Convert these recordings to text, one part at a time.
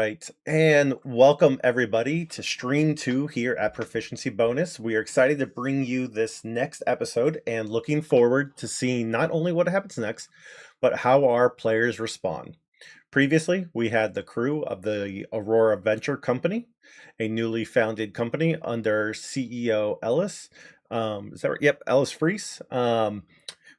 right. And welcome everybody to stream 2 here at Proficiency Bonus. We are excited to bring you this next episode and looking forward to seeing not only what happens next, but how our players respond. Previously, we had the crew of the Aurora Venture Company, a newly founded company under CEO Ellis. Is that right? Yep, Ellis Fries.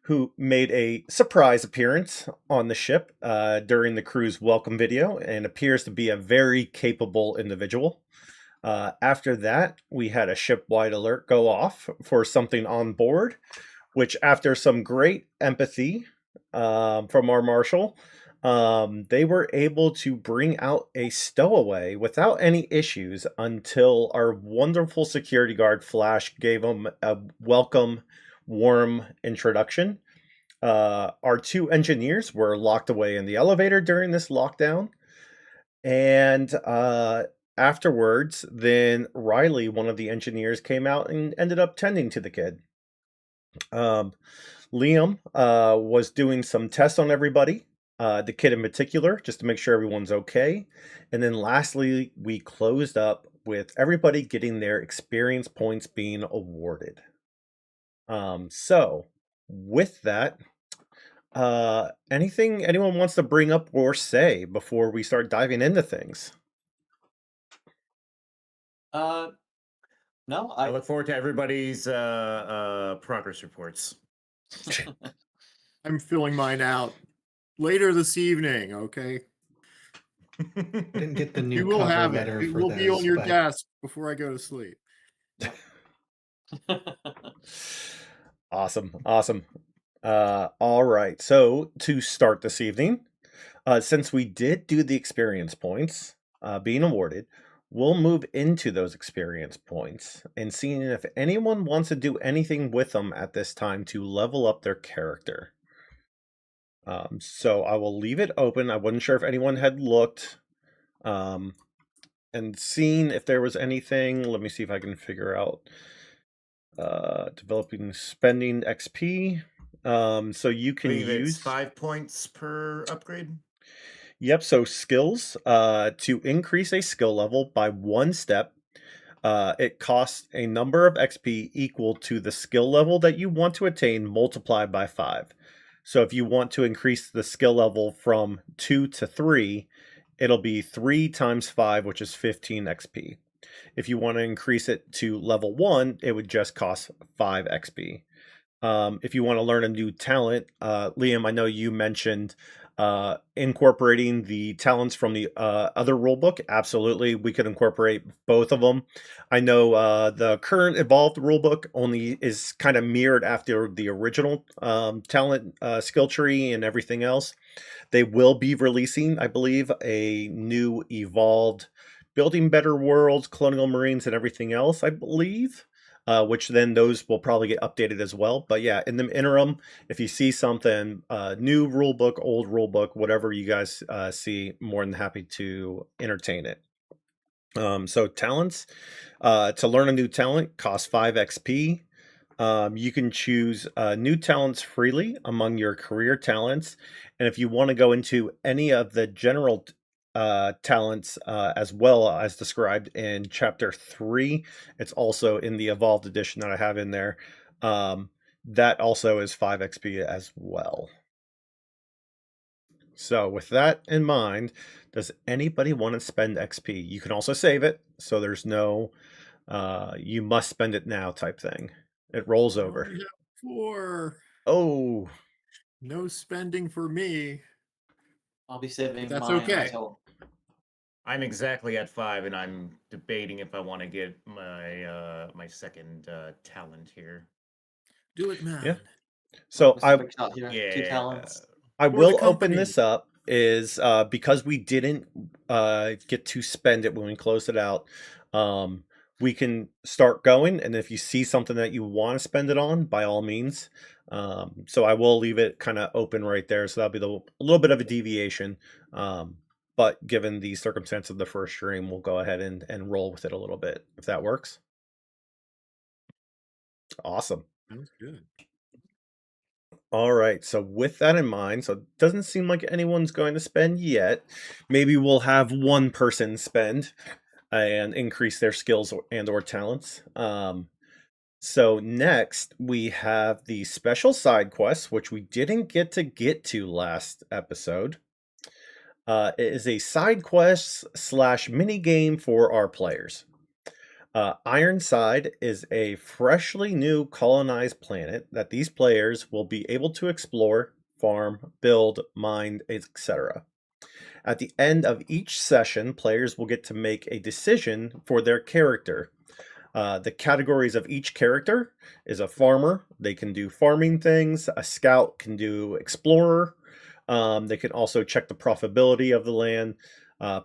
Who made a surprise appearance on the ship during the crew's welcome video and appears to be a very capable individual. After that, we had a ship-wide alert go off for something on board, which after some great empathy from our marshal, they were able to bring out a stowaway without any issues until our wonderful security guard Flash gave them a welcome, warm introduction. Our two engineers were locked away in the elevator during this lockdown. And afterwards, then Riley, one of the engineers, came out and ended up tending to the kid. Liam was doing some tests on everybody, the kid in particular, just to make sure everyone's okay. And then lastly, we closed up with everybody getting their experience points being awarded. So with that, anything anyone wants to bring up or say before we start diving into things? No, I look forward to everybody's progress reports. I'm filling mine out later this evening, okay? I didn't get the new You will cover have it. letter It for will be on this, your but desk before I go to sleep. Awesome. All right. So to start this evening, since we did do the experience points being awarded, we'll move into those experience points and seeing if anyone wants to do anything with them at this time to level up their character. So I will leave it open. I wasn't sure if anyone had looked and seen if there was anything. Let me see if I can figure out. Developing spending XP. So you can use 5 points per upgrade. Yep, so skills, to increase a skill level by 1 step, it costs a number of XP equal to the skill level that you want to attain multiplied by 5. So if you want to increase the skill level from 2 to 3, it'll be 3 times 5, which is 15 XP. If you want to increase it to level 1, it would just cost 5 XP. If you want to learn a new talent, Liam, I know you mentioned incorporating the talents from the other rulebook. Absolutely, we could incorporate both of them. I know the current evolved rulebook only is kind of mirrored after the original talent skill tree and everything else. They will be releasing, I believe, a new evolved building better worlds, colonial marines, and everything else, I believe. Which then those will probably get updated as well. But yeah, in the interim, if you see something, new rulebook, old rulebook, whatever you guys see, more than happy to entertain it. So talents, to learn a new talent costs 5 XP. You can choose new talents freely among your career talents. And if you want to go into any of the general talents as well as described in chapter 3, it's also in the evolved edition that I have in there. That also is 5 XP as well. So with that in mind, does anybody want to spend XP? You can also save it, so there's no you must spend it now type thing. It rolls I over. already have 4. Oh, No spending for me. I'll be saving That's mine okay. until I'm exactly at 5, and I'm debating if I want to get my my second talent here. Do it, man. Yeah. So Mr. Big Shot here. 2 Yeah. talents. I For the will open company. this up is because we didn't get to spend it when we closed it out. We can start going, and if you see something that you want to spend it on, by all means. So I will leave it kind of open right there. So that'll be a little bit of a deviation. But given the circumstance of the first stream, we'll go ahead and roll with it a little bit, if that works. Awesome. Sounds good. All right. So with that in mind, so it doesn't seem like anyone's going to spend yet. Maybe we'll have one person spend and increase their skills and or talents. So next we have the special side quests, which we didn't get to last episode. It is a side quest / mini game for our players. Ironside is a freshly new colonized planet that these players will be able to explore, farm, build, mine, etc. At the end of each session, players will get to make a decision for their character. The categories of each character is a farmer. They can do farming things. A scout can do explorer. They can also check the profitability of the land.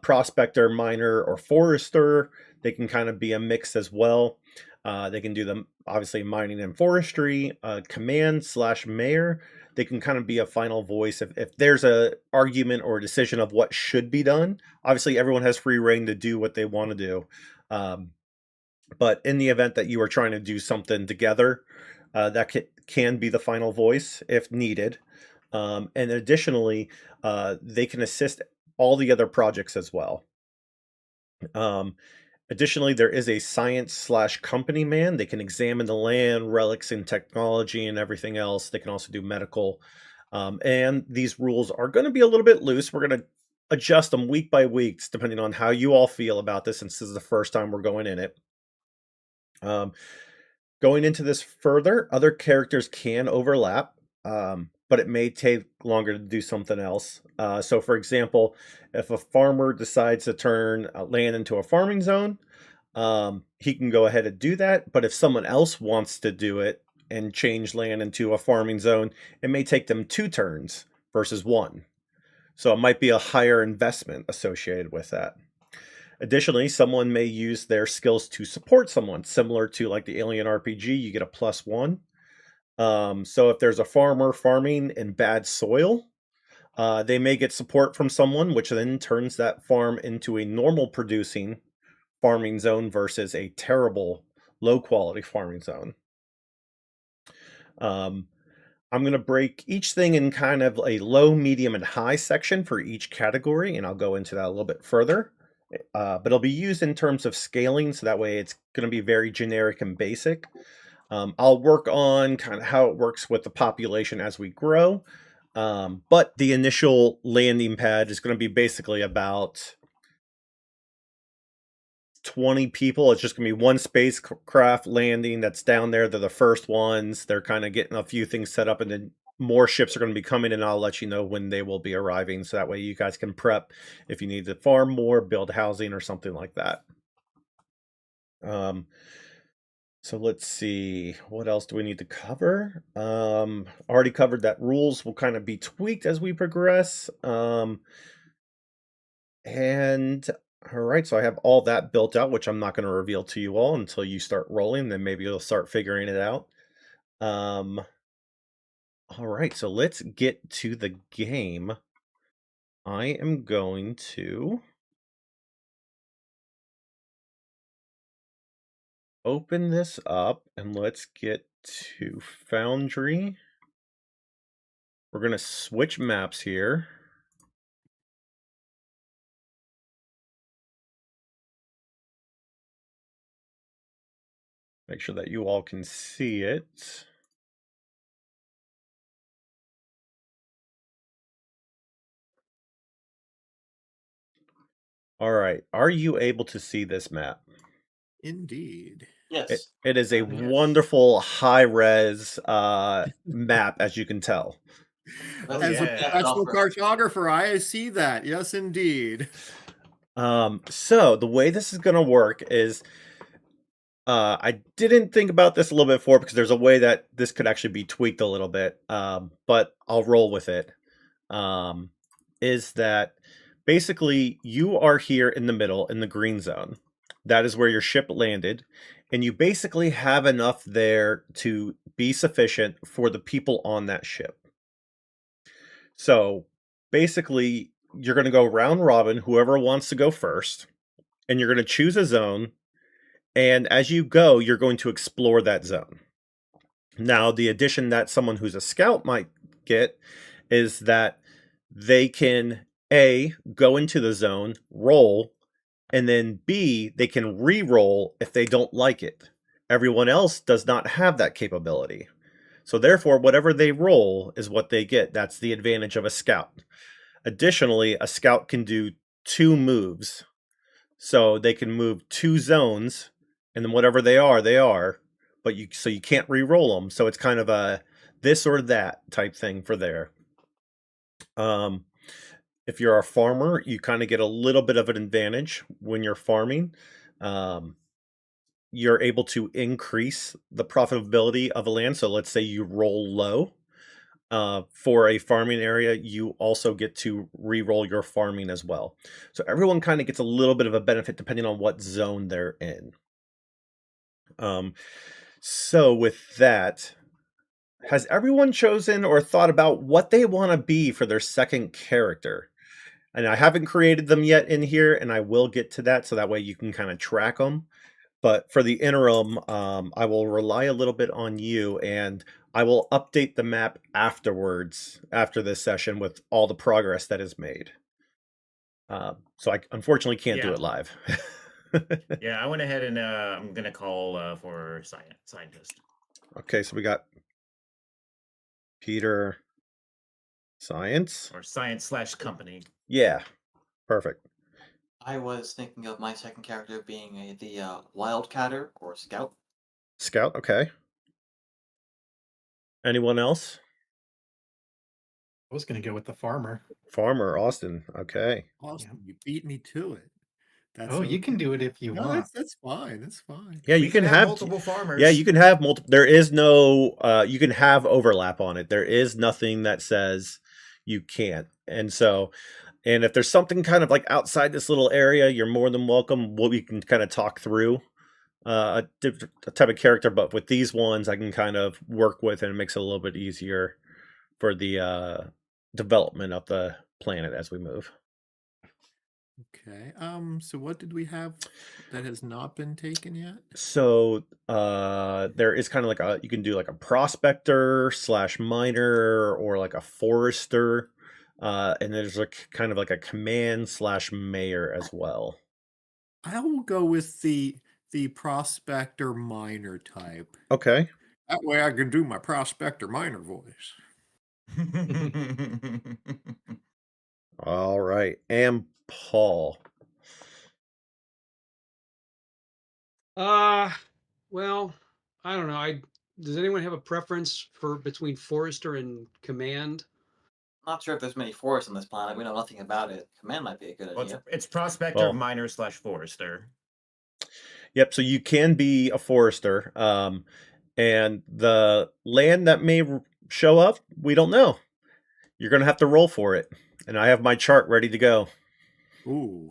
Prospector, miner, or forester. They can kind of be a mix as well. They can do them obviously mining and forestry. Command / mayor. They can kind of be a final voice if there's a argument or a decision of what should be done. Obviously, everyone has free reign to do what they want to do. But in the event that you are trying to do something together, that can be the final voice if needed. And additionally, they can assist all the other projects as well. Additionally, there is a science / company man. They can examine the land, relics, and technology, and everything else. They can also do medical. And these rules are going to be a little bit loose. We're going to adjust them week by week, depending on how you all feel about this, since this is the first time we're going in it. Going into this further, other characters can overlap, but it may take longer to do something else. So, for example, if a farmer decides to turn land into a farming zone, he can go ahead and do that. But if someone else wants to do it and change land into a farming zone, it may take them 2 turns versus 1. So it might be a higher investment associated with that. Additionally, someone may use their skills to support someone, similar to like the Alien RPG, you get a +1. So if there's a farmer farming in bad soil, they may get support from someone, which then turns that farm into a normal producing farming zone versus a terrible low quality farming zone. I'm going to break each thing in kind of a low, medium, and high section for each category, and I'll go into that a little bit further. But it'll be used in terms of scaling, so that way it's going to be very generic and basic. I'll work on kind of how it works with the population as we grow. But the initial landing pad is going to be basically about 20 people. It's just going to be one spacecraft landing that's down there. They're the first ones. They're kind of getting a few things set up, and then more ships are going to be coming, and I'll let you know when they will be arriving. So that way you guys can prep if you need to farm more, build housing, or something like that. So let's see, what else do we need to cover? Already covered that rules will kind of be tweaked as we progress. And all right, so I have all that built out, which I'm not going to reveal to you all until you start rolling. Then maybe you'll start figuring it out. All right, so let's get to the game. I am going to open this up and let's get to Foundry. We're going to switch maps here. Make sure that you all can see it. All right, are you able to see this map? Indeed. Yes. It is a Yes. wonderful high-res map, as you can tell. That's As a yeah. professional cartographer, I see that. Yes, indeed. So the way this is going to work is, I didn't think about this a little bit before because there's a way that this could actually be tweaked a little bit, but I'll roll with it. Is that basically you are here in the middle in the green zone. That is where your ship landed, and you basically have enough there to be sufficient for the people on that ship. So basically, you're going to go round robin, whoever wants to go first, and you're going to choose a zone. And as you go, you're going to explore that zone. Now, the addition that someone who's a scout might get is that they can A, go into the zone, roll, and then B, they can re-roll if they don't like it. Everyone else does not have that capability. So therefore, whatever they roll is what they get. That's the advantage of a scout. Additionally, a scout can do 2 moves. So they can move 2 zones, and then whatever they are, but you can't re-roll them. So it's kind of a this or that type thing for there. If you're a farmer, you kind of get a little bit of an advantage when you're farming. You're able to increase the profitability of a land. So let's say you roll low. For a farming area, you also get to re-roll your farming as well. So everyone kind of gets a little bit of a benefit depending on what zone they're in. So with that, has everyone chosen or thought about what they want to be for their second character? And I haven't created them yet in here, and I will get to that so that way you can kind of track them. But for the interim, I will rely a little bit on you, and I will update the map afterwards, after this session, with all the progress that is made. So I unfortunately can't do Yeah. it live. Yeah, I went ahead and I'm gonna call for scientist. Okay, so we got Peter, science. Or science/company. Yeah, perfect. I was thinking of my second character being the wildcatter or scout. Scout, okay. Anyone else? I was going to go with the farmer. Farmer, Austin, okay. Austin, you beat me to it. That's Oh, you can do it if you No, want. that's fine. That's fine. Yeah, We you can have have multiple farmers. Yeah, you can have multiple. There is no. You can have overlap on it. There is nothing that says you can't. And so, and if there's something kind of like outside this little area, you're more than welcome. We can kind of talk through a type of character. But with these ones, I can kind of work with, and it makes it a little bit easier for the development of the planet as we move. Okay. So what did we have that has not been taken yet? So there is kind of like you can do like a prospector / miner or like a forester. And there's like kind of like a command / mayor as well. I will go with the prospector miner type. Okay. That way I can do my prospector miner voice. All right. And Paul. Well, I don't know. Does anyone have a preference for between forester and command? Not sure if there's many forests on this planet. We know nothing about it. Command might be a good Well, idea. it's prospector, Well- miner / forester. Yep. So you can be a forester. And the land that may show up, we don't know. You're going to have to roll for it. And I have my chart ready to go. Ooh.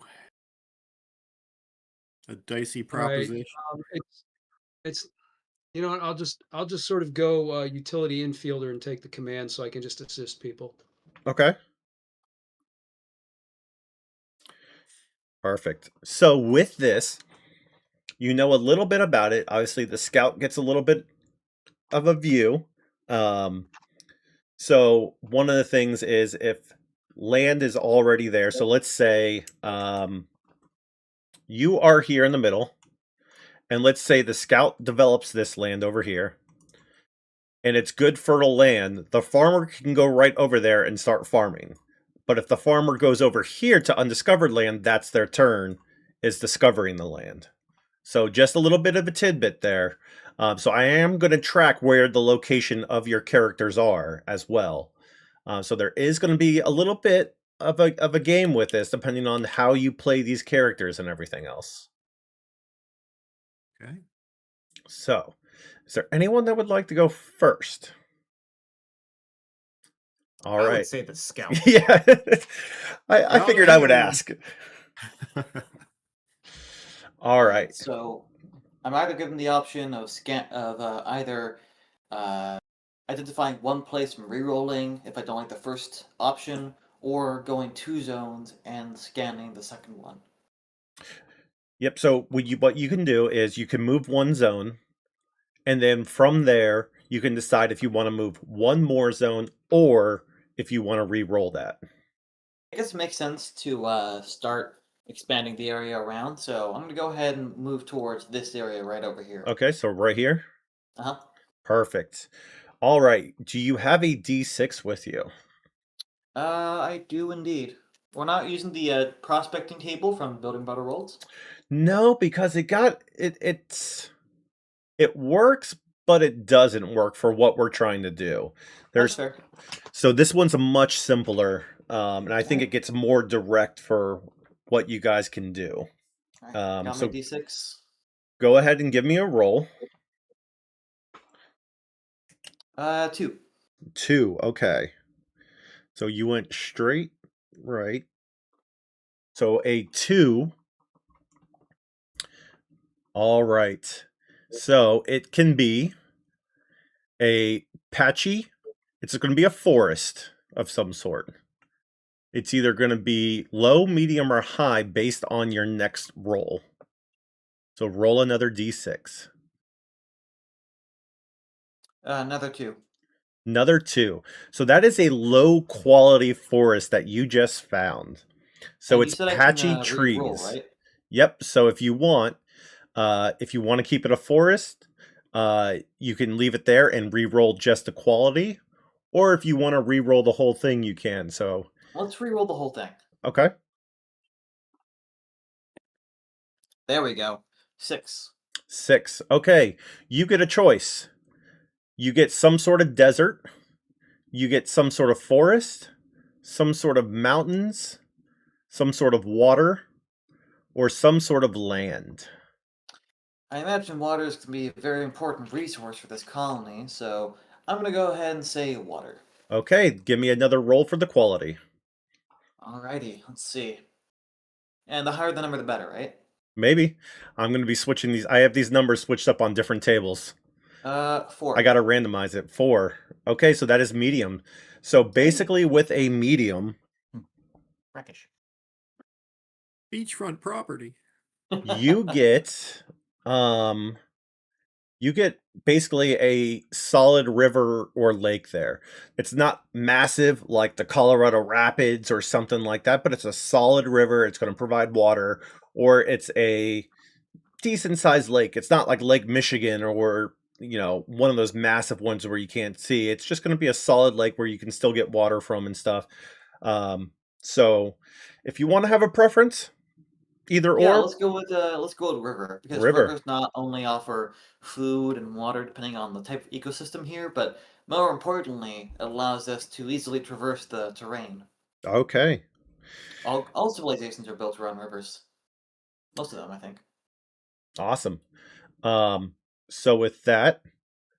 A dicey All right. proposition. It's you know what, I'll just sort of go utility infielder and take the command so I can just assist people. Okay. Perfect. So with this, you know a little bit about it. Obviously, the scout gets a little bit of a view. So one of the things is if land is already there. So let's say you are here in the middle, and let's say the scout develops this land over here, and it's good fertile land. The farmer can go right over there and start farming. But if the farmer goes over here to undiscovered land, that's their turn, is discovering the land. So just a little bit of a tidbit there. So I am going to track where the location of your characters are as well. So there is going to be a little bit of a game with this, depending on how you play these characters and everything else. Okay. So, is there anyone that would like to go first? All I right. would say the scout. Yeah, I Well, figured I would anyone. ask. All right. So I'm either given the option of either identifying one place and re-rolling if I don't like the first option, or going 2 zones and scanning the second one. Yep. So what you can do is you can move one zone, and then from there you can decide if you want to move one more zone or if you want to re-roll that. I guess it makes sense to start expanding the area around, so I'm gonna go ahead and move towards this area right over here. Okay, so right here. Uh-huh. Perfect. All right. Do you have a D6 with you? I do indeed. We're not using the prospecting table from Building Better Worlds. No, because it works, but it doesn't work for what we're trying to do. That's fair. So this one's much simpler, and I think it gets more direct for what you guys can do. All right, got So my D6. go ahead and give me a roll. 2. 2, okay. So you went straight right. So a 2. All right. So it can be a patchy. It's going to be a forest of some sort. It's either going to be low, medium, or high based on your next roll. So roll another D6. Another 2. Another 2. So that is a low quality forest that you just found. So And it's you said patchy I can, trees. re-roll, right? Yep. So if you want to keep it a forest, you can leave it there and re-roll just the quality. Or if you want to re-roll the whole thing, you can. So Let's re-roll the whole thing. okay. There we go. 6. 6. Okay. You get a choice. You get some sort of desert. You get some sort of forest, some sort of mountains, some sort of water, or some sort of land. I imagine water is going to be a very important resource for this colony, so I'm going to go ahead and say water. Okay, give me another roll for the quality. Alrighty, let's see. And the higher the number, the better, right? Maybe. I'm going to be switching these. I have these numbers switched up on different tables. 4. I got to randomize it. 4. Okay, so that is medium. So basically with a medium, Brackish. Beachfront property. you get basically a solid river or lake there. It's not massive like the Colorado Rapids or something like that, but it's a solid river. It's going to provide water, or it's a decent sized lake. It's not like Lake Michigan or one of those massive ones where you can't see. It's just going to be a solid lake where you can still get water from and stuff. So if you want to have a preference, either Yeah, or. let's go with river, because River. rivers not only offer food and water depending on the type of ecosystem here, but more importantly, it allows us to easily traverse the terrain. Okay. All civilizations are built around rivers. Most of them, I think. Awesome. So with that,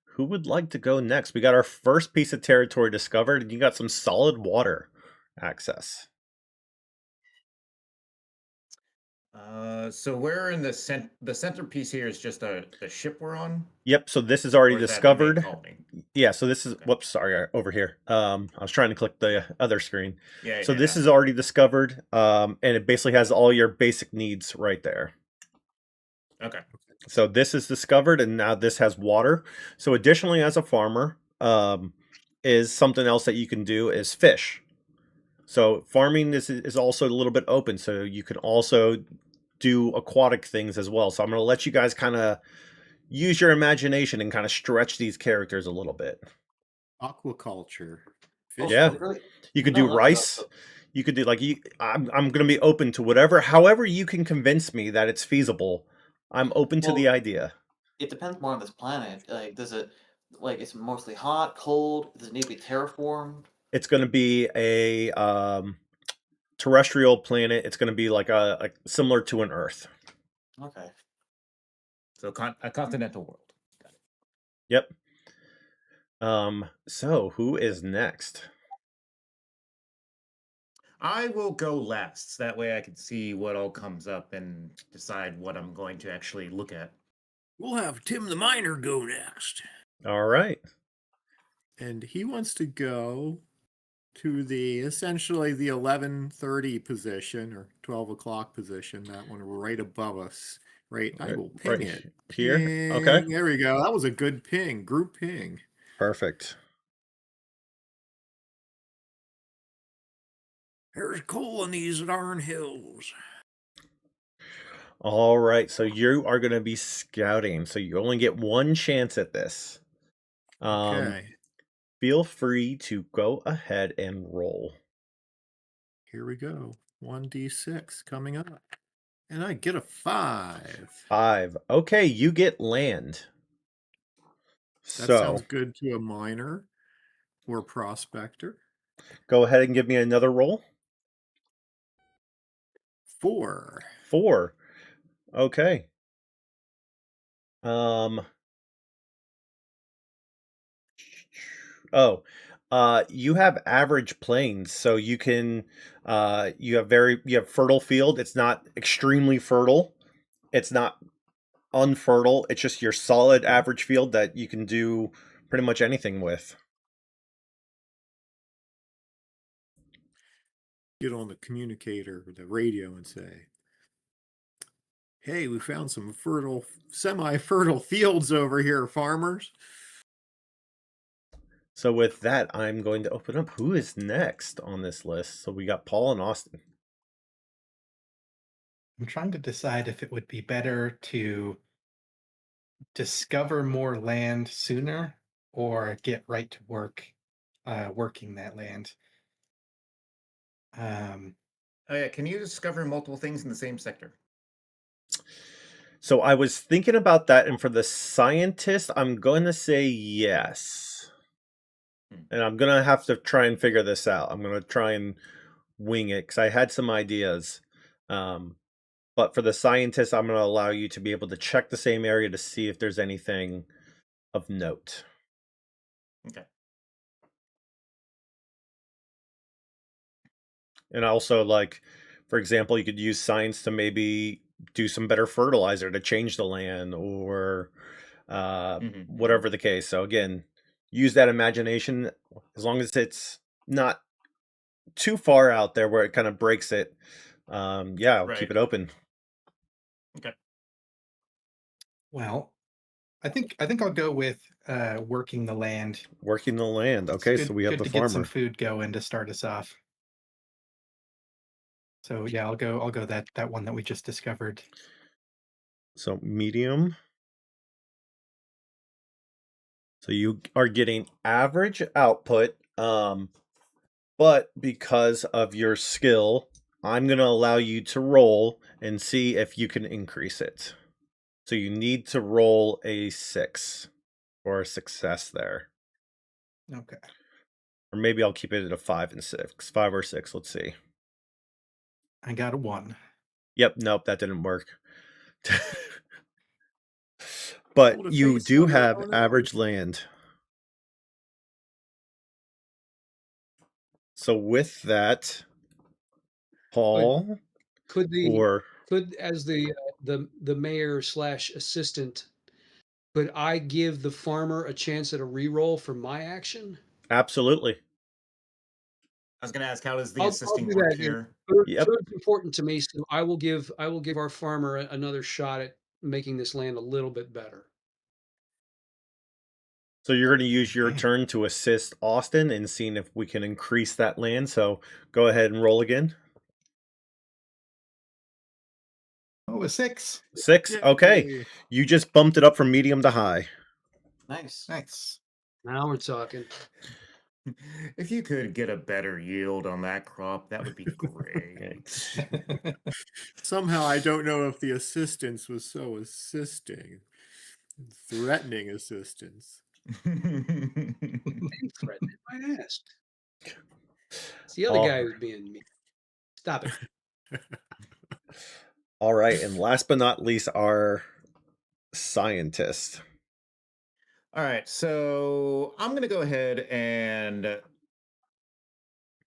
who would like to go next? We got our first piece of territory discovered, and you got some solid water access. So we're in the centerpiece here is just the ship we're on. Yep. So this is already Or is that the main discovered. colony? Yeah. So this is. Okay. Whoops. Sorry. Over here. I was trying to click the other screen. Yeah. So this is already discovered. And it basically has all your basic needs right there. Okay. So this is discovered, and now this has water. So additionally, as a farmer, is something else that you can do is fish. So farming is also a little bit open, so you can also do aquatic things as well. So I'm going to let you guys kind of use your imagination and kind of stretch these characters a little bit. Aquaculture. Oh, Yeah. great. You could do rice. You could do I'm going to be open to however you can convince me that it's feasible. I'm open to the idea. It depends more on this planet. It's mostly hot, cold? Does it need to be terraformed? It's going to be a terrestrial planet. It's going to be like a similar to an Earth. Okay. So a continental world. Got it. Yep. So who is next? I will go last. That way I can see what all comes up and decide what I'm going to actually look at. We'll have Tim the Miner go next. All right. And he wants to go to essentially the 11:30 position or 12 o'clock position, that one right above us. Right, I will ping it. Here. Ping. Okay. There we go. That was a good ping. Group ping. Perfect. There's coal in these darn hills. All right, so you are going to be scouting, so you only get one chance at this. Okay, Feel free to go ahead and roll. here we go. 1d6 coming up. And I get a 5. 5. Okay, you get land. That sounds So good to a miner or prospector. go ahead and give me another roll. 4. 4. Okay. Oh, you have average plains, so you can you have fertile field. It's not extremely fertile. It's not unfertile. It's just your solid average field that you can do pretty much anything with. Get on the communicator or the radio and say, hey, we found some semi-fertile fields over here, farmers. So with that, I'm going to open up who is next on this list. So we got Paul and Austin. I'm trying to decide if it would be better to discover more land sooner or get right to work working that land. Oh yeah, can you discover multiple things in the same sector? So I was thinking about that, and for the scientist, I'm going to say yes. And I'm going to have to try and figure this out. I'm going to try and wing it because I had some ideas. But for the scientist, I'm going to allow you to be able to check the same area to see if there's anything of note. Okay. And also, like, for example, you could use science to maybe do some better fertilizer to change the land or whatever the case. So again, use that imagination as long as it's not too far out there where it kind of breaks it. Yeah, I'll keep it open. Okay. Well, I think I'll go with working the land. Working the land. Okay, Good, so we have good the to get some farmer. food going to start us off. So yeah, I'll go that one that we just discovered. So medium. So you are getting average output, but because of your skill, I'm going to allow you to roll and see if you can increase it. So you need to roll a 6 for a success there. Okay. Or maybe I'll keep it at a 5 and 6. 5 or 6, let's see. I got a 1. Yep, nope, that didn't work. But you do have average land. So with that, Paul, Could or as the mayor / assistant, could I give the farmer a chance at a reroll for my action? absolutely. I was going to ask, how does the I'll assisting do work that. here? Yep. So it's important to me. So I will give our farmer another shot at making this land a little bit better. So you're going to use your Okay. turn to assist Austin in seeing if we can increase that land. So go ahead and roll again. Oh, a 6. 6. Okay. You just bumped it up from medium to high. Nice. Nice. Now we're talking. If you could get a better yield on that crop, that would be great. Somehow I don't know if the assistance was so assisting. Threatening assistance. Threatening, I asked. It's the other guy who's being mean. Stop it. All right. And last but not least, our scientist. All right, so I'm gonna go ahead and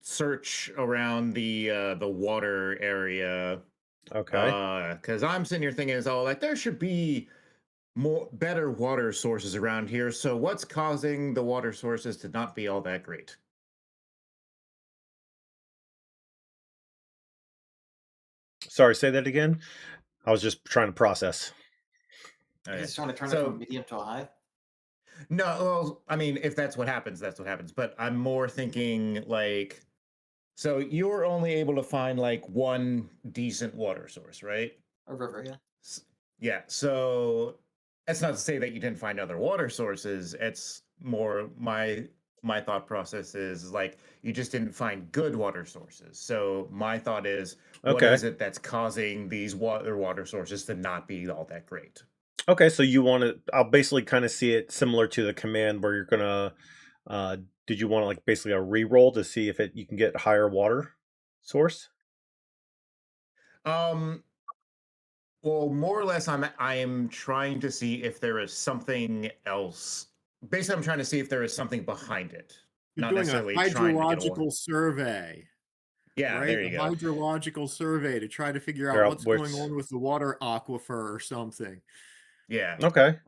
search around the water area. Okay. Because I'm sitting here thinking, is all like there should be better water sources around here. So what's causing the water sources to not be all that great? Sorry, say that again. I was just trying to process. He's trying to turn it from a medium to a high. No, well, I mean, if that's what happens, that's what happens. But I'm more thinking like, so you're only able to find like one decent water source, right? A river, yeah. Yeah. So that's not to say that you didn't find other water sources. It's more my thought process is like you just didn't find good water sources. So my thought is, what Okay. is it that's causing these water sources to not be all that great? Okay, so you want to? I'll basically kind of see it similar to the command where you're gonna. Uh, did you want like basically a re-roll to see if you can get higher water source? Um, Well, more or less, I am trying to see if there is something else. Basically, I'm trying to see if there is something behind it, You're not doing a necessarily trying to get a water. hydrological survey, Yeah, right? there A you go. hydrological survey to try to figure Figure out out what's going what's on with the water aquifer or something. Yeah. okay.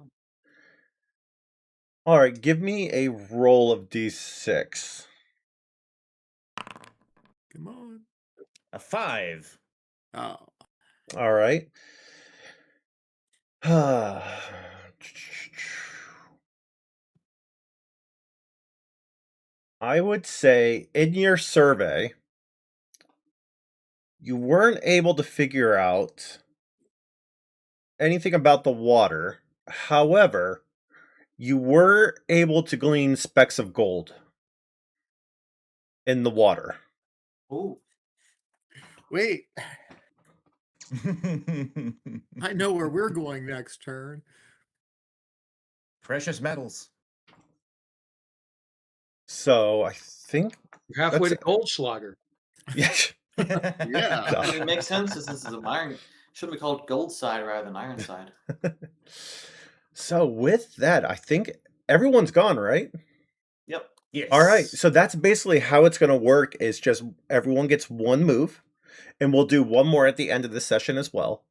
All right, give me a roll of d6. Come on. A 5. Oh, All right. I would say in your survey, you weren't able to figure out anything about the water. However, you were able to glean specks of gold in the water. Ooh. wait. I know where we're going next turn. Precious metals. So I think You're halfway to that's Goldschlager. yeah. Yeah. I mean, it makes sense since this is a iron. Shouldn't be called gold side rather than iron side. So with that, I think everyone's gone, right? Yep. Yes. All right. So that's basically how it's going to work is just everyone gets one move and we'll do one more at the end of the session as well.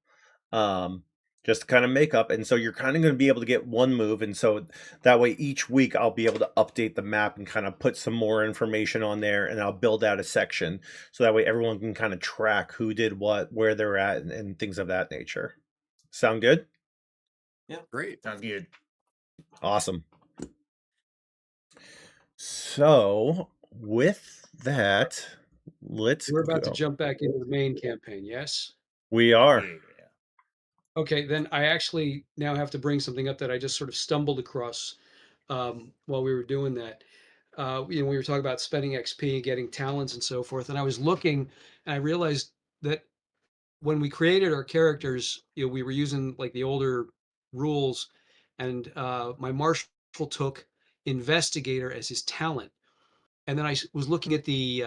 Just to kind of make up. And so you're kind of going to be able to get one move. And so that way each week I'll be able to update the map and kind of put some more information on there and I'll build out a section. So that way everyone can kind of track who did what, where they're at, and things of that nature. Sound good? Great. Sounds good. Awesome. So with that, let's We're about to go. jump back into the main campaign, yes? We are. Yeah. Okay, then I actually now have to bring something up that I just sort of stumbled across while we were doing that. We were talking about spending XP, getting talents, and so forth. And I was looking, and I realized that when we created our characters, we were using like the older rules, and my marshal took investigator as his talent. And then I was looking at the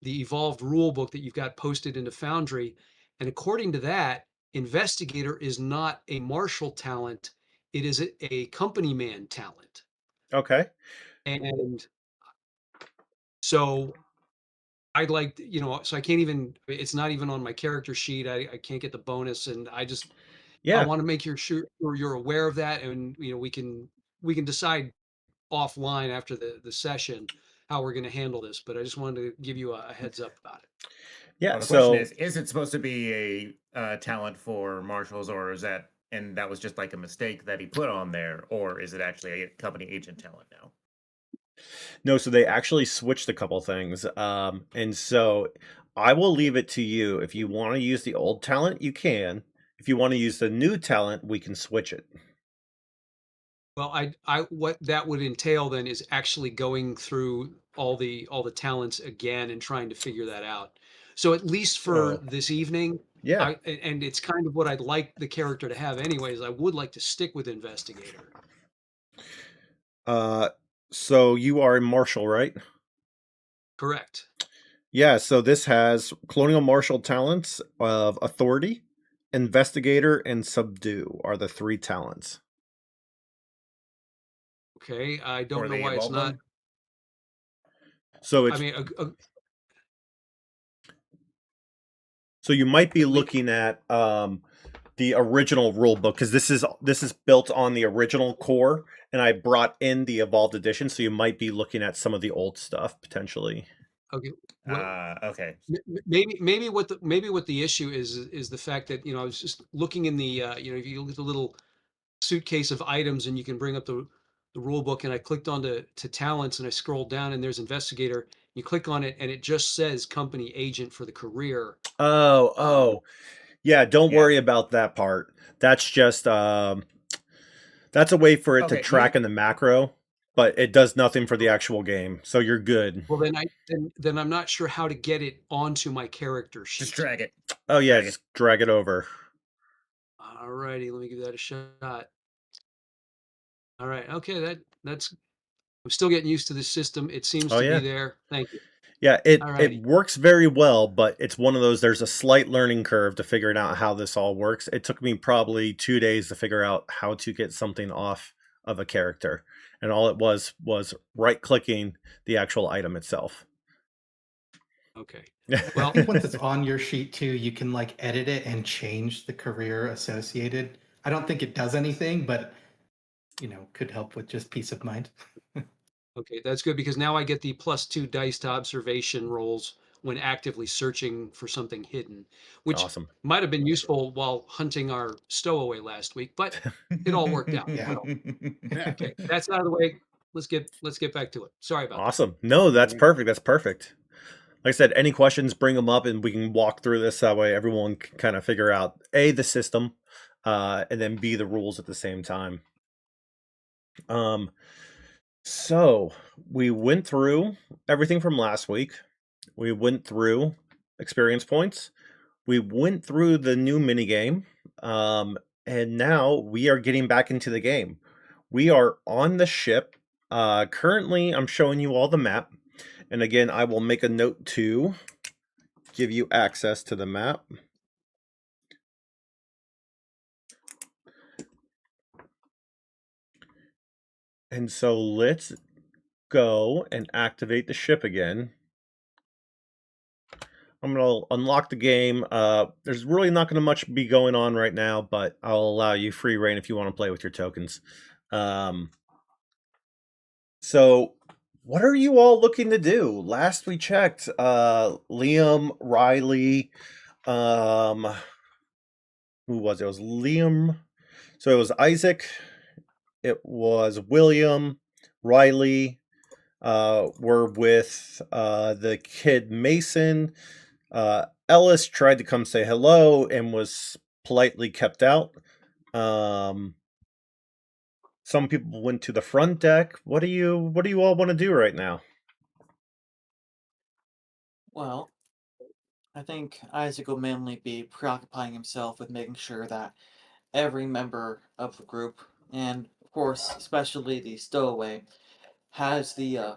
evolved rule book that you've got posted into Foundry, and according to that, investigator is not a martial talent; it is a company man talent. Okay. And so I'd like, so I can't even. It's not even on my character sheet. I can't get the bonus, and I Yeah. want to make sure you're aware of that, and we can decide offline after the session how we're going to handle this. But I just wanted to give you a heads up about it. Yeah. Well, the question So is it supposed to be a talent for marshals, or is that, and that was just like a mistake that he put on there, or is it actually a company agent talent now? no, so they actually switched a couple things. And so I will leave it to you. If you want to use the old talent, you can. If you want to use the new talent, we can switch it. Well, what that would entail then is actually going through all the talents again and trying to figure that out. So at least for So this evening, yeah. and it's kind of what I'd like the character to have anyways. I would like to stick with investigator. Uh so you are a marshal, right? Correct. Yeah, so this has colonial martial talents of authority, investigator, and subdue are the three talents. Okay. I don't Or know they why it's evolve not. them? So I it's mean, so you might be at least, looking at the original rule book because this is built on the original core and I brought in the evolved edition, so you might be looking at some of the old stuff potentially. okay. What Okay. maybe what the issue is the fact that I was just looking in the if you look at the little suitcase of items and you can bring up the rule book and I clicked on to talents and I scrolled down and there's investigator. You click on it and it just says company agent for the career. Oh, yeah. Don't Yeah. worry about that part. That's just that's a way for it to Okay, track in the macro, but it does nothing for the actual game. So you're good. Well, then I'm not sure how to get it onto my character sheet. just drag it. Oh yeah, Drag it. just drag it over. Alrighty, let me give that a shot. All right, okay, that's I'm still getting used to this system. It seems Oh to yeah. be there. Thank you. Yeah, it Alrighty. works very well, but it's one of those, there's a slight learning curve to figuring out how this all works. It took me probably 2 days to figure out how to get something off of a character. And all it was right clicking the actual item itself. Okay. I Well, think once it's on your sheet too, you can like edit it and change the career associated. I don't think it does anything, but could help with just peace of mind. okay, that's good because now I get the +2 dice to observation rolls when actively searching for something hidden, which Awesome. might have been useful while hunting our stowaway last week, but it all worked out. Yeah. So, Yeah. okay, that's out of the way. Let's get back to it. Sorry about that. Awesome. No, that's Right. perfect. That's perfect. Like I said, any questions, bring them up and we can walk through this. That way everyone can kind of figure out A, the system, and then B, the rules at the same time. So we went through everything from last week. We went through experience points. We went through the new minigame. And now we are getting back into the game. We are on the ship. Currently, I'm showing you all the map. And again, I will make a note to give you access to the map. And so let's go and activate the ship again. I'm going to unlock the game. There's really not going to much be going on right now, but I'll allow you free reign if you want to play with your tokens. So what are you all looking to do? Last we checked, Liam, Riley, who was it? It was Liam. So it was Isaac. It was William, Riley. Were with the kid Mason. Ellis tried to come say hello and was politely kept out. Some people went to the front deck. What do you all want to do right now? Well, I think Isaac will mainly be preoccupying himself with making sure that every member of the group, and of course, especially the stowaway, has the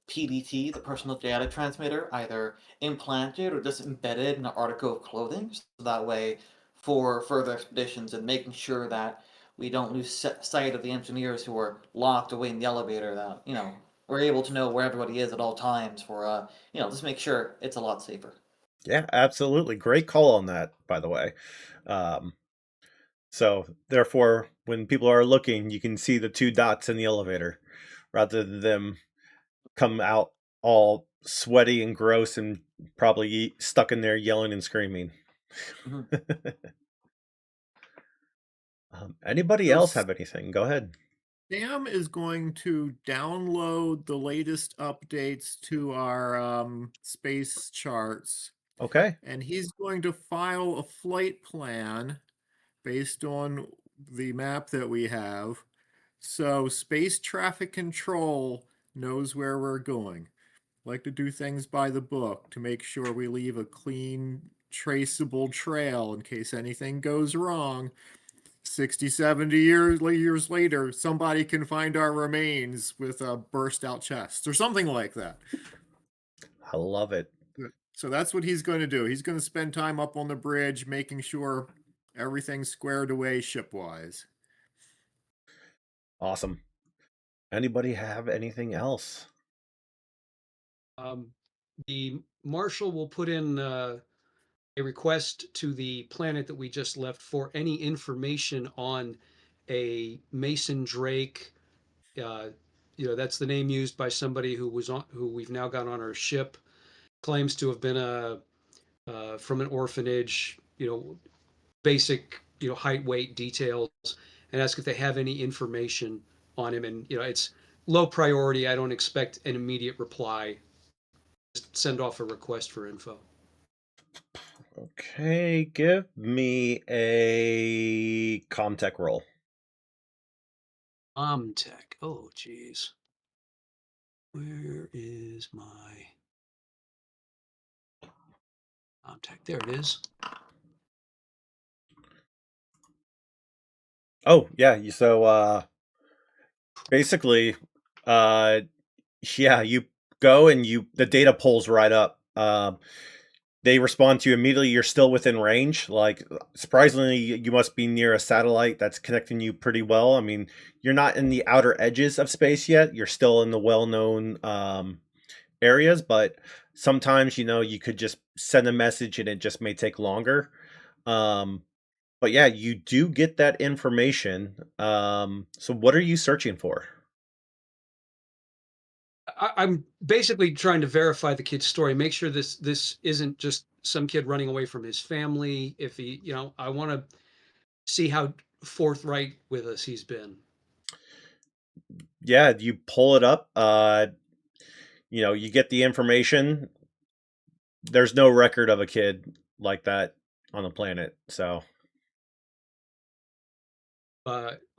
PDT, the personal data transmitter, either implanted or just embedded in an article of clothing. So that way, for further expeditions and making sure that we don't lose sight of the engineers who are locked away in the elevator, that, we're able to know where everybody is at all times for, just make sure it's a lot safer. Yeah, absolutely. Great call on that, by the way. So therefore, when people are looking, you can see the 2 dots in the elevator rather than them come out all sweaty and gross and probably stuck in there yelling and screaming. Mhm. Anybody So else have anything? Go ahead. Sam is going to download the latest updates to our space charts, Okay. and he's going to file a flight plan based on the map that we have. So space traffic control knows where we're going. Like to do things by the book to make sure we leave a clean, traceable trail in case anything goes wrong. 60, 70 years later, somebody can find our remains with a burst out chest or something like that. I love it. So that's what he's going to do. He's going to spend time up on the bridge making sure everything's squared away shipwise. Awesome. Anybody have anything else? The marshal will put in a request to the planet that we just left for any information on a Mason Drake. That's the name used by somebody who we've now got on our ship. Claims to have been from an orphanage. Basic height, weight details, and ask if they have any information on him, and it's low priority. I don't expect an immediate reply. Just send off a request for info. Okay, give me a Comtech roll. Tech. Oh, geez. Where is my Tech? There it is. Oh, yeah. So basically, yeah, you go and the data pulls right up. They respond to you immediately. You're still within range. Like, surprisingly, you must be near a satellite that's connecting you pretty well. I mean, you're not in the outer edges of space yet. You're still in the well-known areas, but sometimes, you could just send a message and it just may take longer. But yeah, you do get that information. So what are you searching for? I'm basically trying to verify the kid's story, make sure this isn't just some kid running away from his family. If he, I want to see how forthright with us he's been. Yeah, you pull it up. You get the information. There's no record of a kid like that on the planet. So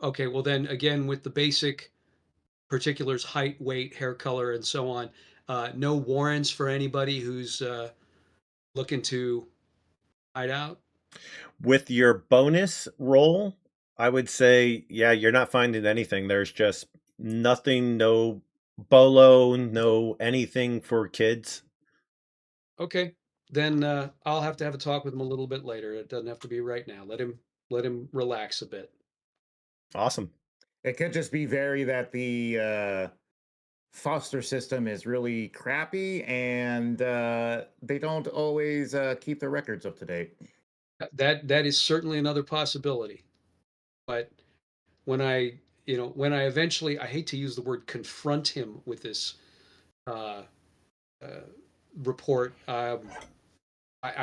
Okay, well then again with the basic particulars, height, weight, hair color, and so on. No warrants for anybody who's looking to hide out. with your bonus roll, I would say, yeah, you're not finding anything. There's just nothing, no bolo, no anything for kids. Okay, then I'll have to have a talk with him a little bit later. It doesn't have to be right now. Let him relax a bit. Awesome. It could just be that the foster system is really crappy and they don't always keep their records up to date. That is certainly another possibility. But when I eventually, I hate to use the word confront him with this uh, uh, report. I'm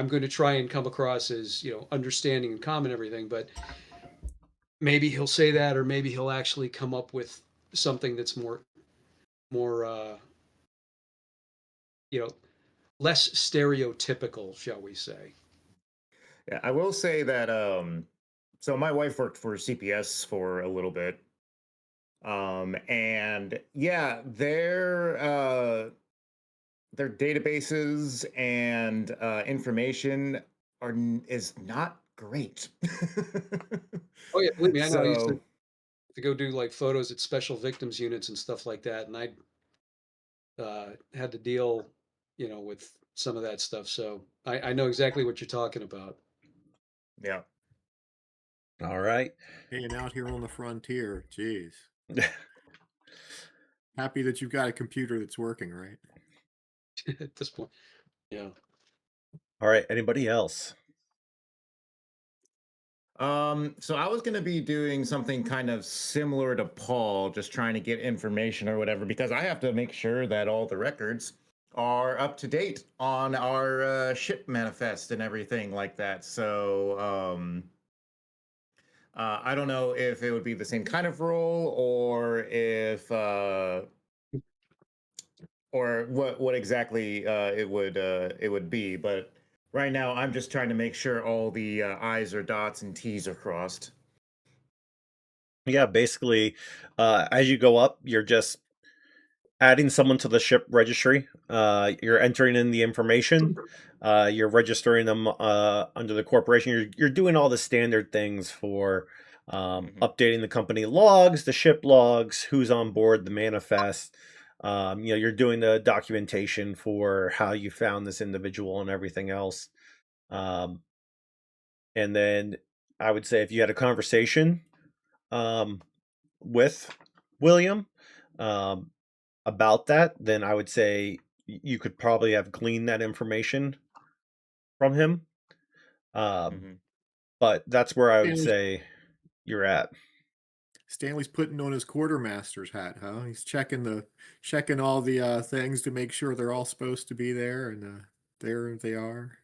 going to try and come across as understanding and calm and everything, but maybe he'll say that, or maybe he'll actually come up with something that's more less stereotypical, shall we say. Yeah, I will say that so my wife worked for CPS for a little bit. And yeah, their databases and information is not great. Oh yeah, believe me, I know. I used So to go do like photos at special victims units and stuff like that, and I had to deal, with some of that stuff. So I know exactly what you're talking about. yeah. All right. Hanging out here on the frontier. Jeez. Happy that you've got a computer that's working, right? At this point. Yeah. All right. Anybody else? So I was going to be doing something kind of similar to Paul, just trying to get information or whatever, because I have to make sure that all the records are up to date on our ship manifest and everything like that. So I don't know if it would be the same kind of role or what exactly it would be, but right now I'm just trying to make sure all the I's are dots and T's are crossed. Yeah, basically, as you go up, you're just adding someone to the ship registry. You're entering in the information. You're registering them under the corporation. You're doing all the standard things for updating the company logs, the ship logs, who's on board, the manifest. You're doing the documentation for how you found this individual and everything else. Um, and then I would say if you had a conversation with William about that, then I would say you could probably have gleaned that information from him. But that's where I would say you're at. Stanley's putting on his quartermaster's hat, huh? He's checking all the things to make sure they're all supposed to be there, and there they are.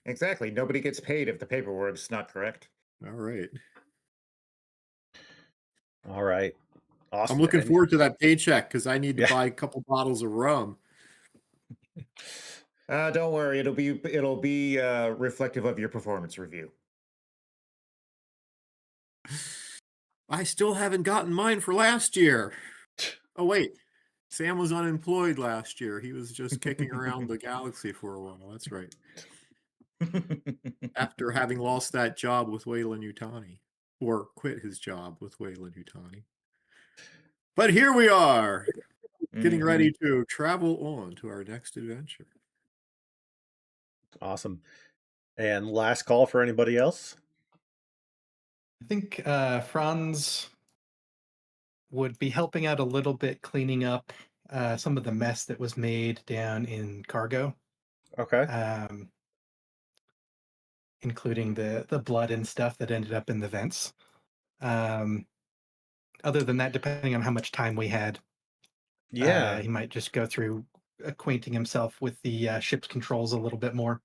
Exactly. Nobody gets paid if the paperwork's not correct. All right. All right. Awesome. I'm looking And- forward to that paycheck because I need to Yeah. buy a couple bottles of rum. Don't worry, it'll be reflective of your performance review. I still haven't gotten mine for last year. Oh wait, Sam was unemployed last year. He was just kicking around the galaxy for a while. That's right. After having lost that job with Wayland Yutani, or quit his job with Wayland Yutani. But here we are, getting ready to travel on to our next adventure. Awesome. And last call for anybody else? I think Franz would be helping out a little bit cleaning up some of the mess that was made down in cargo, Okay. including the blood and stuff that ended up in the vents. Other than that, depending on how much time we had, Yeah. he might just go through acquainting himself with the ship's controls a little bit more.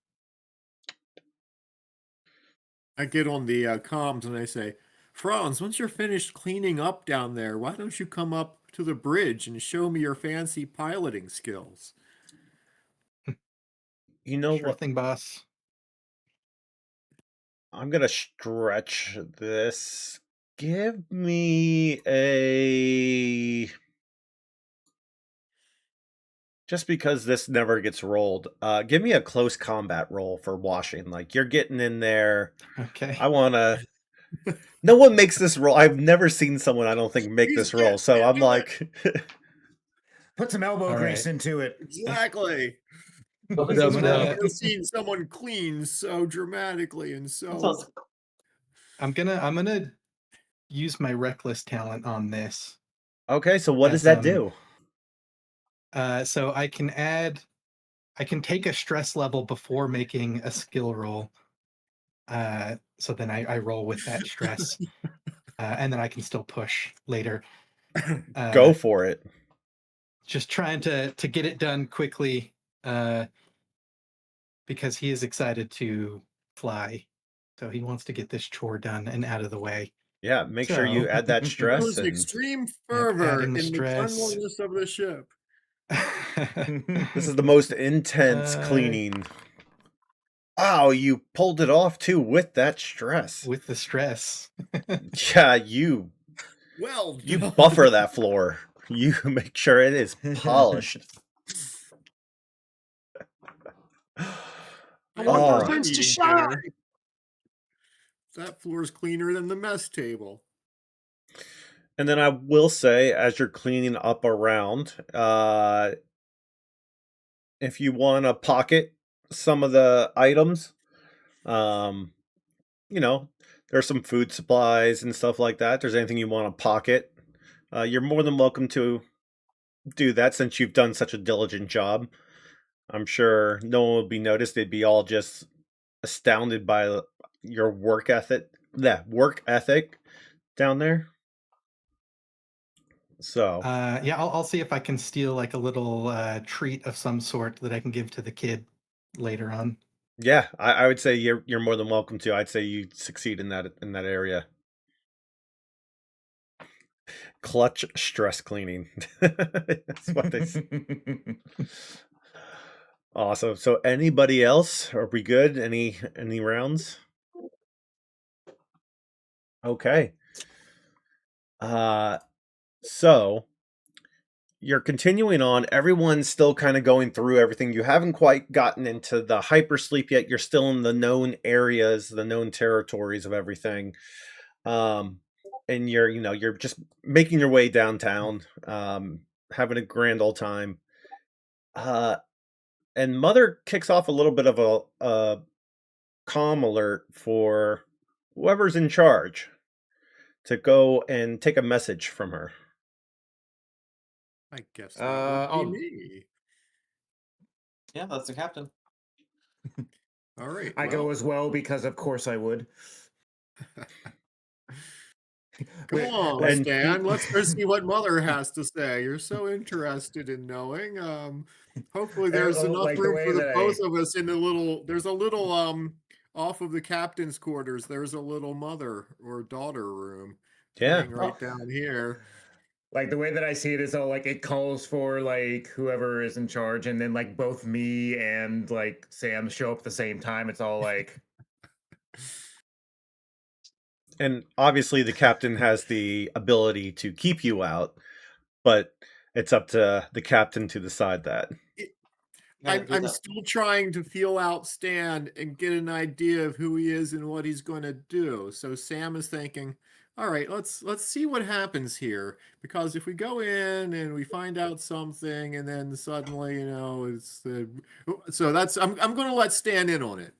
I get on the comms and I say, Franz, once you're finished cleaning up down there, why don't you come up to the bridge and show me your fancy piloting skills? You know Sure what? thing, boss. I'm going to stretch this. Give me a... Just because this never gets rolled, give me a close combat roll for washing. Like, you're getting in there. Okay. I want to... No one makes this roll. I've never seen someone, I don't think, make this roll. So I'm like... Put some elbow All grease right. into it. Exactly. Well, This is I'm why I've gonna- never seen someone clean so dramatically and so. sounds- I'm gonna use my reckless talent on this. Okay, so what does As, that do? So I can take a stress level before making a skill roll. So then I roll with that stress, and then I can still push later. Go for it. Just trying to get it done quickly, because he is excited to fly, so he wants to get this chore done and out of the way. Yeah, make sure you So- add that stress. Shows And extreme fervor adding in the the stress. cleanliness of the ship. this is the most intense cleaning. Wow, you pulled it off too with that stress. With the stress. Yeah, you Well, you done. buffer that floor. You make sure it is polished. I Oh. want my Turns to meeting shine. dinner. That floor's cleaner than the mess table. And then I will say, as you're cleaning up around, if you want to pocket some of the items, there's some food supplies and stuff like that. If there's anything you want to pocket, you're more than welcome to do that since you've done such a diligent job. I'm sure no one would be noticed. They'd be all just astounded by your work ethic. That work ethic down there. So Yeah, I'll see if I can steal like a little treat of some sort that I can give to the kid later on. yeah, I would say you're more than welcome to. I'd say you succeed in that area. Clutch stress cleaning. That's what they say. Awesome. So anybody else? Are we good? Any rounds? Okay. So you're continuing on. Everyone's still kind of going through everything. You haven't quite gotten into the hypersleep yet. You're still in the known areas, the known territories of everything. And you're just making your way downtown, having a grand old time. And Mother kicks off a little bit of a comm alert for whoever's in charge to go and take a message from her. I guess that would I'll- be me. Yeah, that's the captain. All right. I go as well because, of course, I would. Come Wait, on, and- Stan. Let's go see what Mother has to say. You're so interested in knowing. Hopefully, there's enough like the room way for the that both of us in the little. There's a little off of the captain's quarters. There's a little mother or daughter room. Yeah. hanging right down here. Like the way that I see it is all like it calls for like whoever is in charge, and then like both me and like Sam show up at the same time. It's all like And obviously, the captain has the ability to keep you out, but it's up to the captain to decide that. I'm still trying to feel out Stan and get an idea of who he is and what he's going to do. So Sam is thinking, all right, let's see what happens here, because if we go in and we find out something and then suddenly, it's the so that's I'm going to let Stan in on it.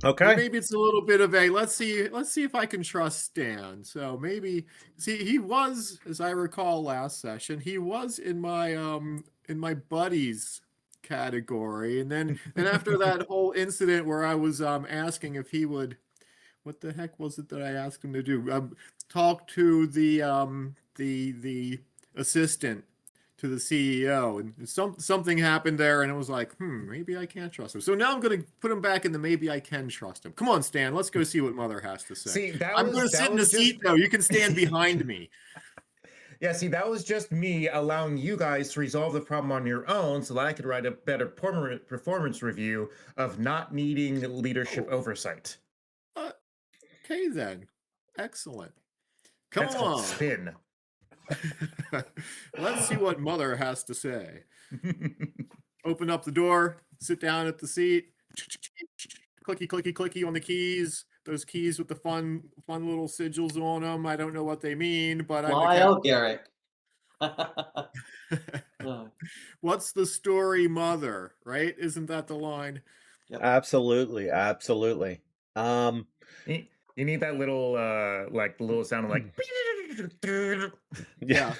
Okay. Maybe it's a little bit of a let's see if I can trust Stan. So maybe he was, as I recall last session, he was in my buddies category, and then after that whole incident where I was asking if he would, what the heck was it that I asked him to do? Talk to the assistant to the CEO, and something happened there, and it was like, maybe I can't trust him. So now I'm going to put him back in the maybe I can trust him. Come on, Stan, let's go see what Mother has to say. see that I'm was going to that sit in the was seat just though. You can stand behind me. yeah. See, that was just me allowing you guys to resolve the problem on your own, so that I could write a better performance review of not needing leadership oversight. Okay then, excellent. Come That's called on. spin. Let's see what Mother has to say. Open up the door, sit down at the seat, clicky, clicky, clicky on the keys. Those keys with the fun little sigils on them. I don't know what they mean, but Fly out, Garrick. What's the story, Mother? Right? Isn't that the line? Yep. Absolutely, absolutely. You need that little like the little sound of like Yeah.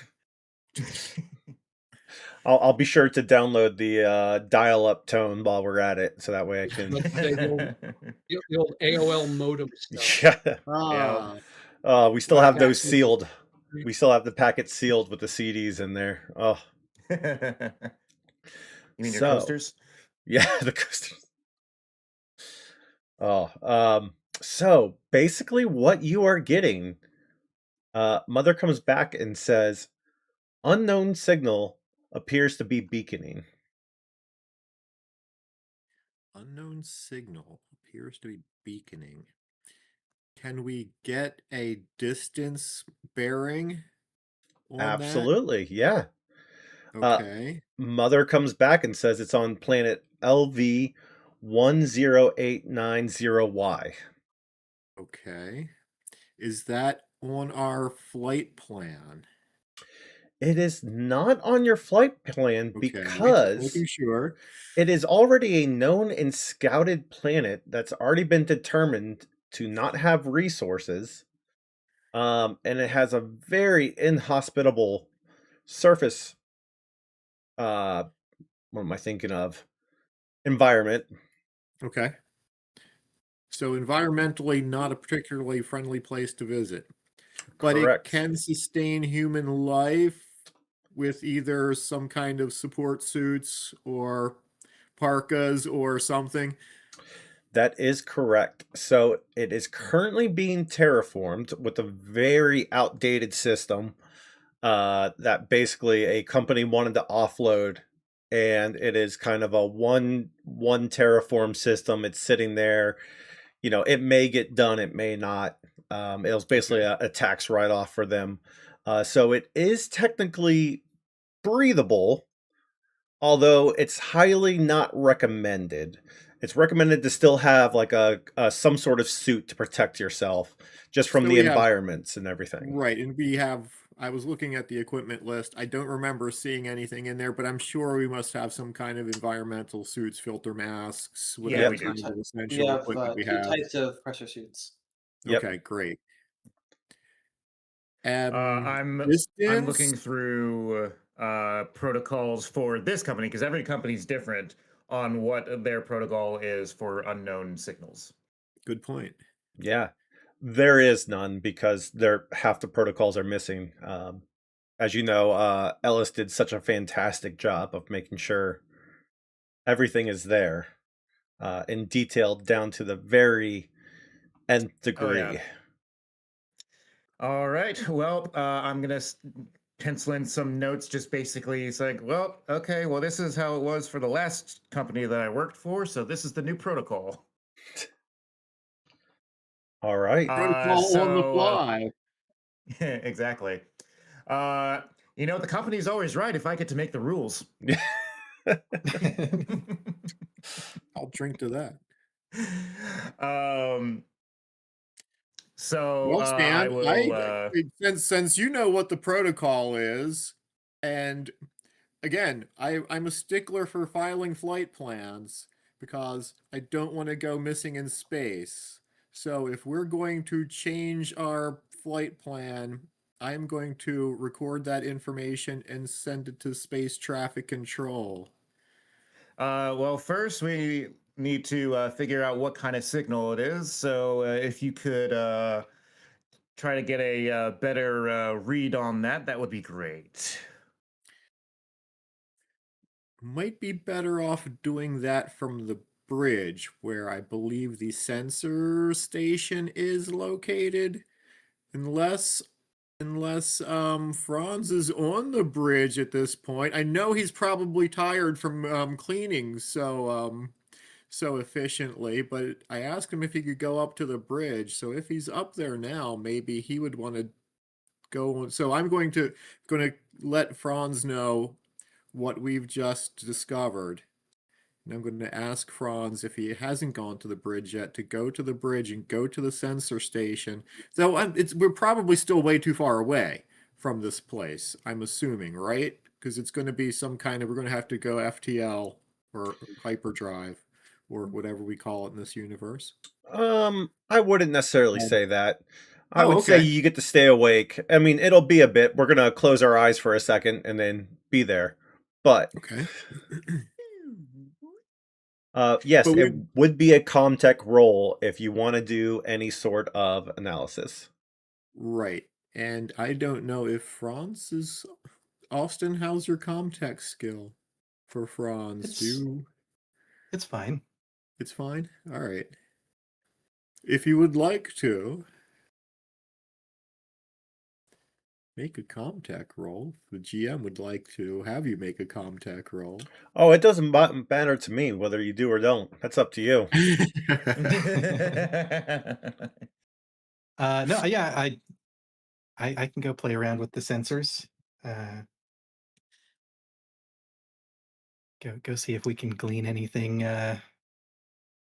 I'll be sure to download the dial-up tone while we're at it, so that way I can. The old AOL modem stuff. Yeah. We still have those sealed. We still have the packets sealed with the CDs in there. Oh. You mean your coasters? Yeah, the coasters. Oh, so basically what you are getting, Mother comes back and says, unknown signal appears to be beaconing. Unknown signal appears to be beaconing. Can we get a distance bearing on Absolutely, that? yeah. Okay. Mother comes back and says it's on planet LV 10890Y. Okay. Is that on our flight plan? It is not on your flight plan because making sure. it is already a known and scouted planet that's already been determined to not have resources. And it has a very inhospitable surface. What am I thinking of? Environment. Okay. So environmentally not a particularly friendly place to visit. But Correct. it can sustain human life with either some kind of support suits or parkas or something. That is correct. So it is currently being terraformed with a very outdated system that basically a company wanted to offload, and it is kind of a one terraform system. It's sitting there. It may get done, it may not. It was basically a tax write-off for them. So it is technically breathable, although it's highly not recommended. It's recommended to still have like a some sort of suit to protect yourself just from the environments and everything. Right, and I was looking at the equipment list. I don't remember seeing anything in there, but I'm sure we must have some kind of environmental suits, filter masks, whatever kind of essential equipment we have. 2 types of pressure suits. Yep. Okay, great. I'm looking through protocols for this company because every company's different on what their protocol is for unknown signals. Good point. Yeah, there is none because half the protocols are missing. As you know, Ellis did such a fantastic job of making sure everything is there and detailed down to the very nth degree. Oh, yeah. All right. Well, I'm gonna pencil in some notes. Just basically, it's like, well, okay, well, this is how it was for the last company that I worked for, so this is the new protocol. All right. Protocol on the fly. Exactly. The company's always right if I get to make the rules. I'll drink to that. So Well, I Stan, will. since you know what the protocol is, and again, I'm a stickler for filing flight plans because I don't want to go missing in space. So if we're going to change our flight plan, I'm going to record that information and send it to space traffic control. Well, first we need to figure out what kind of signal it is. So if you could try to get a better read on that, that would be great. Might be better off doing that from the bridge where I believe the sensor station is located. Unless Franz is on the bridge at this point. I know he's probably tired from cleaning so efficiently, but I asked him if he could go up to the bridge. So if he's up there now, maybe he would want to go. So I'm going to let Franz know what we've just discovered. And I'm going to ask Franz, if he hasn't gone to the bridge yet, to go to the bridge and go to the sensor station. So we're probably still way too far away from this place, I'm assuming, right? Because it's going to be we're going to have to go FTL or hyperdrive or whatever we call it in this universe. I wouldn't necessarily say that. I Oh, would say okay. you get to stay awake. I mean, it'll be a bit. We're gonna close our eyes for a second and then be there. But Okay. yes, But it would be a Comtech roll if you want to do any sort of analysis. Right. And I don't know if Franz is... Austin, how's your Comtech skill for Franz? It's fine. It's fine? All right. If you would like to make a Comtech roll, the GM would like to have you make a Comtech roll. Oh, it doesn't matter to me whether you do or don't. That's up to you. No, yeah, I can go play around with the sensors. Go see if we can glean anything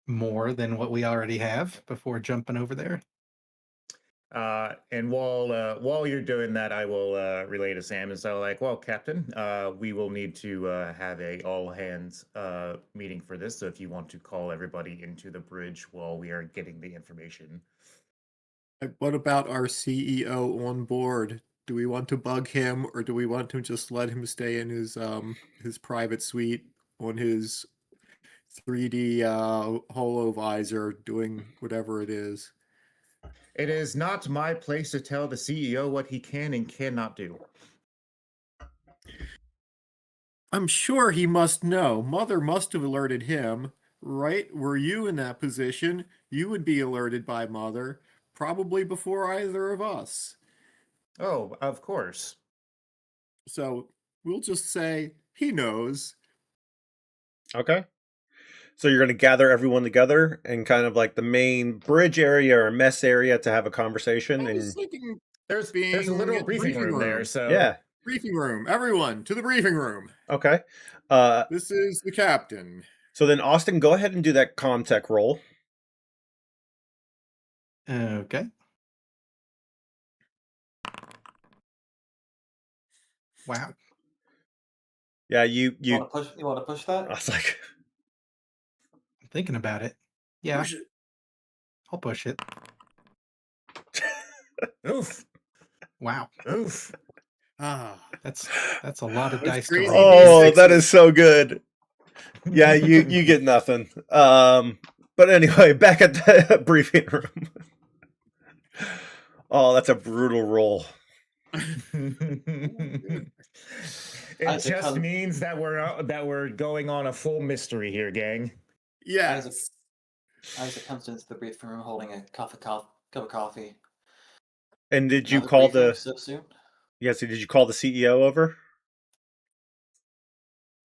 more than what we already have before jumping over there. And while you're doing that, I will relay to Sam. And so, like, well, Captain, we will need to have a all hands meeting for this. So if you want to call everybody into the bridge while we are getting the information. What about our CEO on board? Do we want to bug him, or do we want to just let him stay in his private suite on his 3D holovisor doing whatever it is? It is not my place to tell the CEO what he can and cannot do. I'm sure he must know. Mother must have alerted him, right? Were you in that position, you would be alerted by Mother, probably before either of us. Oh, of course. So we'll just say he knows. Okay. So you're going to gather everyone together in kind of like the main bridge area or mess area to have a conversation. I was And thinking There's being a literal at the briefing room there, so yeah. Briefing room. Everyone to the briefing room. Okay. This is the captain. So then, Austin, go ahead and do that Comtech roll. Okay. Wow. Yeah, you You want to push that? I was like, I'm thinking about it. Yeah, Push it. I'll push it. oof, Wow. oof. That's a lot of That's dice to crazy. roll. oh, that is so good. Yeah, you get nothing. But anyway, back at the briefing room. Oh, that's a brutal roll. It Isaac just comes- means that we're going on a full mystery here, gang. Yes. Isaac comes into the briefing room holding a cup of coffee. And did you Another call briefing the? so soon? Yeah, so did you call the CEO over?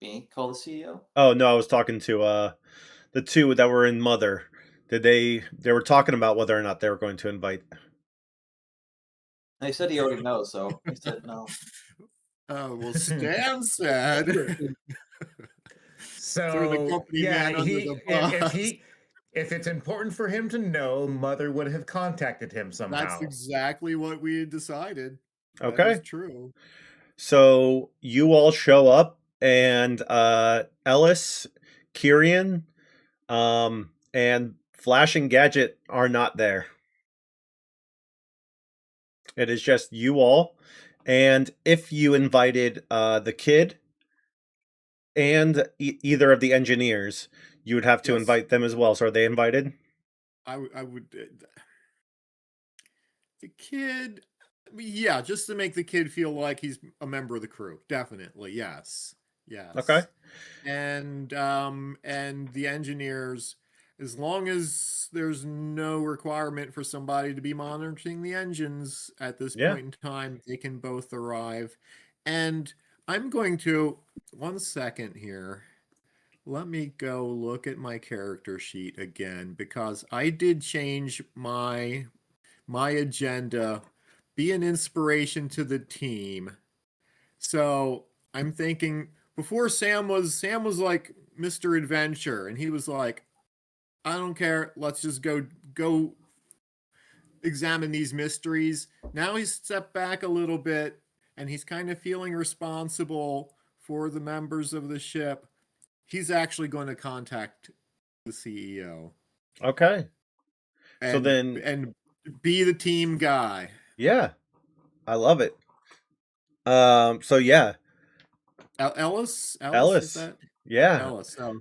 Me call the CEO. Oh no, I was talking to the two that were in Mother. Did they were talking about whether or not they were going to invite. And he said he already knows, so he said no. Oh, well, Stan said threw the So company yeah, man under the bus. if it's important for him to know, Mother would have contacted him That's somehow. exactly what we had decided. That Okay. is true. So you all show up, and Ellis, Kyrian, and Flash and Gadget are not there. It is just you all, and if you invited the kid and either of the engineers, you would have to Yes. invite them as well. So are they invited? I would. The kid, I mean, yeah, just to make the kid feel like he's a member of the crew. Definitely, yes, yes. Okay. And the engineers, as long as there's no requirement for somebody to be monitoring the engines at this Yeah. point in time, they can both arrive. And I'm going to 1 second here. Let me go look at my character sheet again because I did change my agenda, be an inspiration to the team. So I'm thinking before Sam was like Mr. Adventure, and he was like, I don't care, let's just go examine these mysteries. Now he's stepped back a little bit and he's kind of feeling responsible for the members of the ship. He's actually going to contact the CEO. Okay. And, So then, and be the team guy. yeah, I love it. So yeah, Ellis, is Ellis. that Yeah. Ellis? So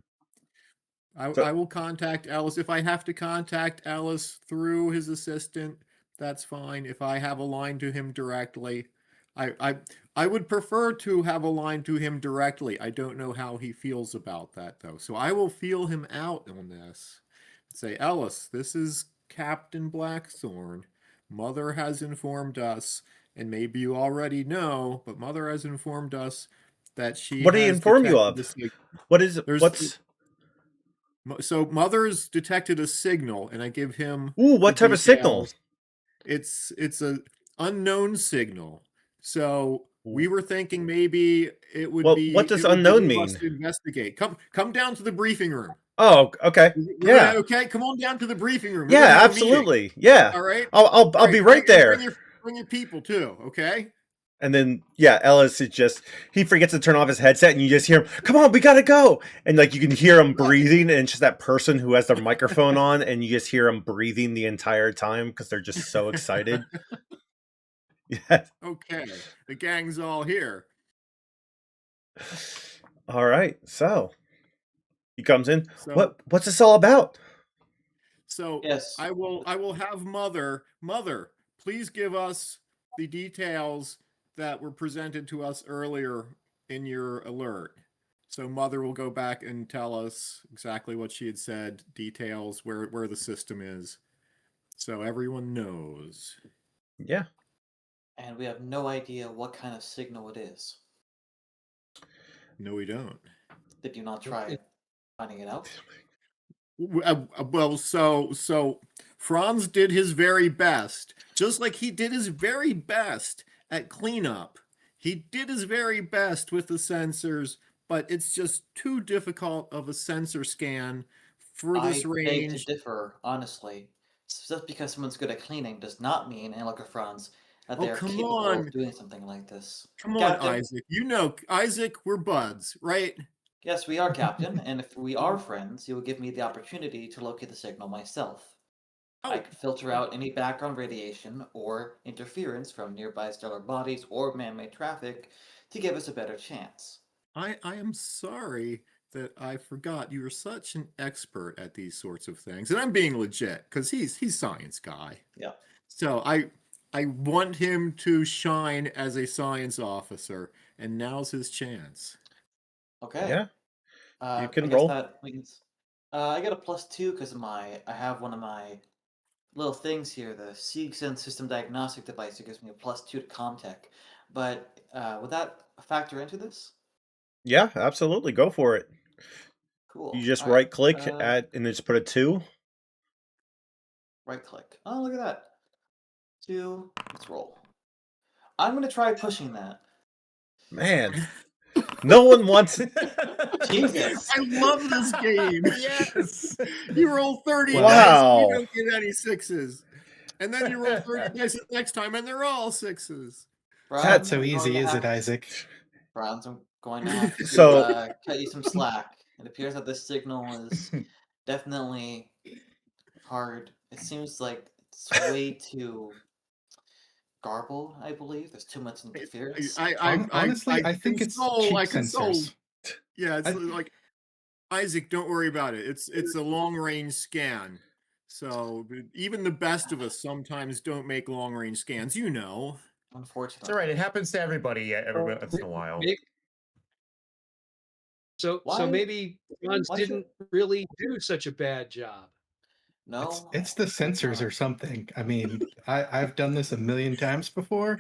So- I will contact Ellis if I have to contact Ellis through his assistant. That's fine. If I have a line to him directly, I would prefer to have a line to him directly. I don't know how he feels about that though, so I will feel him out on this. Say, Ellis, this is Captain Blackthorn. Mother has informed us, and maybe you already know, but Mother has informed us that she what did he has inform you detected of? the sig- What is There's- what's? So Mother's detected a signal, and I give him Ooh, what the type of signal? details. It's a unknown signal. So we were thinking maybe it would Well, be what does it would unknown behoove us mean? to investigate. Come down to the briefing room. Oh, okay. Yeah. Okay, come on down to the briefing room. Yeah, absolutely. Yeah. All right. I'll be right there. Bring your people too. Okay. And then yeah, Ellis is just he forgets to turn off his headset, and you just hear him. Come on, we gotta go. And like you can hear him breathing, and it's just that person who has their microphone on, and you just hear him breathing the entire time because they're just so excited. Yeah. Okay. The gang's all here. All right. So he comes in. So What's this all about? So Yes. I will have Mother, please give us the details that were presented to us earlier in your alert. So Mother will go back and tell us exactly what she had said, details where the system is. So everyone knows. Yeah. And we have no idea what kind of signal it is. No, we don't. Did you not try finding it out? Well, so Franz did his very best, just like he did his very best at cleanup. He did his very best with the sensors, but it's just too difficult of a sensor scan for this I beg range. to differ, honestly. Just because someone's good at cleaning does not mean, and look at Franz, that Oh, they are come capable on. of doing something like this. Come on, Captain, Isaac. You know, Isaac, we're buds, right? yes, we are, Captain, and if we are friends, you will give me the opportunity to locate the signal myself. I Oh, can filter out any background radiation or interference from nearby stellar bodies or man-made traffic to give us a better chance. I am sorry that I forgot you were such an expert at these sorts of things, and I'm being legit because he's science guy. Yeah. So I want him to shine as a science officer, and now's his chance. Okay. Yeah. You I can guess roll. that means I get a +2 because I have one of my little things here, the Siegson system diagnostic device that gives me a +2 to Comtech. But would that factor into this? Yeah, absolutely. Go for it. Cool. You just All right. right click at and just put a 2. Right click. Oh, look at that. 2. Let's roll. I'm gonna try pushing that. Man, no one wants. Jesus. I love this game. Yes. You roll 30 Wow. dice, and you don't get any 6s. And then you roll 30 dice the next time, and they're all 6s. It's Brian, not so I'm going easy, to is have- it, Isaac? Brian, I'm going to have to So- cut you some slack. It appears that this signal is definitely hard. It seems like it's way too garbled, I believe. There's too much interference. Honestly, I think it's cheap sensors. Yeah, it's like, Isaac, don't worry about it. It's a long range scan. So even the best of us sometimes don't make long range scans, you know. Unfortunately. It's all right. It happens to everybody every once in a while. So Why- maybe Hans why should- didn't really do such a bad job. No. It's the sensors or something. I mean, I've done this a million times before.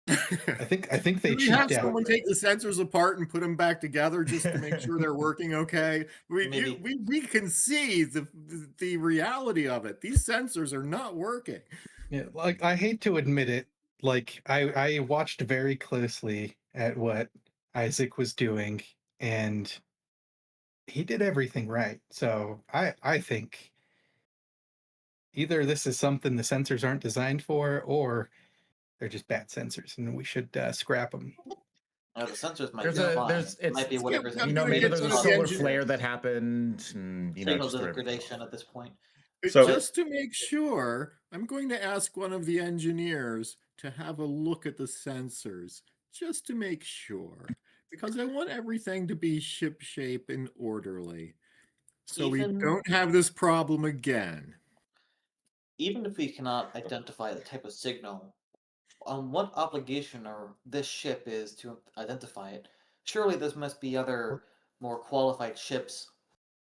I think they Do we have cheaped out. someone take the sensors apart and put them back together just to make sure they're working okay? Maybe. We can see the reality of it. These sensors are not working. Yeah, like I hate to admit it, like I watched very closely at what Isaac was doing, and he did everything right. So I think either this is something the sensors aren't designed for, or they're just bad sensors, and we should scrap them. The sensors might There's be a- fine. there's- It might be it's- whatever's Yeah, You know, gonna maybe get there's a some of the solar engineers. flare that happened, and signal just whatever. degradation at this point. So- Just to make sure, I'm going to ask one of the engineers to have a look at the sensors, just to make sure, because I want everything to be shipshape and orderly, so we Even- don't have this problem again. Even if we cannot identify the type of signal, on what obligation or this ship is to identify it, surely there must be other more qualified ships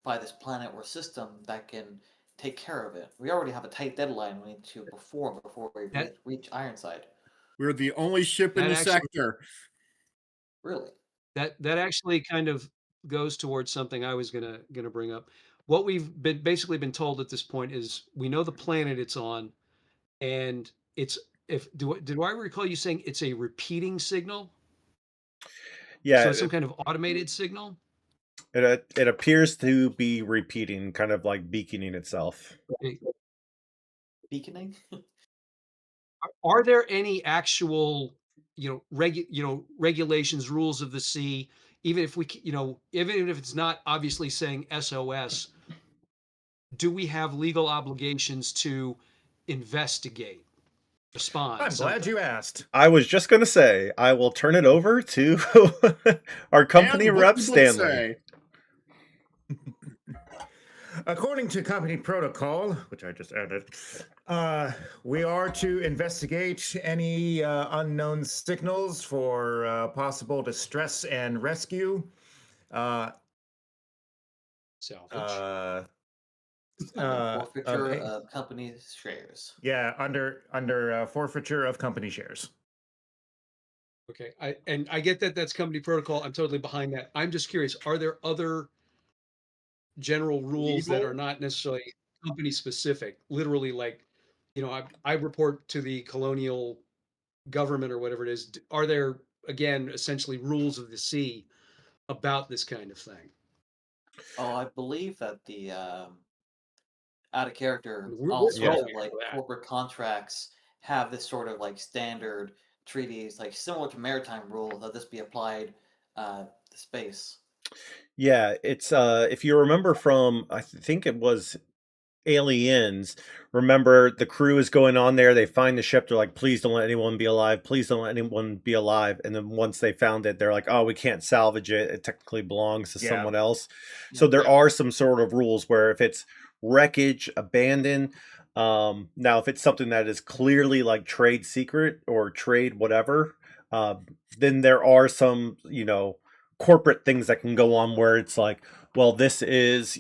by this planet or system that can take care of it. We already have a tight deadline we need to perform before we reach Ironside. We're the only ship in That the actually- sector. Really? That actually kind of goes towards something I was gonna bring up. What we've basically been told at this point is we know the planet it's on, and it's do I recall you saying it's a repeating signal? Yeah, So it's some kind of automated signal. it appears to be repeating, kind of like beaconing itself. Beaconing? Are there any actual regulations, rules of the sea, even if even if it's not obviously saying SOS, do we have legal obligations to investigate, respond? I'm glad you asked. I was just going to say, I will turn it over to our company And rep, what's the book Stanley. say? According to company protocol, which I just added, we are to investigate any unknown signals for possible distress and rescue. Salvage. Forfeiture okay. of company's shares. Yeah, under forfeiture of company shares. Okay, I get that that's company protocol. I'm totally behind that. I'm just curious, are there other general rules that Legal? are not necessarily company specific? Literally, like, I report to the colonial government or whatever it is. Are there, again, essentially rules of the sea about this kind of thing? Oh, I believe that the out of character We're all all sorts of here like for that. corporate contracts have this sort of like standard treaties, like similar to maritime rules, that this be applied to space. Yeah, it's if you remember from I think it was Aliens, remember the crew is going on there, they find the ship, they're like, please don't let anyone be alive, please don't let anyone be alive. And then once they found it, they're like, oh, we can't salvage it. It technically belongs to Yeah. someone else. So Yeah. there are some sort of rules where if it's wreckage, abandoned, now if it's something that is clearly like trade secret or trade whatever, then there are some, corporate things that can go on where it's like, well, this is,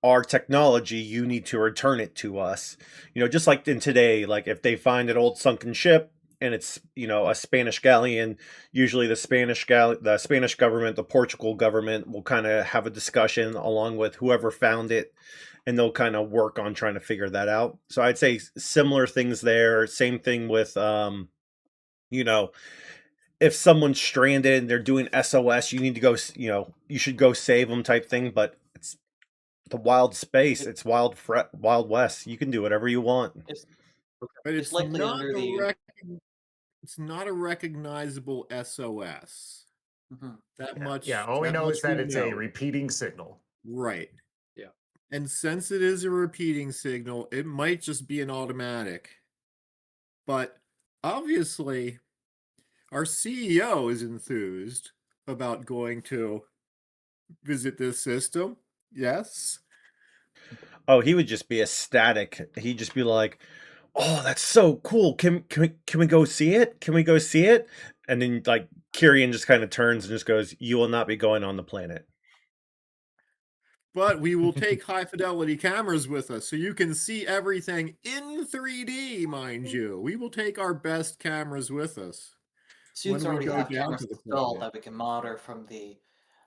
our technology, you need to return it to us. Just like in today, like if they find an old sunken ship and it's a Spanish galleon, usually the Spanish government, the Portugal government will kind of have a discussion along with whoever found it, and they'll kind of work on trying to figure that out. So I'd say similar things there. Same thing with if someone's stranded and they're doing SOS, you need to go, you should go save them type thing. But it's the wild space. It's wild west. You can do whatever you want. But It's likely under the. it's not a recognizable SOS. Mhm. That much. Yeah, all we that know much is that we it's know. a repeating signal. Right. Yeah. And since it is a repeating signal, it might just be an automatic. But obviously, our CEO is enthused about going to visit this system. Yes. Oh, he would just be ecstatic. He'd just be like, "Oh, that's so cool! Can we go see it? Can we go see it?" And then like Kyrian just kind of turns and just goes, "You will not be going on the planet." But we will take high fidelity cameras with us so you can see everything in 3D, mind you. We will take our best cameras with us. Suits when we already go have down cameras to the installed planet. that we can monitor from the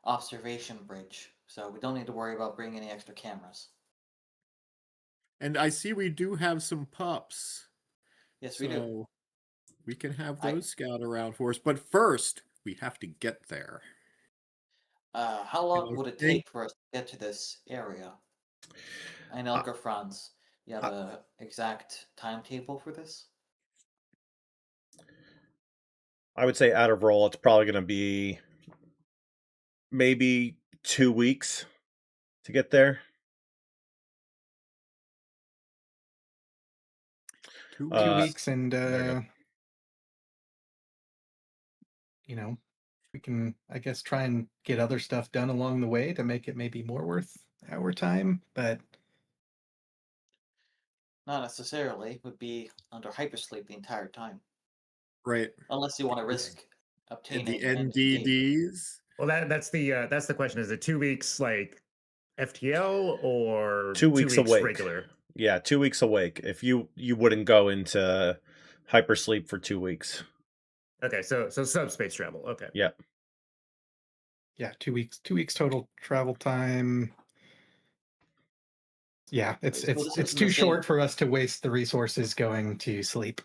observation bridge, so we don't need to worry about bringing any extra cameras. And I see we do have some pups. Yes, we do. So we can have those scout around for us. But first, we have to get there. How long would it think- take for us to get to this area? I know, Franz, you have an exact timetable for this? I would say out of roll, it's probably going to be maybe 2 weeks to get there. 2 Uh, weeks, and there we can, I guess, try and get other stuff done along the way to make it maybe more worth our time. But Not necessarily. Would be under hypersleep the entire time, Right. unless you want to risk And obtaining the an escape. NDDs. Well, that's the question. Is it 2 weeks like FTL or 2 weeks awake. regular? Yeah, 2 weeks awake. If you wouldn't go into hypersleep for 2 weeks. Okay, so subspace travel. Okay. Yeah. yeah, 2 weeks. 2 weeks total travel time. Yeah, it's So this it's isn't too the short same- for us to waste the resources going to sleep.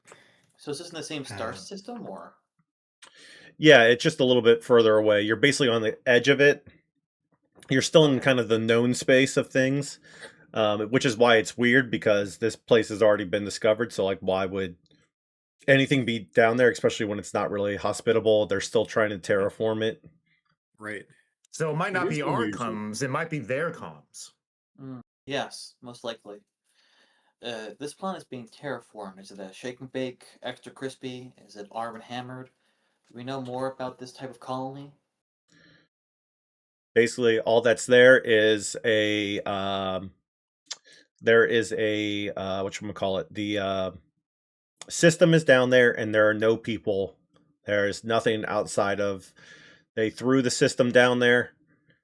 So is this in the same star Uh, system, or? Yeah, it's just a little bit further away. You're basically on the edge of it. You're still in Okay. kind of the known space of things, which is why it's weird because this place has already been discovered. So, like, why would anything be down there, especially when it's not really hospitable? They're still trying to terraform it. Right. So it might not It is be our unusual. comms, it might be their comms. Yes, most likely. This planet is being terraformed. Is it a shake and bake, extra crispy? Is it arm and hammered? Do we know more about this type of colony? Basically, all that's there is a whatchamacallit, the system is down there and there are no people. There's nothing outside of, they threw the system down there,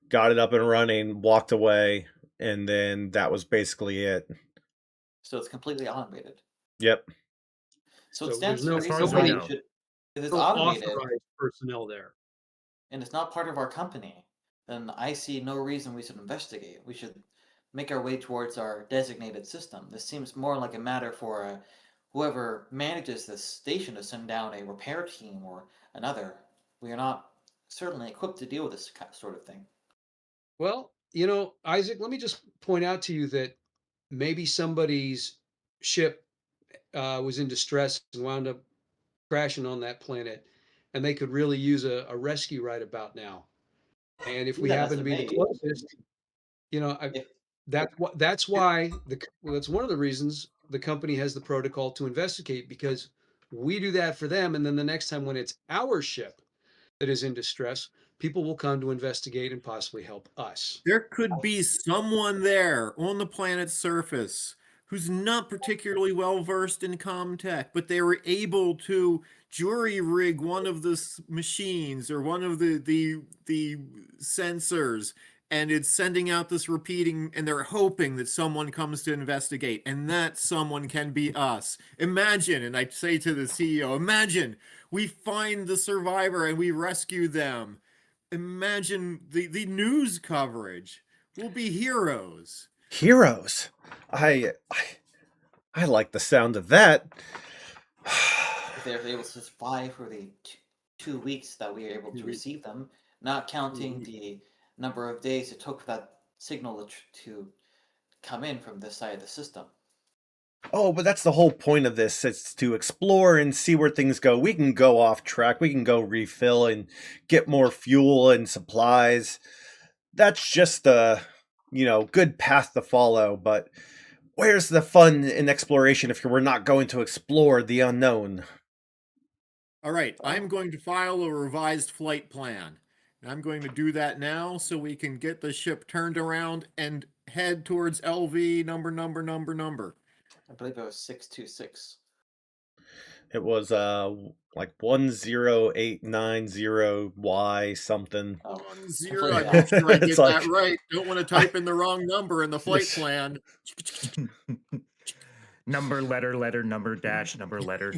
got it up and running, walked away, and then that was basically it. So it's completely automated. Yep. So it So stands there's to no- reason as far as we we know. should. If it's No automated authorized personnel there. and it's not part of our company, then I see no reason we should investigate. We should make our way towards our designated system. This seems more like a matter for whoever manages this station to send down a repair team or another. We are not certainly equipped to deal with this sort of thing. Well, Isaac, let me just point out to you that maybe somebody's ship was in distress and wound up crashing on that planet, and they could really use a rescue right about now. And if we Yeah, happen that's to be the amazing. closest, If that's why that's one of the reasons the company has the protocol to investigate, because we do that for them, and then the next time when it's our ship that is in distress, people will come to investigate and possibly help us. There could be someone there on the planet's surface who's not particularly well versed in comtech, but they were able to jury rig one of the machines or one of the sensors and it's sending out this repeating, and they're hoping that someone comes to investigate, and that someone can be us. Imagine, and I say to the CEO, imagine we find the survivor and we rescue them. Imagine the news coverage. We'll be heroes. Heroes. I like the sound of that. If they're able to survive for the 2 weeks that we were able to receive them, not counting the number of days it took for that signal to come in from this side of the system. Oh, but that's the whole point of this. It's to explore and see where things go. We can go off track. We can go refill and get more fuel and supplies. That's just a, good path to follow. But where's the fun in exploration if we're not going to explore the unknown? All right, I'm going to file a revised flight plan. And I'm going to do that now so we can get the ship turned around and head towards LV number. I believe it was 626. It was like 10890Y something. Oh, 10. completely I'm not sure I It's did like- that right. Don't want to type in the wrong number in the flight plan. Number, letter, number, dash, number, letter.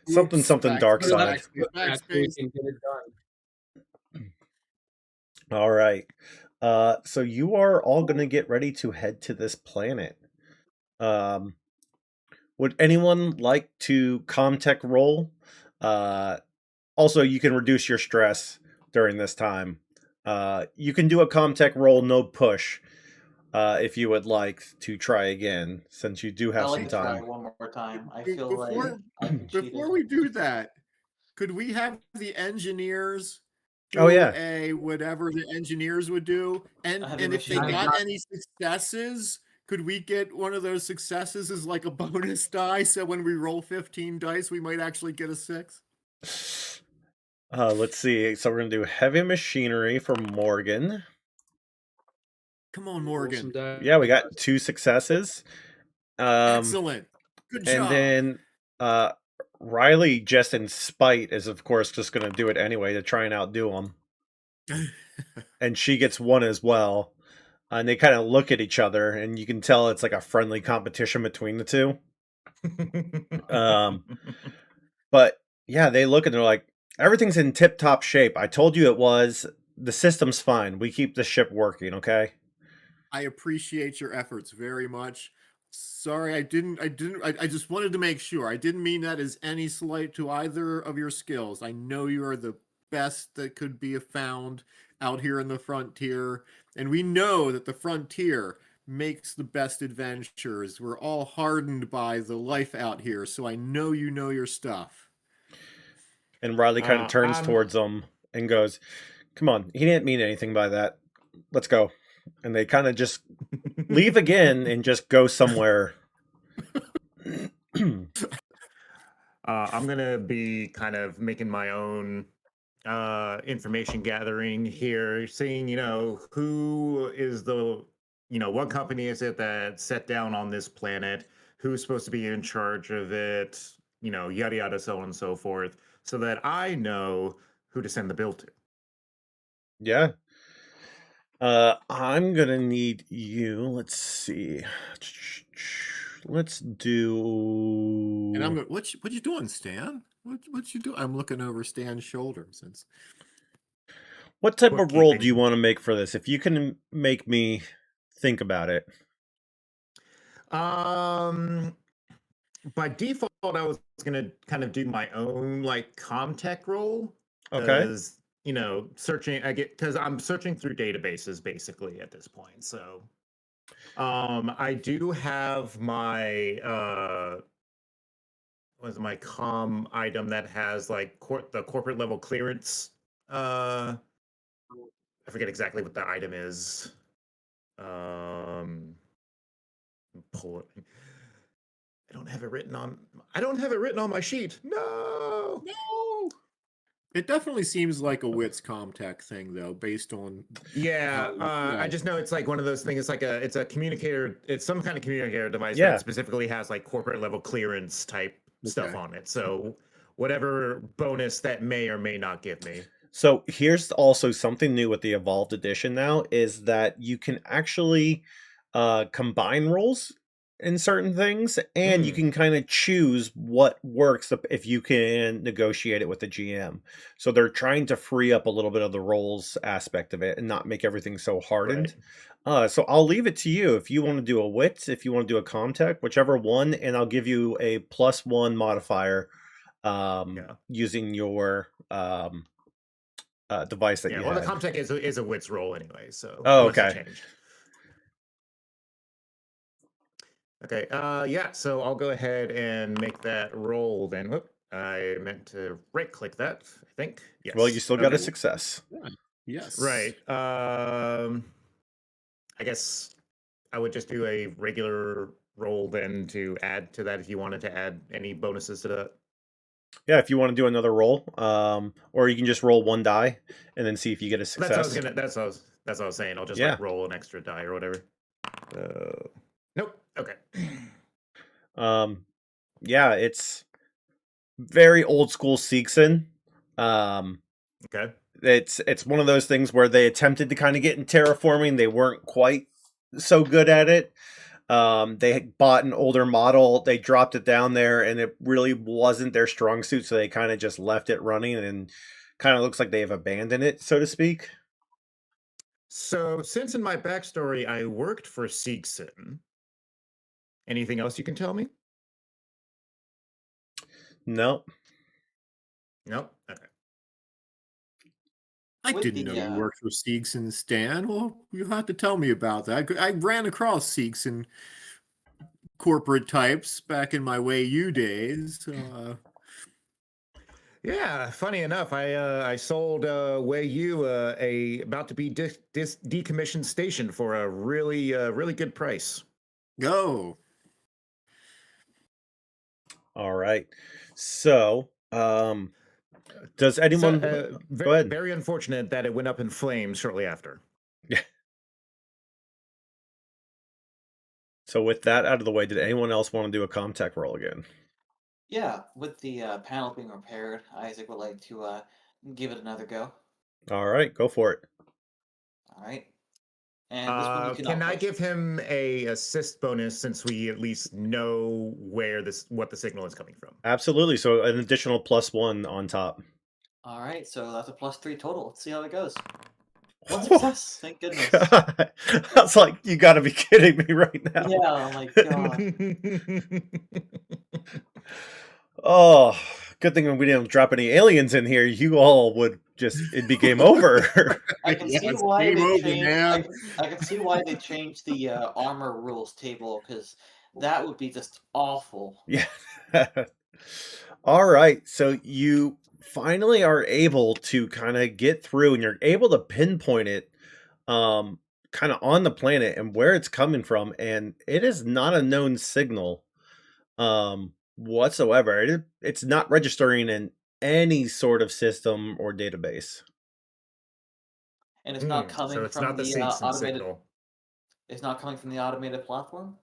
Something dark Backspace, side. That way we can get it done. All right. So you are all going to get ready to head to this planet. Would anyone like to Comtech roll? Also, you can reduce your stress during this time. You can do a Comtech roll, no push, if you would like to try again, since you do have I'd some like to try time. one more time. I feel like Before, I've been cheated. before we do that, could we have the engineers do Oh, yeah. a whatever the engineers would do? And Heavy if they machinery. got any successes, could we get one of those successes as like a bonus die? So when we roll 15 dice, we might actually get a 6. Let's see. So we're going to do heavy machinery for Morgan. Come on, Roll Morgan. some dice. Yeah, we got 2 successes. Excellent. Good And job. then Riley, just in spite, is of course just going to do it anyway to try and outdo him. And she gets 1 as well. And they kind of look at each other, and you can tell it's like a friendly competition between the two. But yeah, they look and they're like, everything's in tip-top shape. I told you it was. The system's fine. We keep the ship working, okay? I appreciate your efforts very much. Sorry, I just wanted to make sure. I didn't mean that as any slight to either of your skills. I know you are the best that could be found out here in the frontier. And we know that the frontier makes the best adventures. We're all hardened by the life out here. So I know you know your stuff. And Riley kind of turns towards them and goes, come on, he didn't mean anything by that. Let's go. And they kind of just leave again and just go somewhere. I'm going to be kind of making my own information gathering here, seeing, who is the, what company is it that set down on this planet, who's supposed to be in charge of it, yada, yada, so on and so forth, so that I know who to send the bill to. Yeah. I'm gonna need you. Let's see. Let's do. And I'm going, what you doing, Stan? What you doing? I'm looking over Stan's shoulder since. What type of roll do Bookkeeping. you want to make for this? If you can make me think about it. By default, I was gonna kind of do my own like Comtech roll. Okay. Searching. Because I'm searching through databases basically at this point. So, I do have my my com item that has like the corporate level clearance. I forget exactly what the item is. Pull it. I don't have it written on my sheet. No. It definitely seems like a Wits Comtech thing, though, based on. Yeah, yeah. I just know it's like one of those things. It's a communicator. It's some kind of communicator device Yeah. that specifically has like corporate level clearance type stuff Okay. on it. So whatever bonus that may or may not give me. So here's also something new with the Evolved Edition now is that you can actually combine roles in certain things, and you Hmm. can kind of choose what works if you can negotiate it with the GM. So they're trying to free up a little bit of the roles aspect of it and not make everything so hardened. Right. So I'll leave it to you if you want to do a wit, if you want to do a comtech, whichever one, and I'll give you a +1 modifier Yeah. using your device that Yeah. you Well, the had. Comtech is a wits roll anyway, so Oh, unless it okay. changed. Okay. Yeah. So I'll go ahead and make that roll then. Whoop. I meant to right click that, I think. Well, you Yes. still got a Okay. success. Yeah. Yes. Right. I guess I would just do a regular roll then to add to that if you wanted to add any bonuses to that. Yeah, if you want to do another roll, or you can just roll one die and then see if you get a That's what I was success. gonna. That's what I was saying. I'll just Yeah. like roll an extra die or whatever. Nope. Okay. Yeah, it's very old school Seegson. Okay. It's one of those things where they attempted to kind of get in terraforming. They weren't quite so good at it. They had bought an older model, they dropped it down there, and it really wasn't their strong suit, so they kind of just left it running and kind of looks like they've abandoned it, so to speak. So since in my backstory I worked for Seegson, anything else you can tell me? No. Nope. Okay. I With didn't the know you worked for Seegson, Stan. Well, you have to tell me about that. I ran across Seegson corporate types back in my Way U days. Yeah, funny enough, I sold Wei Yu a about to be decommissioned station for a really good price. Go. All right. So, does So, anyone go ahead? very unfortunate that it went up in flames shortly after. Yeah. So with that out of the way, did anyone else want to do a comtech roll again? Yeah, with the panel being repaired, Isaac would like to give it another go. All right, go for it. All right, and this one you Can cannot I push. give him a assist bonus since we at least know what the signal is coming from? Absolutely. So an additional +1 on top. All right, so that's a +3 total. Let's see how it goes. One success, thank goodness. God. I was like, you got to be kidding me right now. Yeah, oh my god. Oh, good thing we didn't drop any aliens in here. You all would it'd be game over. I can see Yes, why game they over, changed. man. I can see why they changed the armor rules table because that would be just awful. Yeah. All right. So you finally are able to kind of get through and you're able to pinpoint it kind of on the planet and where it's coming from, and it is not a known signal whatsoever. It's not registering in any sort of system or database. And it's not So coming it's from not the the Seegson automated. signal. It's not coming from the automated platform.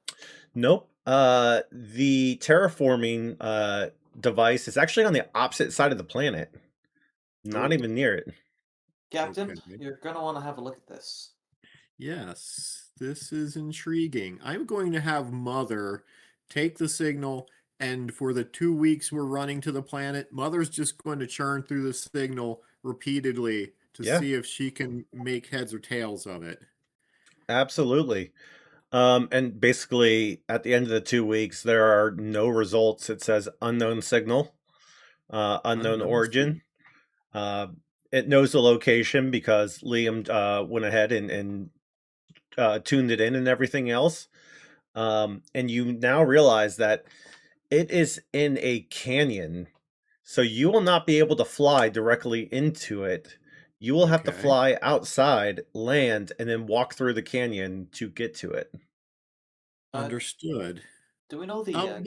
Nope. The terraforming device is actually on the opposite side of the planet. Not Ooh. even near it. Captain, Okay. you're gonna want to have a look at this. Yes, this is intriguing. I'm going to have Mother take the signal, and for the 2 weeks we're running to the planet, Mother's just going to churn through the signal repeatedly to Yeah. see if she can make heads or tails of it. Absolutely. And basically at the end of the 2 weeks, there are no results. It says unknown signal, unknown origin. It knows the location because Liam went ahead and tuned it in and everything else. And you now realize that it is in a canyon. So you will not be able to fly directly into it. You will have to Okay. fly outside, land, and then walk through the canyon to get to it. Understood. Do we know the?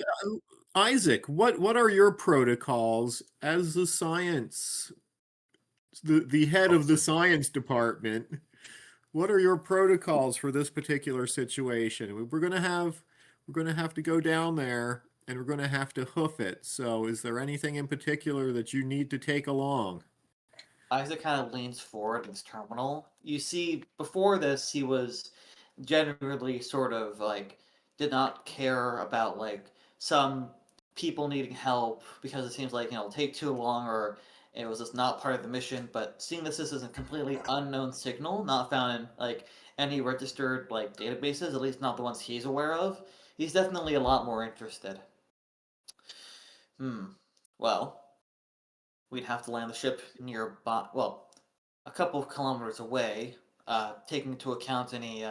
Isaac, what are your protocols as the the head of the science department? What are your protocols for this particular situation? We're gonna have to go down there and we're gonna have to hoof it. So is there anything in particular that you need to take along? Isaac kind of leans forward in his terminal. You see, before this, he was generally sort of like did not care about like some people needing help because it seems like it'll take too long or it was just not part of the mission. But seeing this as a completely unknown signal, not found in like any registered like databases, at least not the ones he's aware of, he's definitely a lot more interested. Well, we'd have to land the ship nearby, well, a couple of kilometers away, taking into account any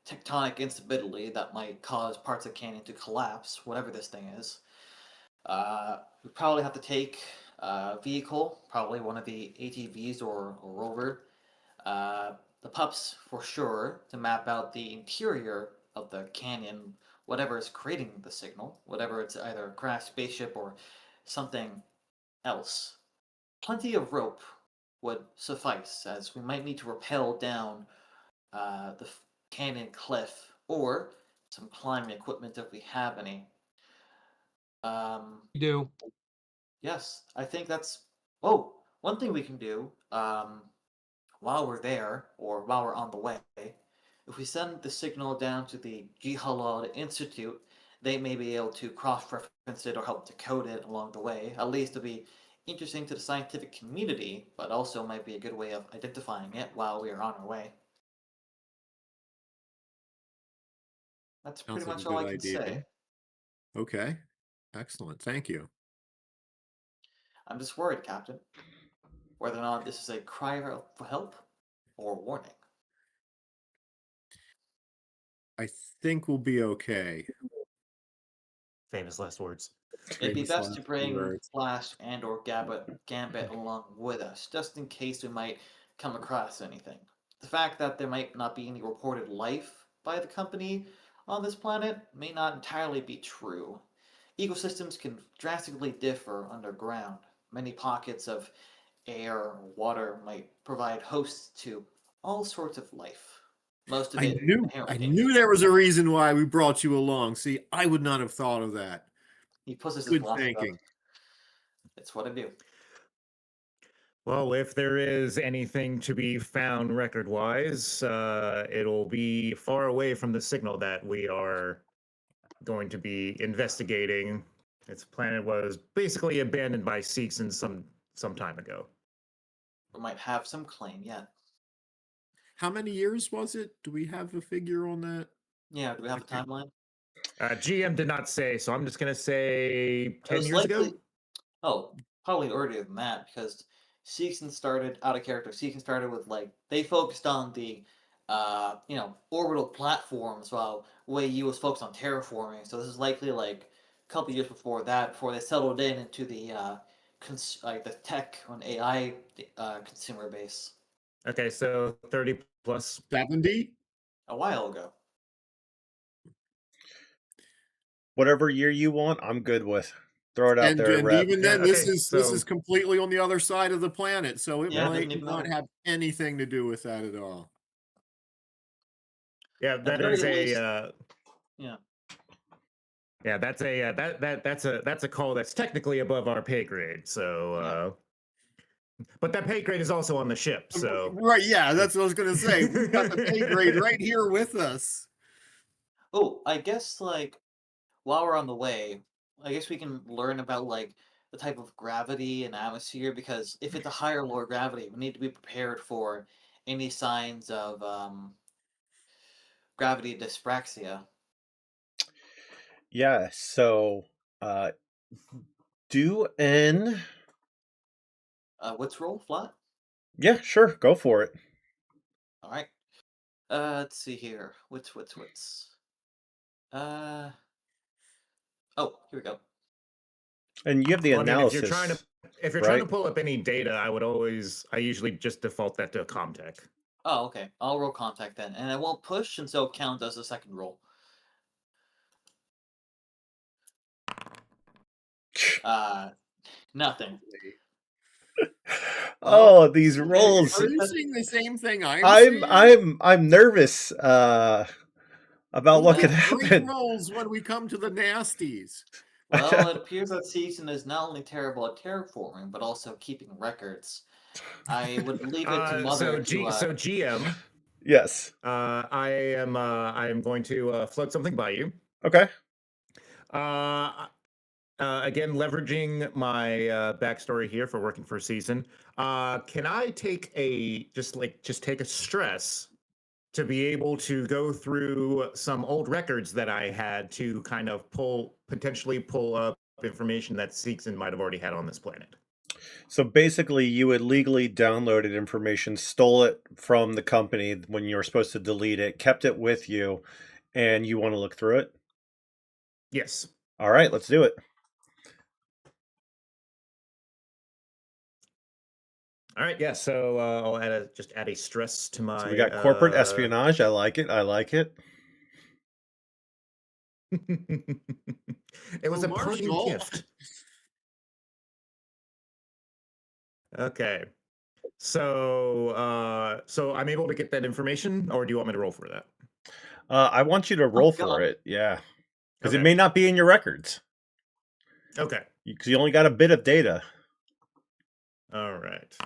tectonic instability that might cause parts of the canyon to collapse, whatever this thing is. We probably have to take a vehicle, probably one of the ATVs or rover. The pups, for sure, to map out the interior of the canyon, whatever is creating the signal, whatever it's either a crashed spaceship or something else. Plenty of rope would suffice, as we might need to rappel down the canyon cliff, or some climbing equipment if we have any. You do. Yes, I think that's. Oh, one thing we can do while we're there, or while we're on the way, if we send the signal down to the Jihalal Institute, they may be able to cross-reference it or help decode it along the way. At least it'll be interesting to the scientific community, but also might be a good way of identifying it while we are on our way. That's Sounds pretty like a much all I good can idea. say. Okay. Excellent. Thank you. I'm just worried, Captain, whether or not this is a cry for help or a warning. I think we'll be okay. Famous last words. It'd be Famous best to last bring words. Flash and or Gambit along with us, just in case we might come across anything. The fact that there might not be any reported life by the company on this planet may not entirely be true. Ecosystems can drastically differ underground. Many pockets of air or water might provide hosts to all sorts of life. Most of I it knew inherently there was a reason why we brought you along. See, I would not have thought of that. He pushes his Good glasses up. thinking. It's what I do. Well, if there is anything to be found record-wise, it'll be far away from the signal that we are going to be investigating. Its planet was basically abandoned by Seegson some time ago. We might have some claim yet. How many years was it? Do we have a figure on that? Yeah, do we have a timeline? GM did not say, so I'm just going to say 10 years ago. Oh, probably earlier than that, because Seegson started out of character. Seegson started with like they focused on the orbital platforms, while Wei Yu was focused on terraforming. So this is likely like a couple years before that, before they settled into the the tech and AI consumer base. Okay, so 30 plus. 70? A while ago. Whatever year you want, I'm good with. Throw it out And, there, and Rep. even Yeah, then, okay, this so- is completely on the other side of the planet, so it Yeah, might doesn't even not matter. have anything to do with that at all. Yeah, At the that very is a least, yeah. Yeah, that's a that's a call that's technically above our pay grade. So, but that pay grade is also on the ship. So, Right, yeah, that's what I was gonna say. We've got the pay grade right here with us. Oh, I guess like while we're on the way, I guess we can learn about like the type of gravity and atmosphere, because if it's a higher or lower gravity, we need to be prepared for any signs of gravity dyspraxia. Yeah, so do an What's roll flat? yeah, sure, go for it. All right. Let's see here. What's uh oh, here we go. And you have the well, I mean, analysis. if you're trying to right? pull up any data, I usually just default that to Comtech. Oh, okay. I'll roll contact then, and I won't push, and so count as a second roll. Nothing. Oh, these Well, rolls. Are you seeing the same thing I'm seeing? I'm nervous about what could Great happen. rolls when we come to the nasties. Well, it appears that Season is not only terrible at terraforming, but also keeping records. I would leave it to So Mother to. GM, Yes. I am going to float something by you. Okay. Again, leveraging my backstory here for working for a season. Can I take just take a stress to be able to go through some old records that I had to kind of potentially pull up information that Seegson might have already had on this planet? So basically, you had legally downloaded information, stole it from the company when you were supposed to delete it, kept it with you, and you want to look through it? Yes. All right, let's do it. All right. Yeah. So I'll just add a stress to my. So we got corporate espionage. I like it. I like it. It was Oh, a parting Marshall. gift. Okay. So I'm able to get that information, or do you want me to roll for that? I want you to roll for God. it. Yeah. Because it Okay. may not be in your records. Okay. Because you only got a bit of data. All right.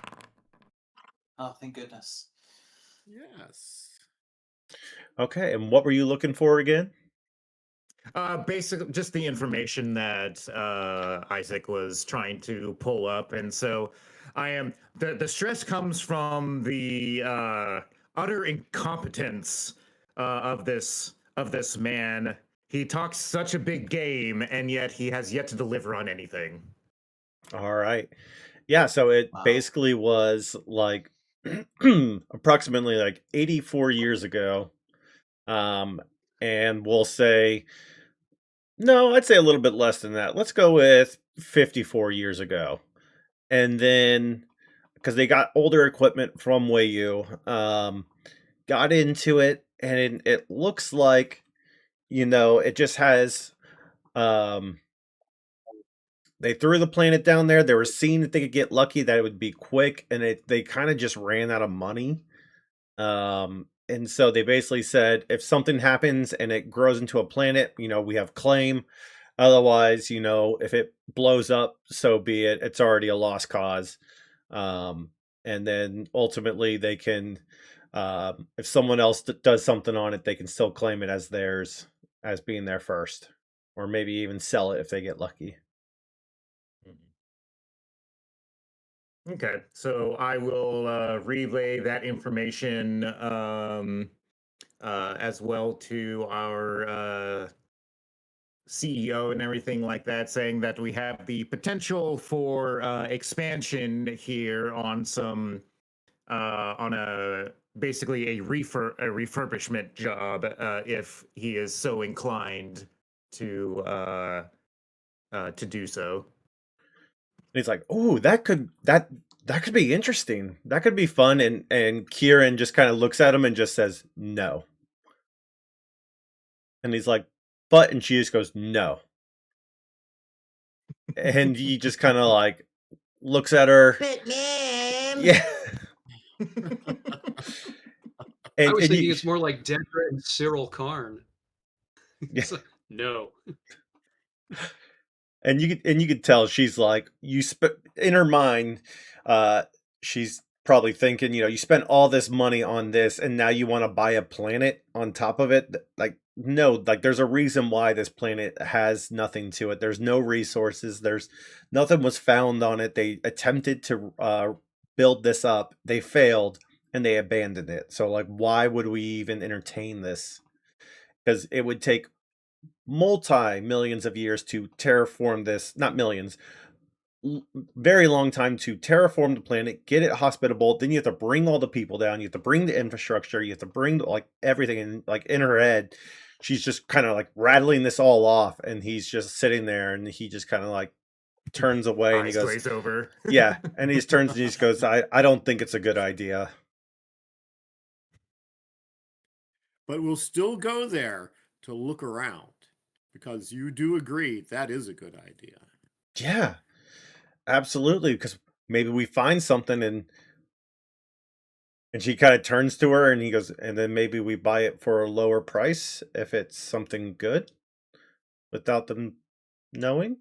Oh, thank goodness. Yes. Okay. And what were you looking for again? Basically, just the information that Isaac was trying to pull up, and so I am the stress comes from the utter incompetence of this man. He talks such a big game, and yet he has yet to deliver on anything. All right. Yeah. So it Wow. basically was like approximately like 84 years ago. And we'll say, no, I'd say a little bit less than that. Let's go with 54 years ago. And then, because they got older equipment from Wayu, got into it, and it looks like, it just has, they threw the planet down there. They were seeing that they could get lucky, that it would be quick, and they kind of just ran out of money. And so they basically said, if something happens and it grows into a planet, we have claim. Otherwise, if it blows up, so be it. It's already a lost cause. And then ultimately they can, if someone else does something on it, they can still claim it as theirs, as being there first, or maybe even sell it if they get lucky. Okay, so I will relay that information as well to our CEO and everything like that, saying that we have the potential for expansion here on some on a basically a refurbishment job if he is so inclined to do so. And he's like, "Oh, that could be interesting. That could be fun." And Kieran just kind of looks at him and just says, "No." And he's like, "But," and she just goes, "No." And he just kind of like looks at her. But man, Yeah. I was thinking you, it's more like Dedra and Cyril Karn. yeah. It's like, no. And you could tell she's like, in her mind, she's probably thinking, you spent all this money on this, and now you want to buy a planet on top of it. Like, no, like there's a reason why this planet has nothing to it. There's no resources. There's nothing was found on it. They attempted to build this up. They failed, and they abandoned it. So like, why would we even entertain this? Because it would take multi-millions of years to terraform this, not millions, very long time to terraform the planet, get it hospitable. Then you have to bring all the people down, you have to bring the infrastructure, you have to bring like everything. And like in her head, she's just kind of like rattling this all off, and he's just sitting there, and he just kind of like turns away and he eyes goes, glaze over. yeah, and he just turns and he just goes, I don't think it's a good idea. But we'll still go there to look around because you do agree that is a good idea. Yeah, absolutely, because maybe we find something. And she kind of turns to her and he goes, and then maybe we buy it for a lower price if it's something good without them knowing.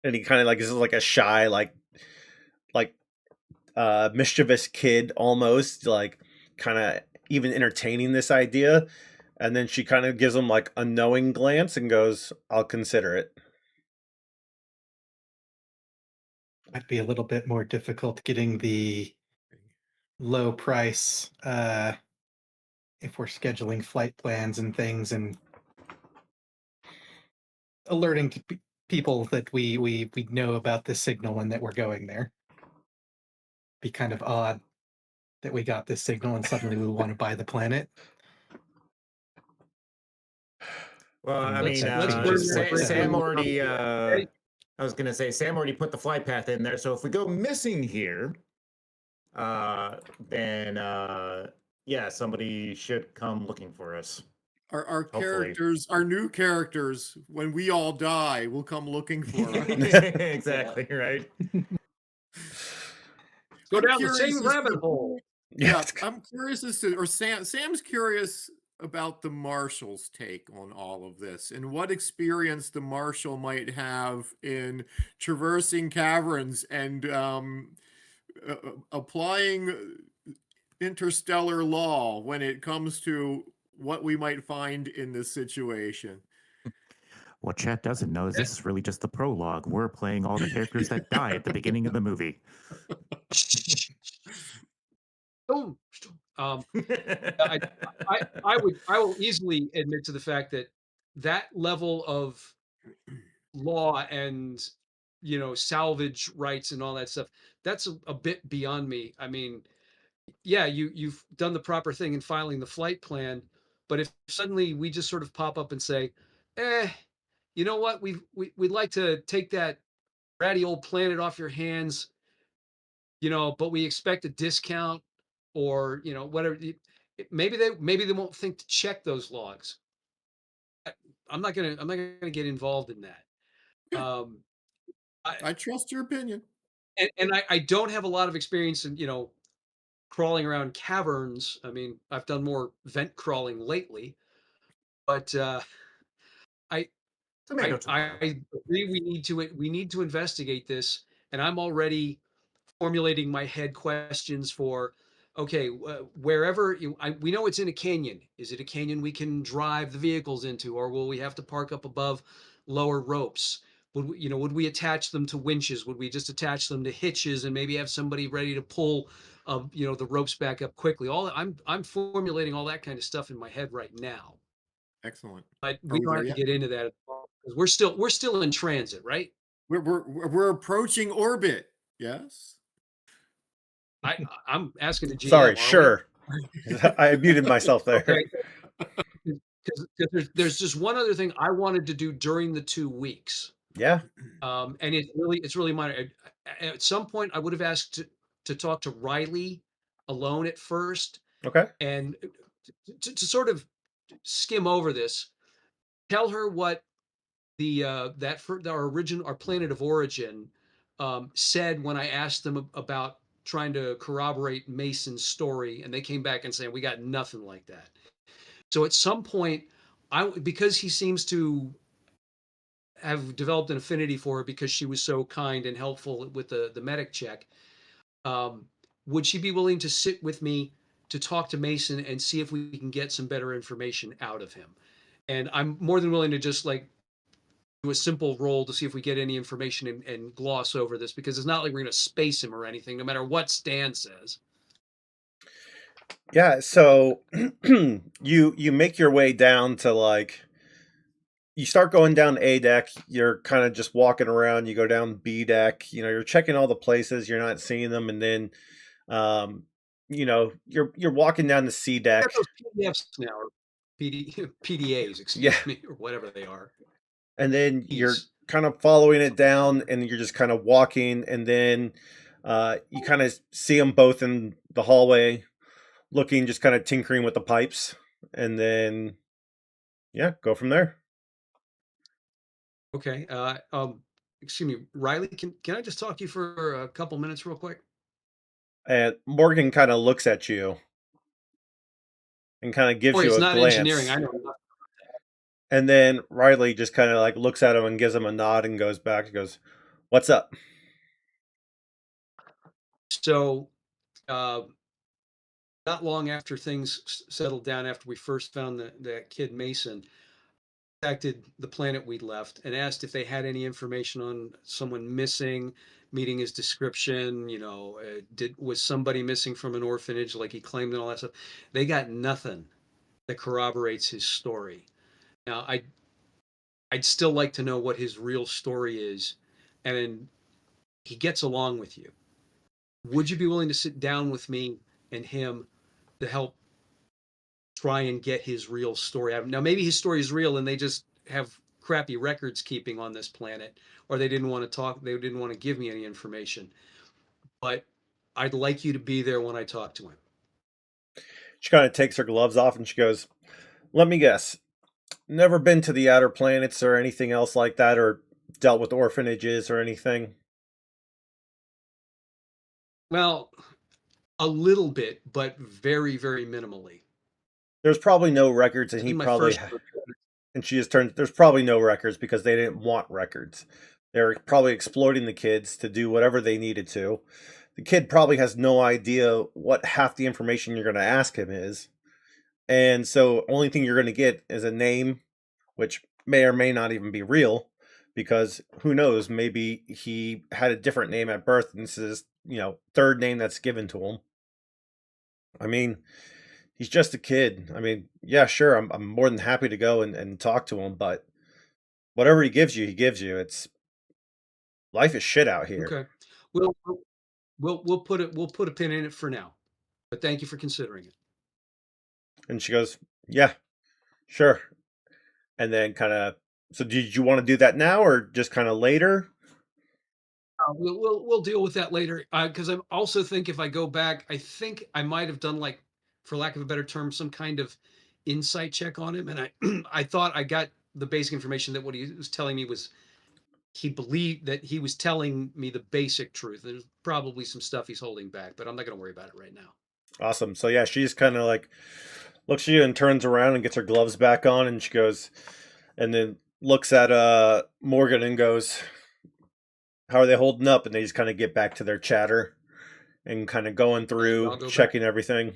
And he kind of like, this is like a shy, like mischievous kid almost, like kind of even entertaining this idea. And then she kind of gives him like a knowing glance and goes, "I'll consider it." Might be a little bit more difficult getting the low price if we're scheduling flight plans and things and alerting to people that we know about the signal and that we're going there. Be kind of odd that we got this signal and suddenly we want to buy the planet. Well, I Let's- mean, let's burn Sam, that Sam down. already. Okay. I was gonna say Sam already put the flight path in there. So if we go missing here, then yeah, somebody should come looking for us. Our Hopefully. characters, our new characters, when we all die, will come looking for us. Exactly right. Go I'm down the curious same as rabbit to- hole. Yeah, I'm curious as to, or Sam's curious about the Marshal's take on all of this and what experience the Marshal might have in traversing caverns and applying interstellar law when it comes to what we might find in this situation. What chat doesn't know is this is really just the prologue. We're playing all the characters that die at the beginning of the movie. Boom. I will easily admit to the fact that that level of law and salvage rights and all that stuff, that's a bit beyond me. I mean, yeah, you've done the proper thing in filing the flight plan, but if suddenly we just sort of pop up and say, you know what, we'd like to take that ratty old planet off your hands, but we expect a discount or whatever. Maybe they won't think to check those logs. I'm not gonna get involved in that. I trust your opinion. And I don't have a lot of experience in crawling around caverns. I mean, I've done more vent crawling lately, but I Tomato, I agree we need to investigate this, and I'm already formulating my head questions for okay, wherever we know it's in a canyon. Is it a canyon we can drive the vehicles into, or will we have to park up above lower ropes? Would we attach them to winches? Would we just attach them to hitches and maybe have somebody ready to pull the ropes back up quickly? I'm formulating all that kind of stuff in my head right now. Excellent. But Are we we don't there have to yet? get into that because we're still in transit, right? We're approaching orbit. Yes. I'm asking the GM. Sorry, are sure. I muted myself there. Okay. Because there's just one other thing I wanted to do during the 2 weeks. Yeah. And it's really minor. At some point, I would have asked to talk to Riley alone at first, Okay. and to sort of skim over this, tell her what our planet of origin said when I asked them about trying to corroborate Mason's story, and they came back and saying we got nothing like that. So at some point, because he seems to have developed an affinity for her because she was so kind and helpful with the medic check. Would she be willing to sit with me to talk to Mason and see if we can get some better information out of him? And I'm more than willing to just do a simple roll to see if we get any information and gloss over this, because it's not like we're going to space him or anything, no matter what Stan says. Yeah, so you make your way down to you start going down A deck, you're kind of just walking around, you go down B deck, you're checking all the places, you're not seeing them, and then you're walking down the C deck. Those PDFs now, or PDAs, excuse me, or whatever they are. And then you're kind of following it down, and you're just kind of walking, and then you kind of see them both in the hallway, looking, just kind of tinkering with the pipes, and then go from there. Okay. Excuse me, Riley. Can I just talk to you for a couple minutes, real quick? And Morgan kind of looks at you and kind of gives you it's a not glance. engineering. I know. And then Riley just kind of looks at him and gives him a nod and goes back and goes, "What's up?" So, uh, not long after things settled down, after we first found that kid Mason, contacted the planet we'd left and asked if they had any information on someone missing, meeting his description. Was somebody missing from an orphanage like he claimed and all that stuff? They got nothing that corroborates his story. Now, I'd still like to know what his real story is, and he gets along with you. Would you be willing to sit down with me and him to help try and get his real story out? Now, maybe his story is real and they just have crappy records keeping on this planet, or they didn't want to talk, they didn't want to give me any information. But I'd like you to be there when I talk to him. She kind of takes her gloves off and she goes, "Let me guess. Never been to the outer planets or anything else like that, or dealt with orphanages or anything?" Well, a little bit, but very, very minimally. There's probably no records, and This he is my probably. first. And she just turns. There's probably no records because they didn't want records. They're probably exploiting the kids to do whatever they needed to. The kid probably has no idea what half the information you're going to ask him is. And so only thing you're going to get is a name, which may or may not even be real, because who knows, maybe he had a different name at birth and this is, third name that's given to him. I mean, he's just a kid. I mean, yeah, sure, I'm more than happy to go and talk to him, but whatever he gives you, he gives you. It's life is shit out here. Okay. We'll put a pin in it for now. But thank you for considering it. And she goes, "Yeah, sure." And then so did you want to do that now or just kind of later? We'll deal with that later. Because I also think if I go back, I think I might have done, like, for lack of a better term, some kind of insight check on him, and I I thought I got the basic information that what he was telling me was he believed that he was telling me the basic truth. There's probably some stuff he's holding back, but I'm not going to worry about it right now. Awesome. So yeah, she's kind of like looks at you and turns around and gets her gloves back on and she goes and then looks at Morgan and goes, "How are they holding up?" And they just kind of get back to their chatter and kind of going I'll through go back. checking everything.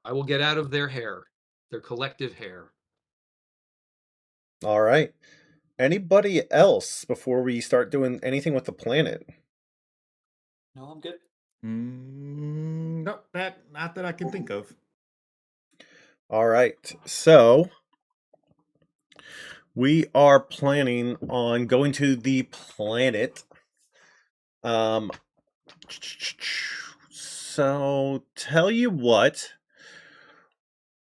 I will get out of their hair, their collective hair. All right. Anybody else before we start doing anything with the planet? No, I'm good. Nope, not that I can think of. All right. So we are planning on going to the planet. So tell you what,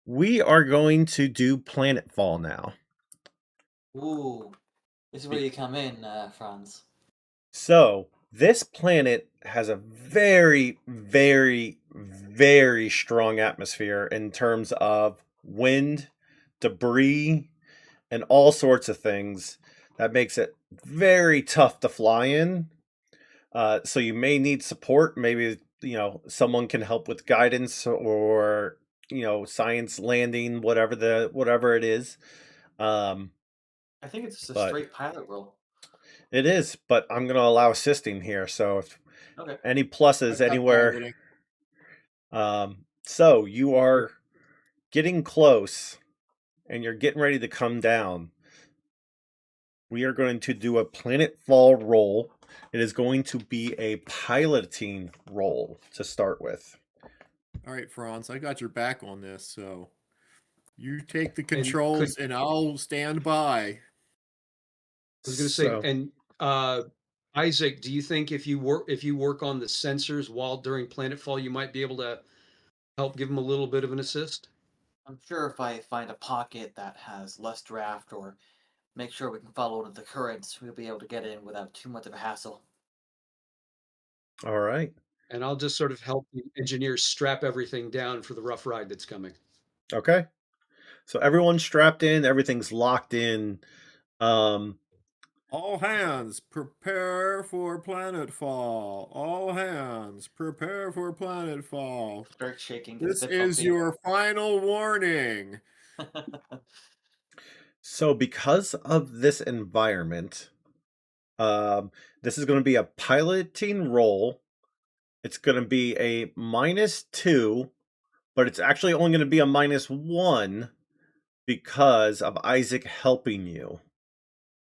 we are going to do Planetfall now. Ooh, this is where you come in, Franz. So this planet has a very, very, very strong atmosphere in terms of wind, debris, and all sorts of things that makes it very tough to fly in. So you may need support. Maybe, someone can help with guidance or, science landing, whatever it is. I think it's just a But straight pilot role. it is, but I'm going to allow assisting here. So if Okay. any pluses I've got anywhere. piloting. So you are getting close and you're getting ready to come down. We are going to do a Planetfall roll. It is going to be a piloting roll to start with. All right, Franz, I got your back on this, so you take the controls and I'll stand by. I was going to say, and Isaac, do you think if you work on the sensors while during Planetfall, you might be able to help give him a little bit of an assist? I'm sure if I find a pocket that has less draft or make sure we can follow the currents, we'll be able to get in without too much of a hassle. All right. And I'll just sort of help the engineers strap everything down for the rough ride that's coming. Okay. So everyone's strapped in, everything's locked in. All hands, prepare for planetfall. All hands, prepare for planetfall. Start shaking. This is your final warning. So because of this environment, this is going to be a piloting roll it's going to be a -2, but it's actually only going to be a -1 because of Isaac helping you.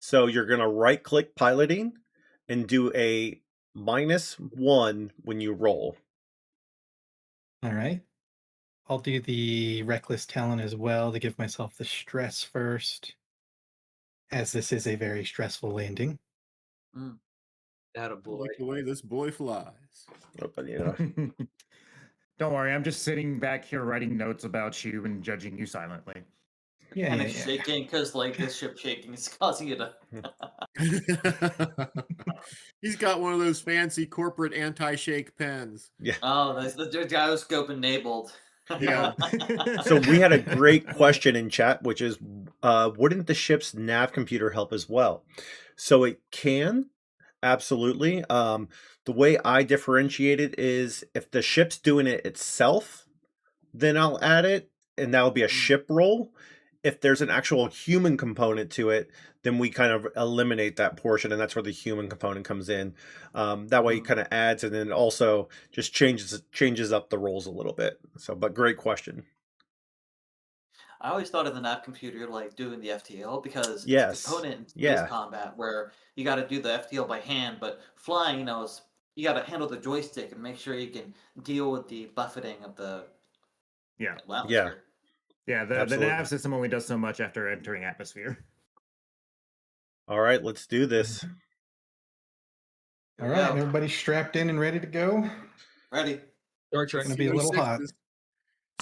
So you're going to right-click piloting and do a -1 when you roll. All right. I'll do the reckless talent as well to give myself the stress first, as this is a very stressful landing. That a I boy. like the way this boy flies. But, you know, Don't worry, I'm just sitting back here writing notes about you and judging you silently. Yeah, And yeah, it's yeah. shaking because like this ship shaking is causing you to. He's got one of those fancy corporate anti-shake pens. Oh, that's the gyroscope enabled. Yeah. so we had a great question in chat, which is, wouldn't the ship's nav computer help as well? So it can, absolutely. The way I differentiate it is if the ship's doing it itself, then I'll add it, and that'll be a ship roll. If there's an actual human component to it, then we kind of eliminate that portion, and that's where the human component comes in. That way, it kind of adds, and then also just changes up the rolls a little bit. So, but great question. I always thought of the nav computer like doing the FTL because Yes. it's a component in space Yeah. combat where you got to do the FTL by hand, but flying, you got to handle the joystick and make sure you can deal with the buffeting of the Yeah. atmosphere. Yeah, the Absolutely. nav system only does so much after entering atmosphere. All right, let's do this. All right, everybody strapped in and ready to go. Ready. Star Trek. It's gonna be a little hot.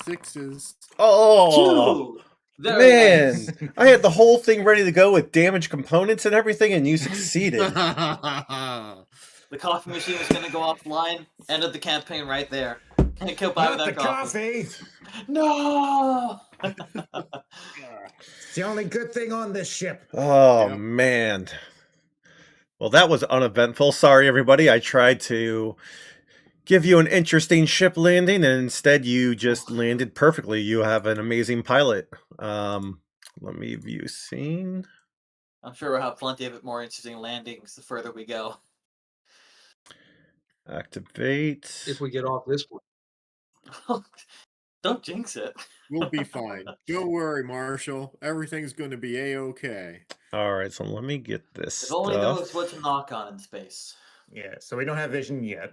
Sixes. Oh, 2. Very man. nice. I had the whole thing ready to go with damaged components and everything, and you succeeded. The coffee machine was going to go offline. End of the campaign right there. Can't go buy Not the that coffee. coffee! No! It's the only good thing on this ship. Oh, Yep. man. Well, that was uneventful. Sorry, everybody. I tried to give you an interesting ship landing, and instead you just landed perfectly. You have an amazing pilot. Let me view scene. I'm sure we'll have plenty of more interesting landings the further we go. Activate. If we get off this one. Don't jinx it. We'll be fine. Don't worry, Marshall. Everything's going to be a-okay. All right, so let me get this If only knows stuff what to knock on in space. Yeah, so we don't have vision yet.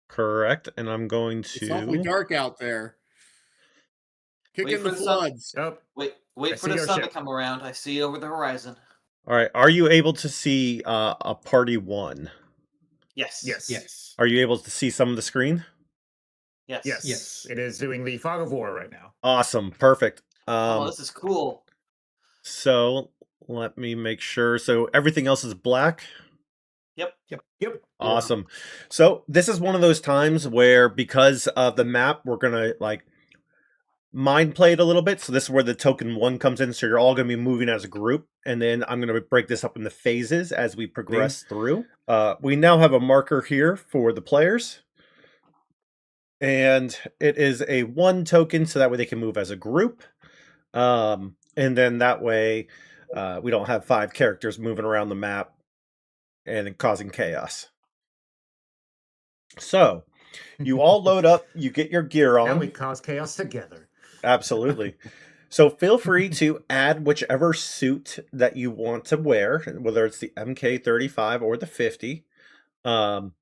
correct, and I'm going It's awfully to. dark out there. Kick Wait in for the the sun. floods. Oh, Wait I for see the our sun to ship. come around. I see over the horizon. All right, are you able to see a party one? Yes. Yes. Are you able to see some of the screen? Yes. Yes. It is doing the fog of war right now. Awesome, perfect. Oh, this is cool. So let me make sure. So everything else is black. Yep. Awesome. So this is one of those times where, because of the map, we're gonna like mind play it a little bit. So this is where the token 1 comes in. So you're all gonna be moving as a group, and then I'm gonna break this up into phases as we progress through. We now have a marker here for the players, and it is a 1 token, so that way they can move as a group. And then that way, we don't have 5 characters moving around the map and causing chaos. So, you all load up, you get your gear on. And we cause chaos together. Absolutely. So feel free to add whichever suit that you want to wear, whether it's the MK35 or the 50. And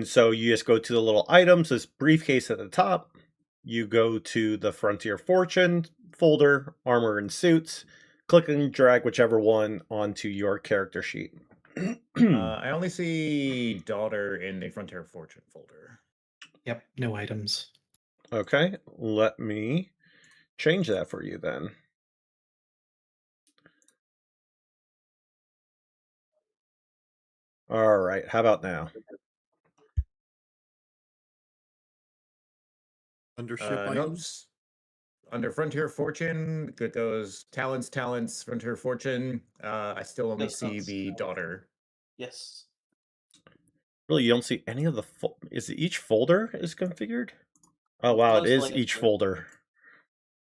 so you just go to the little items, this briefcase at the top. You go to the Frontier Fortune folder, armor and suits, click and drag whichever one onto your character sheet. I only see daughter in the Frontier Fortune folder. Yep. No items. Okay, let me change that for you then. All right, how about now? Under ship Nope. items. Under Frontier Fortune, it goes talents, Frontier Fortune. I still only Yes, see yes. the daughter. Yes. Really, you don't see any of the is it each folder is configured? Oh wow, it Most is likely. each folder.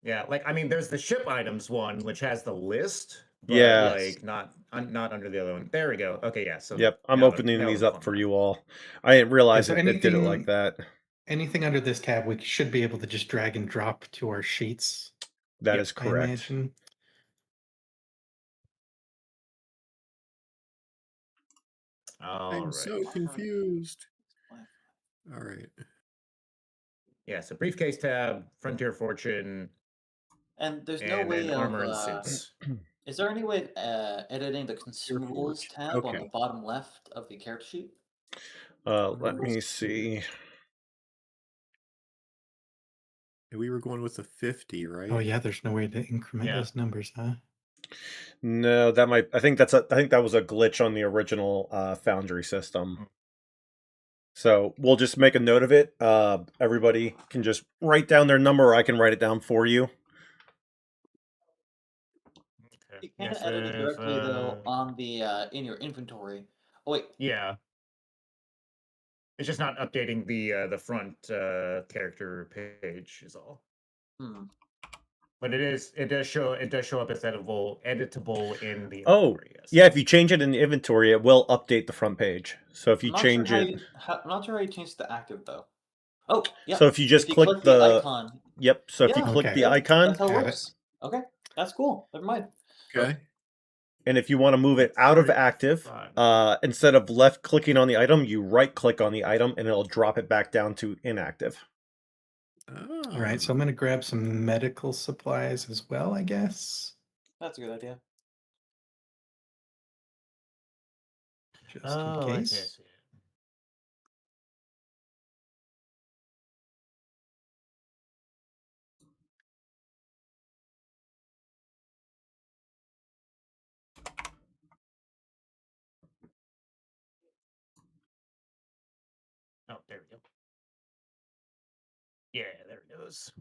Yeah, like I mean, there's the ship items one, which has the list, but Yeah. like not under the other one. There we go. Okay, yeah. So Yep, I'm now opening these it'll up come for up. you all. I didn't realize so it did it like that. Anything under this tab, we should be able to just drag and drop to our sheets. That Yep. is I correct. imagine. All I'm right. so confused. All right. Yeah, so briefcase tab, Frontier Fortune, And there's no and way then of. armor and suits. Is there any way of editing the consumables tab on the Okay. bottom left of the character sheet? Let me see. We were going with the 50, right? Oh yeah, there's no way to increment Yeah. those numbers, huh? No, that might. I think that was a glitch on the original Foundry system. So we'll just make a note of it. Everybody can just write down their number, or I can write it down for you. Okay. You can't Yes, edit it directly though if, on the in your inventory. Oh wait, yeah. It's just not updating the front character page is all. But it does show up as editable in the inventory. Yes. Yeah, if you change it in the inventory, it will update the front page. So if you change it, I'm not sure how you change the active though. Oh, yeah. So if you just click the icon. Yep. So if you Yeah, click the yeah, icon, that's how it Got it. works. Okay, that's cool. Never mind. Okay. and if you want to move it out of active, instead of left clicking on the item, you right click on the item and it'll drop it back down to inactive. Oh. All right, so I'm going to grab some medical supplies as well, I guess. That's a good idea. Just in case. I see. Oh, there we go. Yeah, there it goes.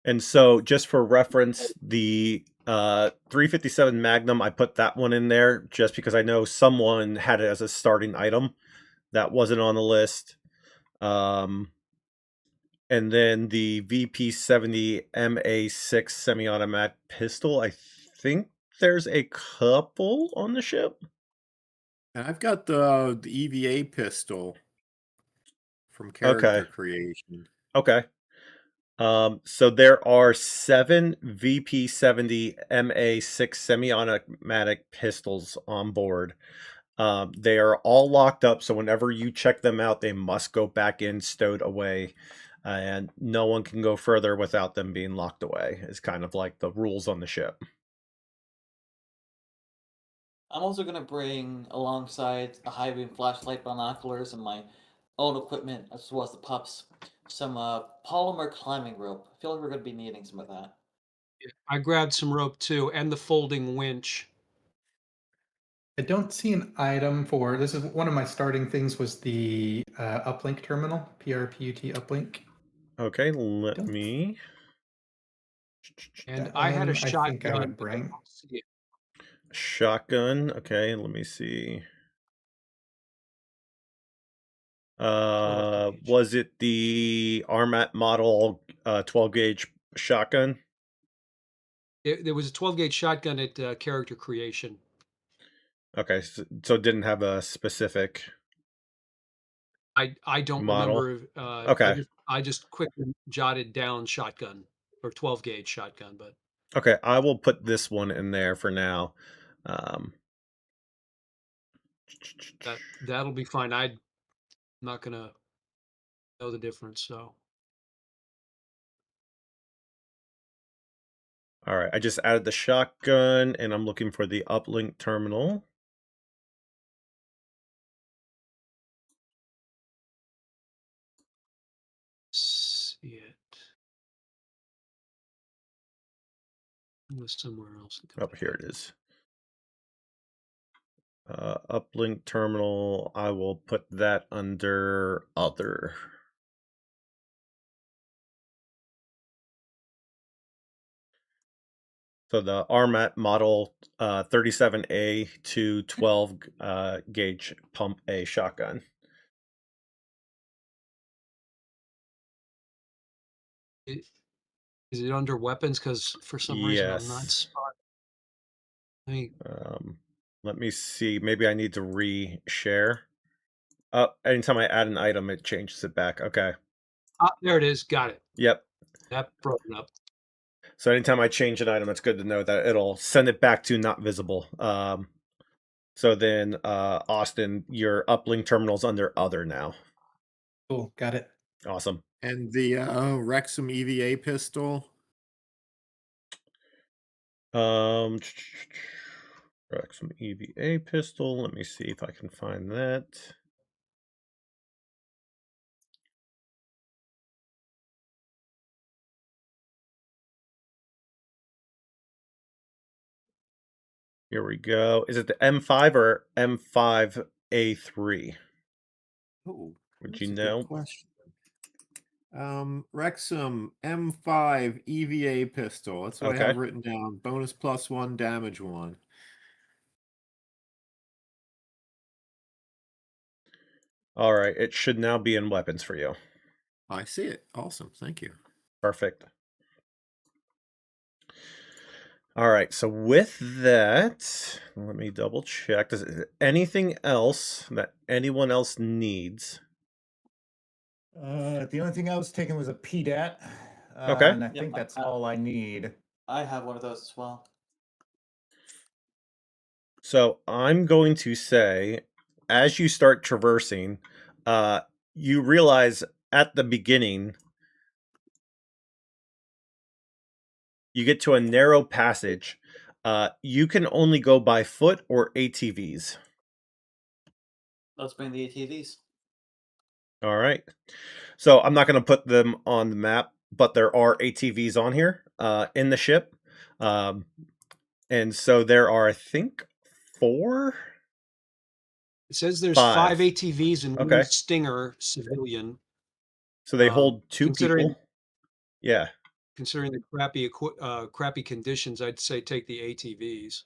And so, just for reference, the 357 Magnum, I put that one in there just because I know someone had it as a starting item. That wasn't on the list. And then the VP70 MA6 semi-automatic pistol, I think there's a couple on the ship. And I've got the EVA pistol from character creation. Okay. So there are 7 VP70 MA6 semi-automatic pistols on board. They are all locked up, so whenever you check them out, they must go back in, stowed away, and no one can go further without them being locked away. It's kind of like the rules on the ship. I'm also going to bring alongside a high beam flashlight, binoculars, and my own equipment, as well as the pups, some polymer climbing rope. I feel like we're going to be needing some of that. I grabbed some rope too, and the folding winch. I don't see an item for this. Is one of my starting things was the uplink terminal, PRPUT uplink. Okay, let me. And That I had a one I think I shotgun. would but I bring. don't see it. Shotgun. Okay, let me see. 12 gauge. Was it the Armat model 12 gauge shotgun? There was a 12 gauge shotgun at character creation. Okay, so it didn't have a specific I don't model. remember. Okay. I just quickly jotted down shotgun or 12 gauge shotgun, but Okay, I will put this one in there for now. that'll be fine. I'm not gonna know the difference. So All right, I just added the shotgun, and I'm looking for the uplink terminal. see it. It was somewhere else. Oh, here it is. Uplink terminal. I will put that under other. So the RMAT model 37A to 12 gauge pump A shotgun. Is it under weapons? Because for some reason I'm not Yes. spotting. Let me see. Maybe I need to re-share. Anytime I add an item, it changes it back. Okay. There it is. Got it. Yep. That brought it up. So anytime I change an item, it's good to know that it'll send it back to not visible. So then, Austin, your uplink terminal's under other now. Cool, got it. Awesome. And the Wrexham EVA pistol. Some EVA pistol. Let me see if I can find that. Here we go. Is it the M5 or M5A3? Oh, Would that's you a good know? question. Wrexham M5 EVA pistol. That's what I Okay. have written down. Bonus +1, damage 1. All right. It should now be in weapons for you. I see it. Awesome. Thank you. Perfect. All right. So with that, let me double check. Is there anything else that anyone else needs? The only thing I was taking was a PDAT. Okay. And I Yep, think that's all I need. I have one of those as well. So I'm going to say, as you start traversing, you realize at the beginning, you get to a narrow passage. You can only go by foot or ATVs. Let's bring the ATVs. All right. So I'm not going to put them on the map, but there are ATVs on here in the ship. And so there are, I think, 4. It says there's 5 5. ATVs and Okay. one Stinger civilian. So they hold 2 considering- people. Yeah. Considering the crappy conditions, I'd say take the ATVs.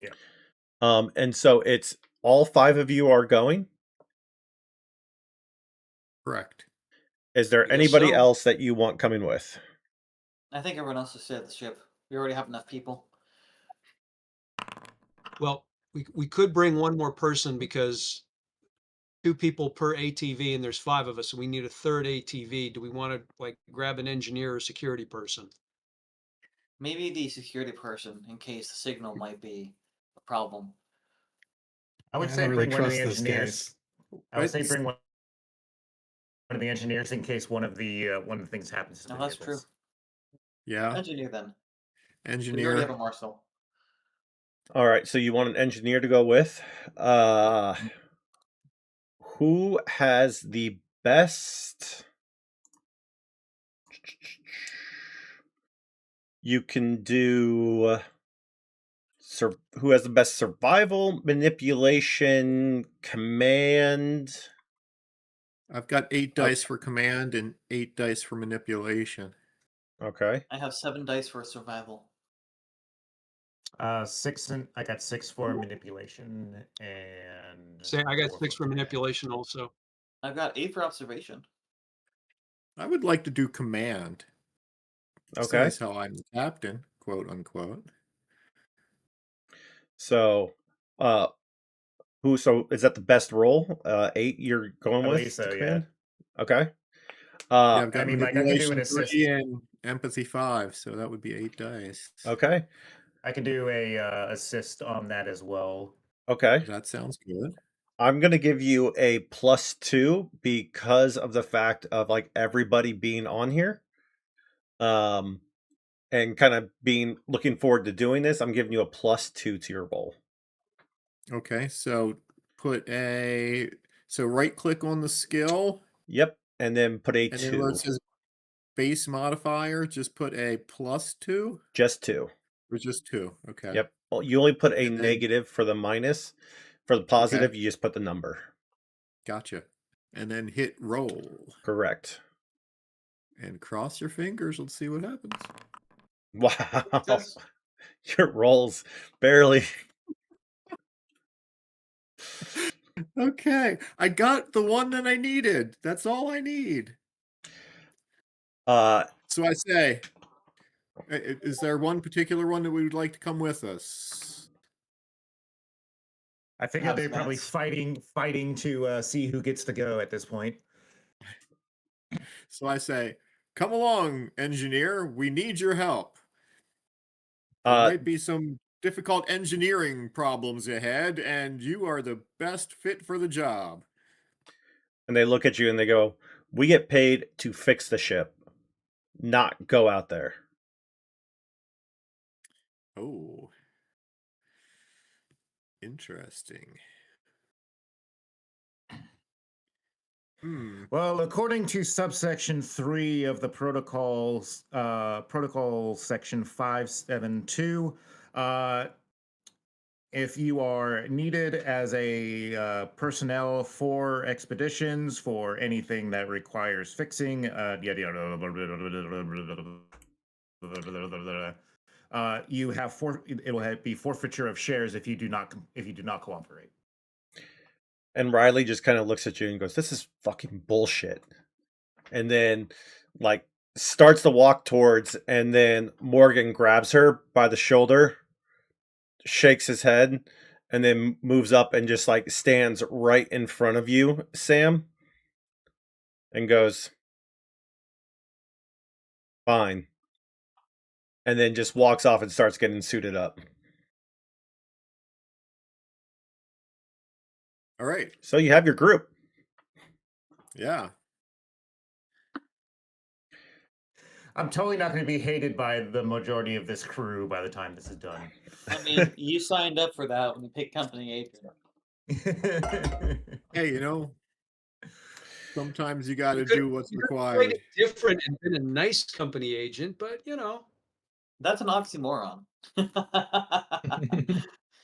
Yeah. And so it's all 5 of you are going. Correct. Is there I guess anybody so. else that you want coming with? I think everyone else is stay at the ship. We already have enough people. Well, we could bring one more person because 2 people per ATV and there's 5 of us, so we need a third ATV. Do we want to like grab an engineer or security person? Maybe the security person, in case the signal might be a problem. I would I say don't really bring one of the trust those engineers. I would say But- bring one of the engineers in case one of the things happens to No, the that's vehicles. true. Yeah. Engineer then. We already Engineer. have a Marcel. All right, so you want an engineer to go with. Who has the best? You can do. Who has the best survival, manipulation, command? I've got 8 dice for command and 8 dice for manipulation. Okay. I have 7 dice for survival. 6 and I got 6 for manipulation and. Say I got 4 6 for command. manipulation also. I've got 8 for observation. I would like to do command. Okay. Says how I'm the captain, quote unquote. So, who? So is that the best roll? 8 you're going I with believe so, to yeah. command? Okay. Yeah, I've got I mean, like, I could do an manipulation assist. 3 and empathy 5, so that would be 8 dice. Okay. I can do a assist on that as well. Okay. That sounds good. I'm gonna give you a +2 because of the fact of like everybody being on here. And kind of looking forward to doing this. I'm giving you a +2 to your roll. Okay, so right click on the skill, Yep. And then put a and then where 2. it says base modifier, just put a +2 Just 2. or just 2. Okay. Yep. Well, you only put a And then- negative for the minus. For the positive, you just put the number. Gotcha. And then hit roll Correct. and cross your fingers. Let's see what happens. Wow. Yes. Your rolls barely. Okay, I got the one that I needed. That's all I need. So I say, is there one particular one that we would like to come with us? I figure Have they're some probably mats. fighting to see who gets to go at this point. So I say, come along, engineer. We need your help. There might be some difficult engineering problems ahead, and you are the best fit for the job. And they look at you and they go, "We get paid to fix the ship, not go out there." Oh, interesting. Well, according to subsection 3 of the protocols, protocol section 572, if you are needed as a personnel for expeditions, for anything that requires fixing, you have it will be forfeiture of shares if you do not cooperate. And Riley just kind of looks at you and goes, "This is fucking bullshit." And then, like, starts to walk towards, and then Morgan grabs her by the shoulder, shakes his head, and then moves up and just like stands right in front of you, Sam, and goes, "Fine." And then just walks off and starts getting suited up. All right. So you have your group. Yeah. I'm totally not going to be hated by the majority of this crew by the time this is done. I mean, you signed up for that when you picked company agent. Hey, sometimes you got to You could do what's you could have required. played it different and been a nice company agent, but That's an oxymoron.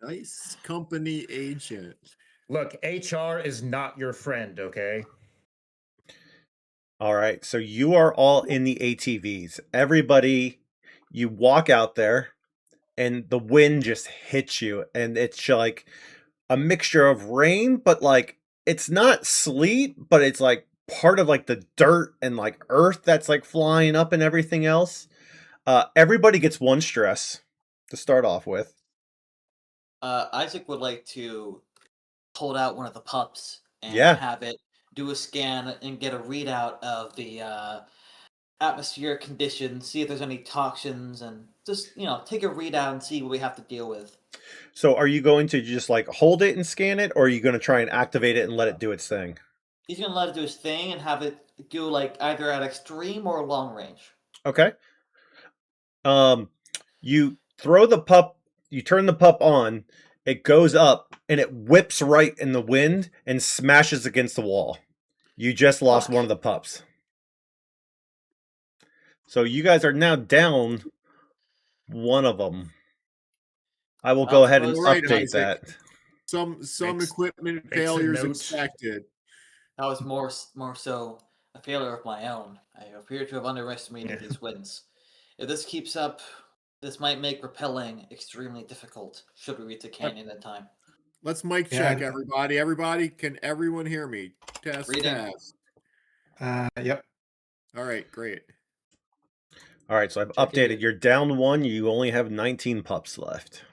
Nice company agent. Look, HR is not your friend, okay? All right. So you are all in the ATVs. Everybody, you walk out there, and the wind just hits you, and it's like a mixture of rain, but like it's not sleet, but it's like part of like the dirt and like earth that's like flying up and everything else. Everybody gets one stress to start off with. Isaac would like to hold out one of the pups and Yeah. have it do a scan and get a readout of the atmospheric conditions, see if there's any toxins, and just take a readout and see what we have to deal with. So are you going to just like hold it and scan it, or are you going to try and activate it and let it do its thing? He's gonna let it do his thing and have it go like either at extreme or long range. Okay. You throw the pup, you turn the pup on, it goes up, and it whips right in the wind and smashes against the wall. You just lost one of the pups. So you guys are now down one of them. I will go ahead and update that. Some equipment failures expected. That was more so a failure of my own. I appear to have underestimated these winds. If this keeps up, this might make rappelling extremely difficult should we reach the canyon in time. Let's mic check, everybody. Everybody, can everyone hear me? Test, test. Yep. All right, great. All right, so I've updated. You're down one. You only have 19 pups left.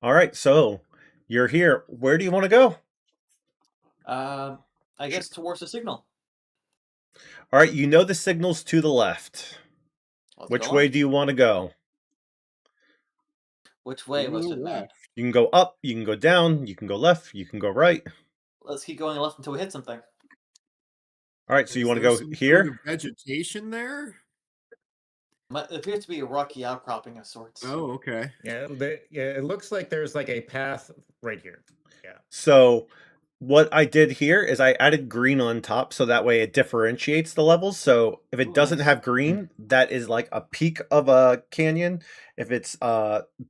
All right, so you're here. Where do you want to go? I guess towards the signal. All right, you know the signal's to the left. Which way do you want to go? Which way, Western Man? You can go up, you can go down, you can go left, you can go right. Let's keep going left until we hit something. All right, so you want to go here? Sort of vegetation there? It appears to be a rocky outcropping of sorts. Oh, okay. Yeah, it looks like there's like a path right here. Yeah. So what I did here is I added green on top, so that way it differentiates the levels. So if it doesn't have green, that is like a peak of a canyon. If it's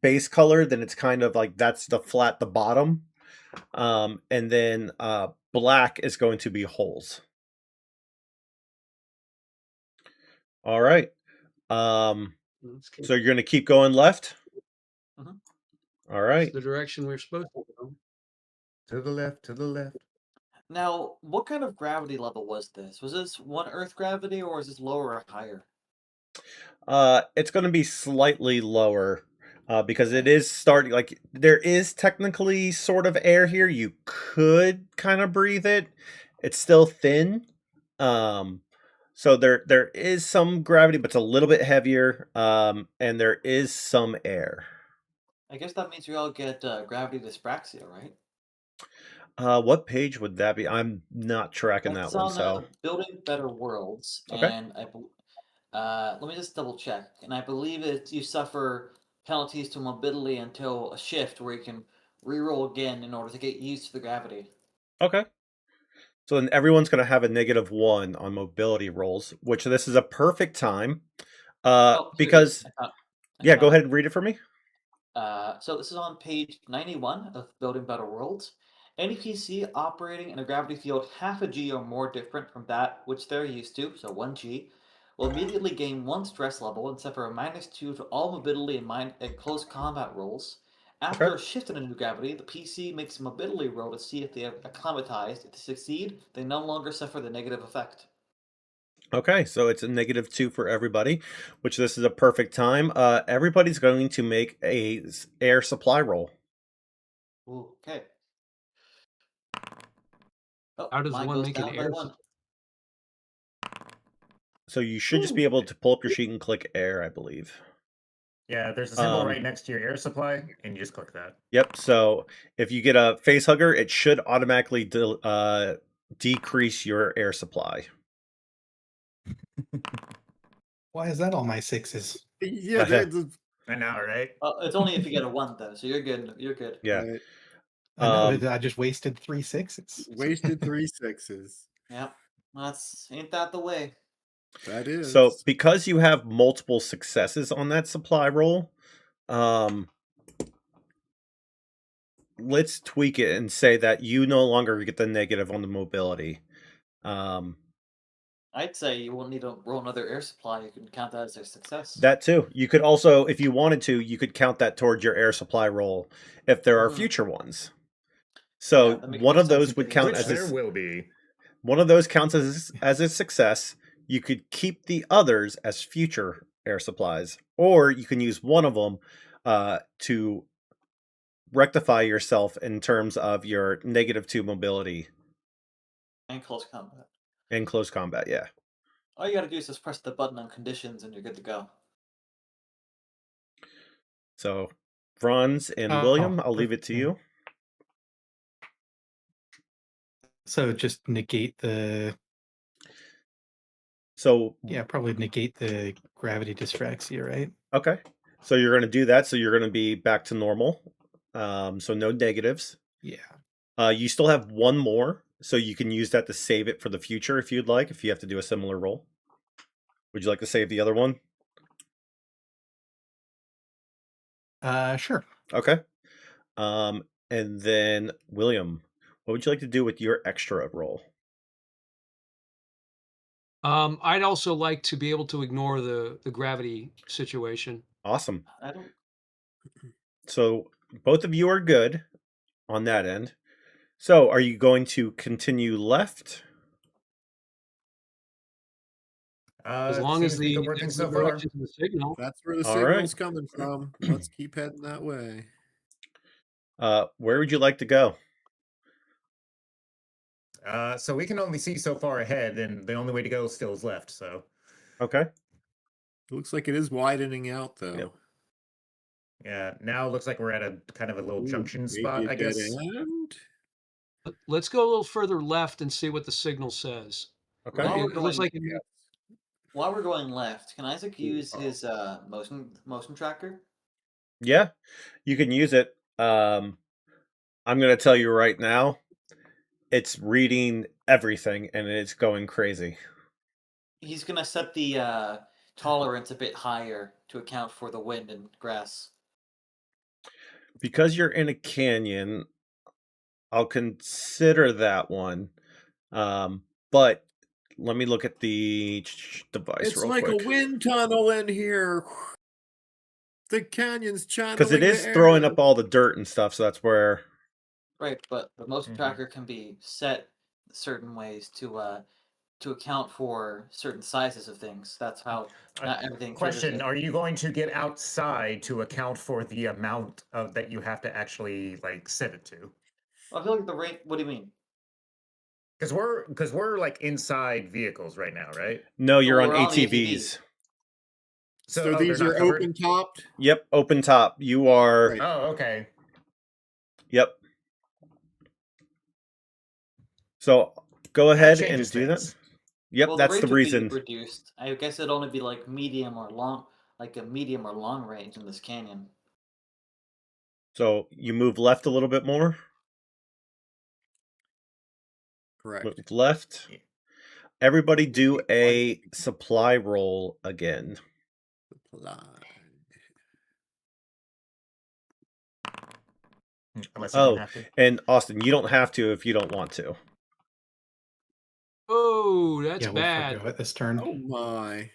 base color, then it's kind of like that's the bottom. And then black is going to be holes. All right. So you're going to keep going left? All right. It's the direction we're supposed to go. To the left, to the left. Now, what kind of gravity level was this? Was this 1 Earth gravity, or is this lower or higher? It's going to be slightly lower because it Okay. is starting. Like there is technically sort of air here. You could kind of breathe it. It's still thin, um, so there is some gravity, but it's a little bit heavier. And there is some air. I guess that means we all get gravity dyspraxia, right? What page would that be? I'm not tracking that That's one. on So Building Better Worlds, okay, and let me just double check. And I believe it you suffer penalties to mobility until a shift where you can reroll again in order to get used to the gravity. okay. So then everyone's going to have a -1 on mobility rolls, which this is a perfect time. Oh, here it is. Because I yeah, go found ahead it. and read it for me. So this is on page 91 of Building Better Worlds. Any PC operating in a gravity field half a G or more different from that which they're used to, so 1G, will immediately gain 1 stress level and suffer a -2 to all mobility and close combat rolls. Okay. After a shift in a new gravity, the PC makes a mobility roll to see if they are acclimatized. If they succeed, they no longer suffer the negative effect. Okay, so it's a -2 for everybody, which this is a perfect time. Everybody's going to make a air supply roll. Ooh, okay. Oh, How does mine one goes make an down by air 1. So you should just be Ooh. able to pull up your sheet and click air, I believe. Yeah, there's a symbol Um, right next to your air supply, and you just click that. Yep. So if you get a face hugger, it should automatically decrease your air supply. Why is that all my sixes? Yeah, the I know, right? It's only if you get a 1 though, so you're good. You're good. Yeah. right. I know Um, I just wasted 3 sixes. Wasted 3 sixes. Yep. Ain't that the way? That so is. because you have multiple successes on that supply roll, um, let's tweak it and say that you no longer get the negative on the mobility. Um, I'd say you won't need to roll another air supply. You can count that as a success. That too. You could also, if you wanted to, you could count that towards your air supply roll if there are Mhm. future ones. Yeah, So that makes one more of sense those than would getting a count Which as success. there will be. one of those counts as a success. You could keep the others as future air supplies, or you can use one of them to rectify yourself in terms of your -2 mobility And close combat. in close combat. Yeah. All you gotta do is just press the button on conditions and you're good to go. So Franz and Oh, William, I'll leave it to yeah. you. So just negate the So probably negate the gravity dyspraxia, right? okay. So you're going to do that. So you're going to be back to normal. So no negatives. Yeah. You still have one more, so you can use that to save it for the future if you'd like. If you have to do a similar roll, would you like to save the other one? Sure. Okay. And then William, what would you like to do with your extra roll? I'd also like to be able to ignore the gravity situation. Awesome. I don't. So both of you are good on that end. So are you going to continue left? As It long as seems to be the working that's the so far. direction of the signal. That's where the All right. signal's coming from. Let's keep heading that way. Where would you like to go? So we can only see so far ahead, and the only way to go still is left. So Okay. It looks like it is widening out though. Yep. yeah, now it looks like we're at a kind of a little Ooh, junction maybe spot, a I dead guess. end? Let's go a little further left and see what the signal says. Okay. While we're It looks going, like while we're going left, can Isaac use Oh. his motion tracker? Yeah, you can use it. I'm going to tell you right now, it's reading everything and it's going crazy. He's gonna set the tolerance a bit higher to account for the wind and grass. Because you're in a canyon, I'll consider that one. But let me look at the device It's real like quick. a wind tunnel in here. The canyon's Because it channeling the is throwing air. up all the dirt and stuff, so that's where. Right, but the motion Mhm. tracker can be set certain ways to account for certain sizes of things. That's how not everything triggers Question: it. are you going to get outside to account for the amount of that you have to actually like set it to? I feel like the range. What do you mean? Because we're like inside vehicles right now, right? No, you're on we're on the ATVs. So they're these not are covered? open topped. Yep, open top. You are. Right. Oh, okay. Yep. So go ahead and changes do things. that. Yep, Well, that's range the would be reason. reduced. I guess it'd only be like medium or long, like a medium or long range in this canyon. So you move left a little bit more. Correct. Move left. Everybody do a supply roll again. Supply. Unless you don't Oh, have to. and Austin, you don't have to if you don't want to. Oh, that's Yeah, we'll bad. forgo it this turn. Oh my.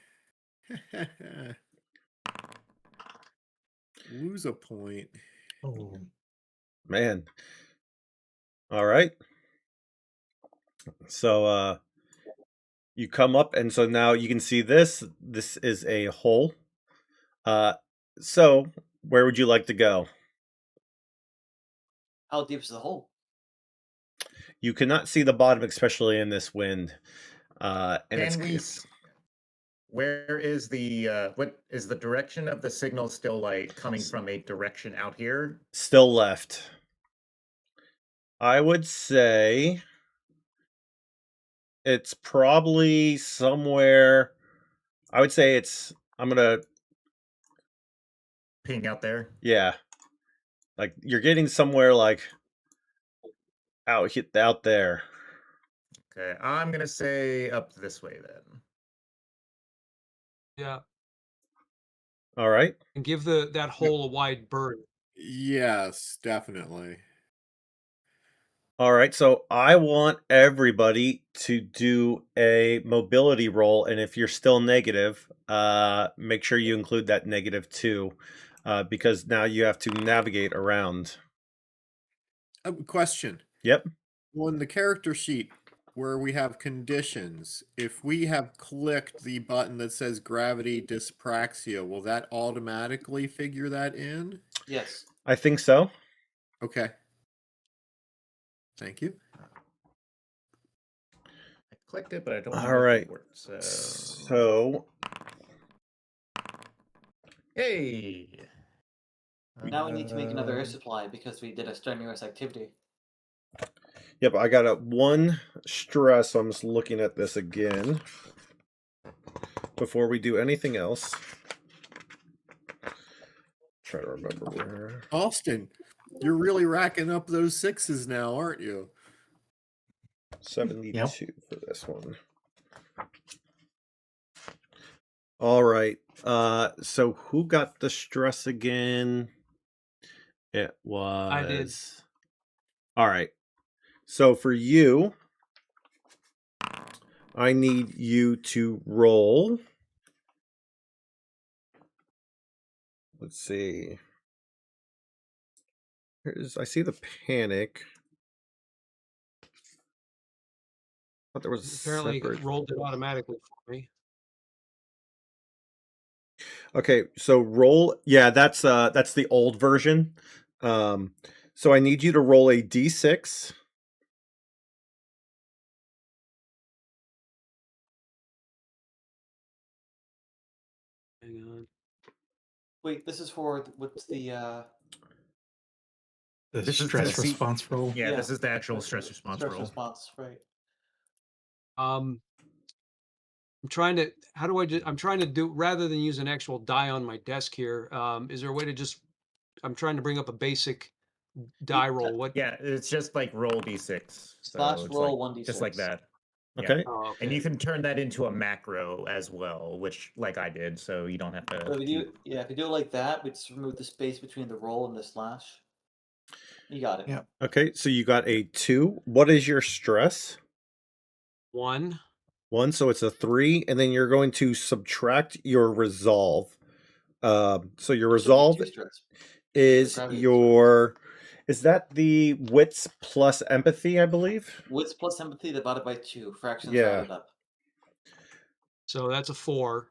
Lose a point. Oh. Man. All right. So you come up, and so now you can see this. This is a hole. So where would you like to go? How deep is the hole? You cannot see the bottom, especially in this wind. And it's Can we? Where is the what is the direction of the signal still like coming from a direction out here? still left. I would say it's probably somewhere. I would say it's. I'm gonna. Ping out there. Yeah. Like you're getting somewhere like out there. Okay, I'm gonna say up this way then. Yeah, All right. and give that hole a wide berth. Yes, definitely. All right. So I want everybody to do a mobility roll, and if you're still negative, make sure you include that -2, because now you have to navigate around. Question. Yep. On the character sheet where we have conditions, if we have clicked the button that says gravity dyspraxia, will that automatically figure that in? Yes. I think so. Okay. Thank you. I clicked it, but I don't All know if right. it worked. So Hey. Now we need to make another air supply because we did a strenuous activity. yep, I got a 1 stress, so I'm just looking at this again before we do anything else. Try to remember where. Austin, you're really racking up those 6s now, aren't you? 72 for this one. All right. So who got the stress again? It was. I did. All right. So for you, I need you to roll. Let's see. I see the panic. I thought there was Apparently, separate. it rolled it automatically for me. Okay, so roll. Yeah, that's the old version. So I need you to roll a d6. Hang on. Wait, this is for what's the The This is stress the- response roll. Yeah, Yeah, this is the actual stress response roll. response, right? I'm trying to. How do I? I'm trying to do rather than use an actual die on my desk here. Is there a way to just? I'm trying to bring up a basic die roll. What? Yeah, it's just like roll d6. Slash it's roll like, 1d6. just like that. Yeah. Okay. Oh, okay. And you can turn that into a macro as well, which like I did, so you don't have to. So if you do it like that, we just remove the space between the roll and the slash. You got it. Yeah. Okay, so you got a 2. What is your stress? 1. 1, so it's a 3, and then you're going to subtract your resolve. So your It should be resolve 2 stress. is gravity your Is that the wits plus empathy, I believe? Wits plus empathy divided by 2. Fractions Yeah. rounded up. So that's a 4.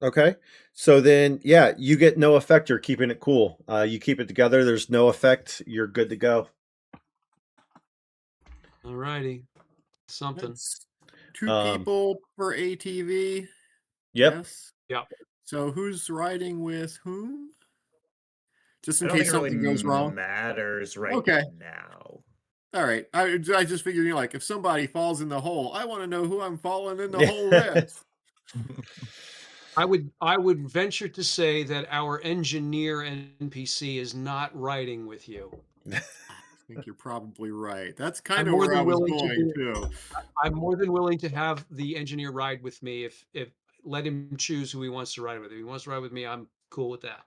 Okay. So then, yeah, you get no effect. You're keeping it cool. You keep it together. There's no effect. You're good to go. All righty. Something. That's 2 Um, people per ATV. Yep. Yes. Yep. So who's riding with whom? Just I in don't case think it really something goes wrong. matters right Okay. now. All right. I just figured, like, if somebody falls in the hole, I want to know who I'm falling in the Yeah. hole with. I would venture to say that our engineer NPC is not riding with you. I think you're probably right. That's kind I'm of more where than I was willing to going do- too. I'm more than willing to have the engineer ride with me if let him choose who he wants to ride with. If he wants to ride with me, I'm cool with that.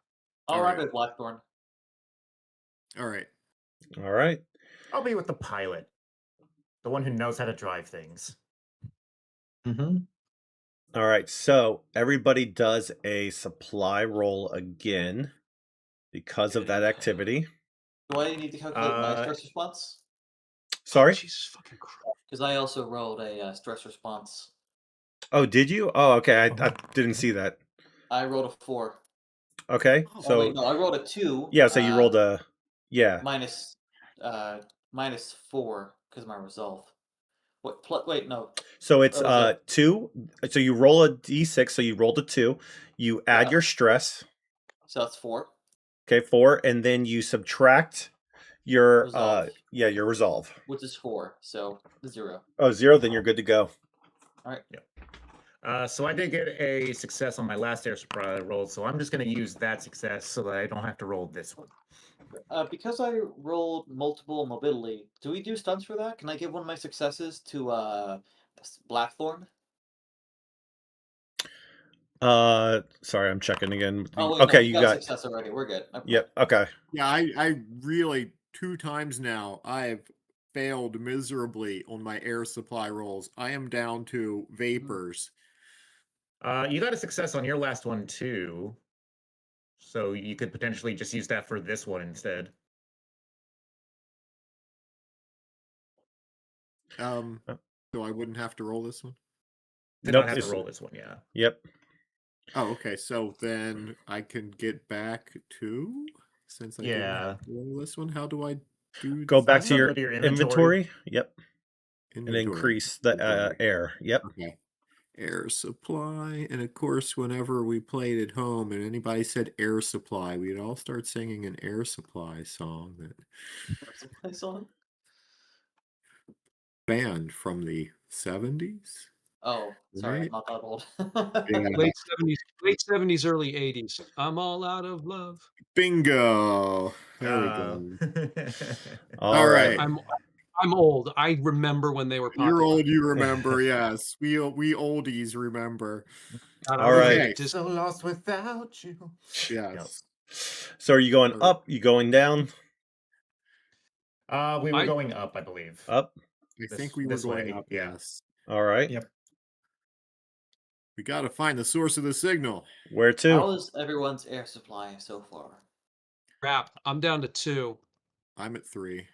I'll All ride right. with Blackthorn. All right. All right. I'll be with the pilot, the one who knows how to drive things. Mm-hmm. All right. So everybody does a supply roll again because of that activity. Do I need to calculate my stress response? Sorry? Jesus fucking Christ. Because I also rolled a stress response. Oh, did you? Oh, okay. I didn't see that. I rolled a 4. Okay. Oh, So wait, no, I rolled a 2. yeah, so you rolled a minus 4 because of my resolve. Wait, no. So it's Oh, is 2. So you roll a d6, so you rolled a 2. You add Yeah. your stress. So that's 4. Okay, 4, and then you subtract your Resolve. your resolve. Which is 4, so 0. Oh, 0, then you're good to go. All right. So I did get a success on my last air supply roll, so I'm just going to use that success so that I don't have to roll this one. Because I rolled multiple mobility, do we do stunts for that? Can I give one of my successes to Blackthorn? Sorry, I'm checking again. Oh, wait, Okay, no, you got a got. success already. We're good. Yep. Okay. Yeah, I really 2 times now I've failed miserably on my air supply rolls. I am down to vapors. You got a success on your last one too, so you could potentially just use that for this one instead. So I wouldn't have to roll this one. Did Nope, not have it's- to roll this one, yeah. Yep. Oh, okay. So then I can get back to, since I didn't Yeah. have to roll this one. How do I do? Go back So to your go to your inventory. Yep. And Inventory. increase the Inventory. air. Yep. Okay. Air supply. And of course, whenever we played at home and anybody said air supply, we'd all start singing an air supply song that I saw it. banned from the 70s. Oh, sorry, Right. I'm not that old. Yeah. Late 70s, early 80s. I'm all out of love. Bingo. There we go. All right. I'm old. I remember when they were popular. You're old, you remember, yes. We oldies remember. God, All right. Okay. So lost without you. Yes. So are you going All right. up? You going down? We were going up, I believe. Up. I think we were this going way, up, yeah. yes. All right. Yep. We got to find the source of the signal. Where to? How is everyone's air supply so far? Crap. I'm down to 2. I'm at 3.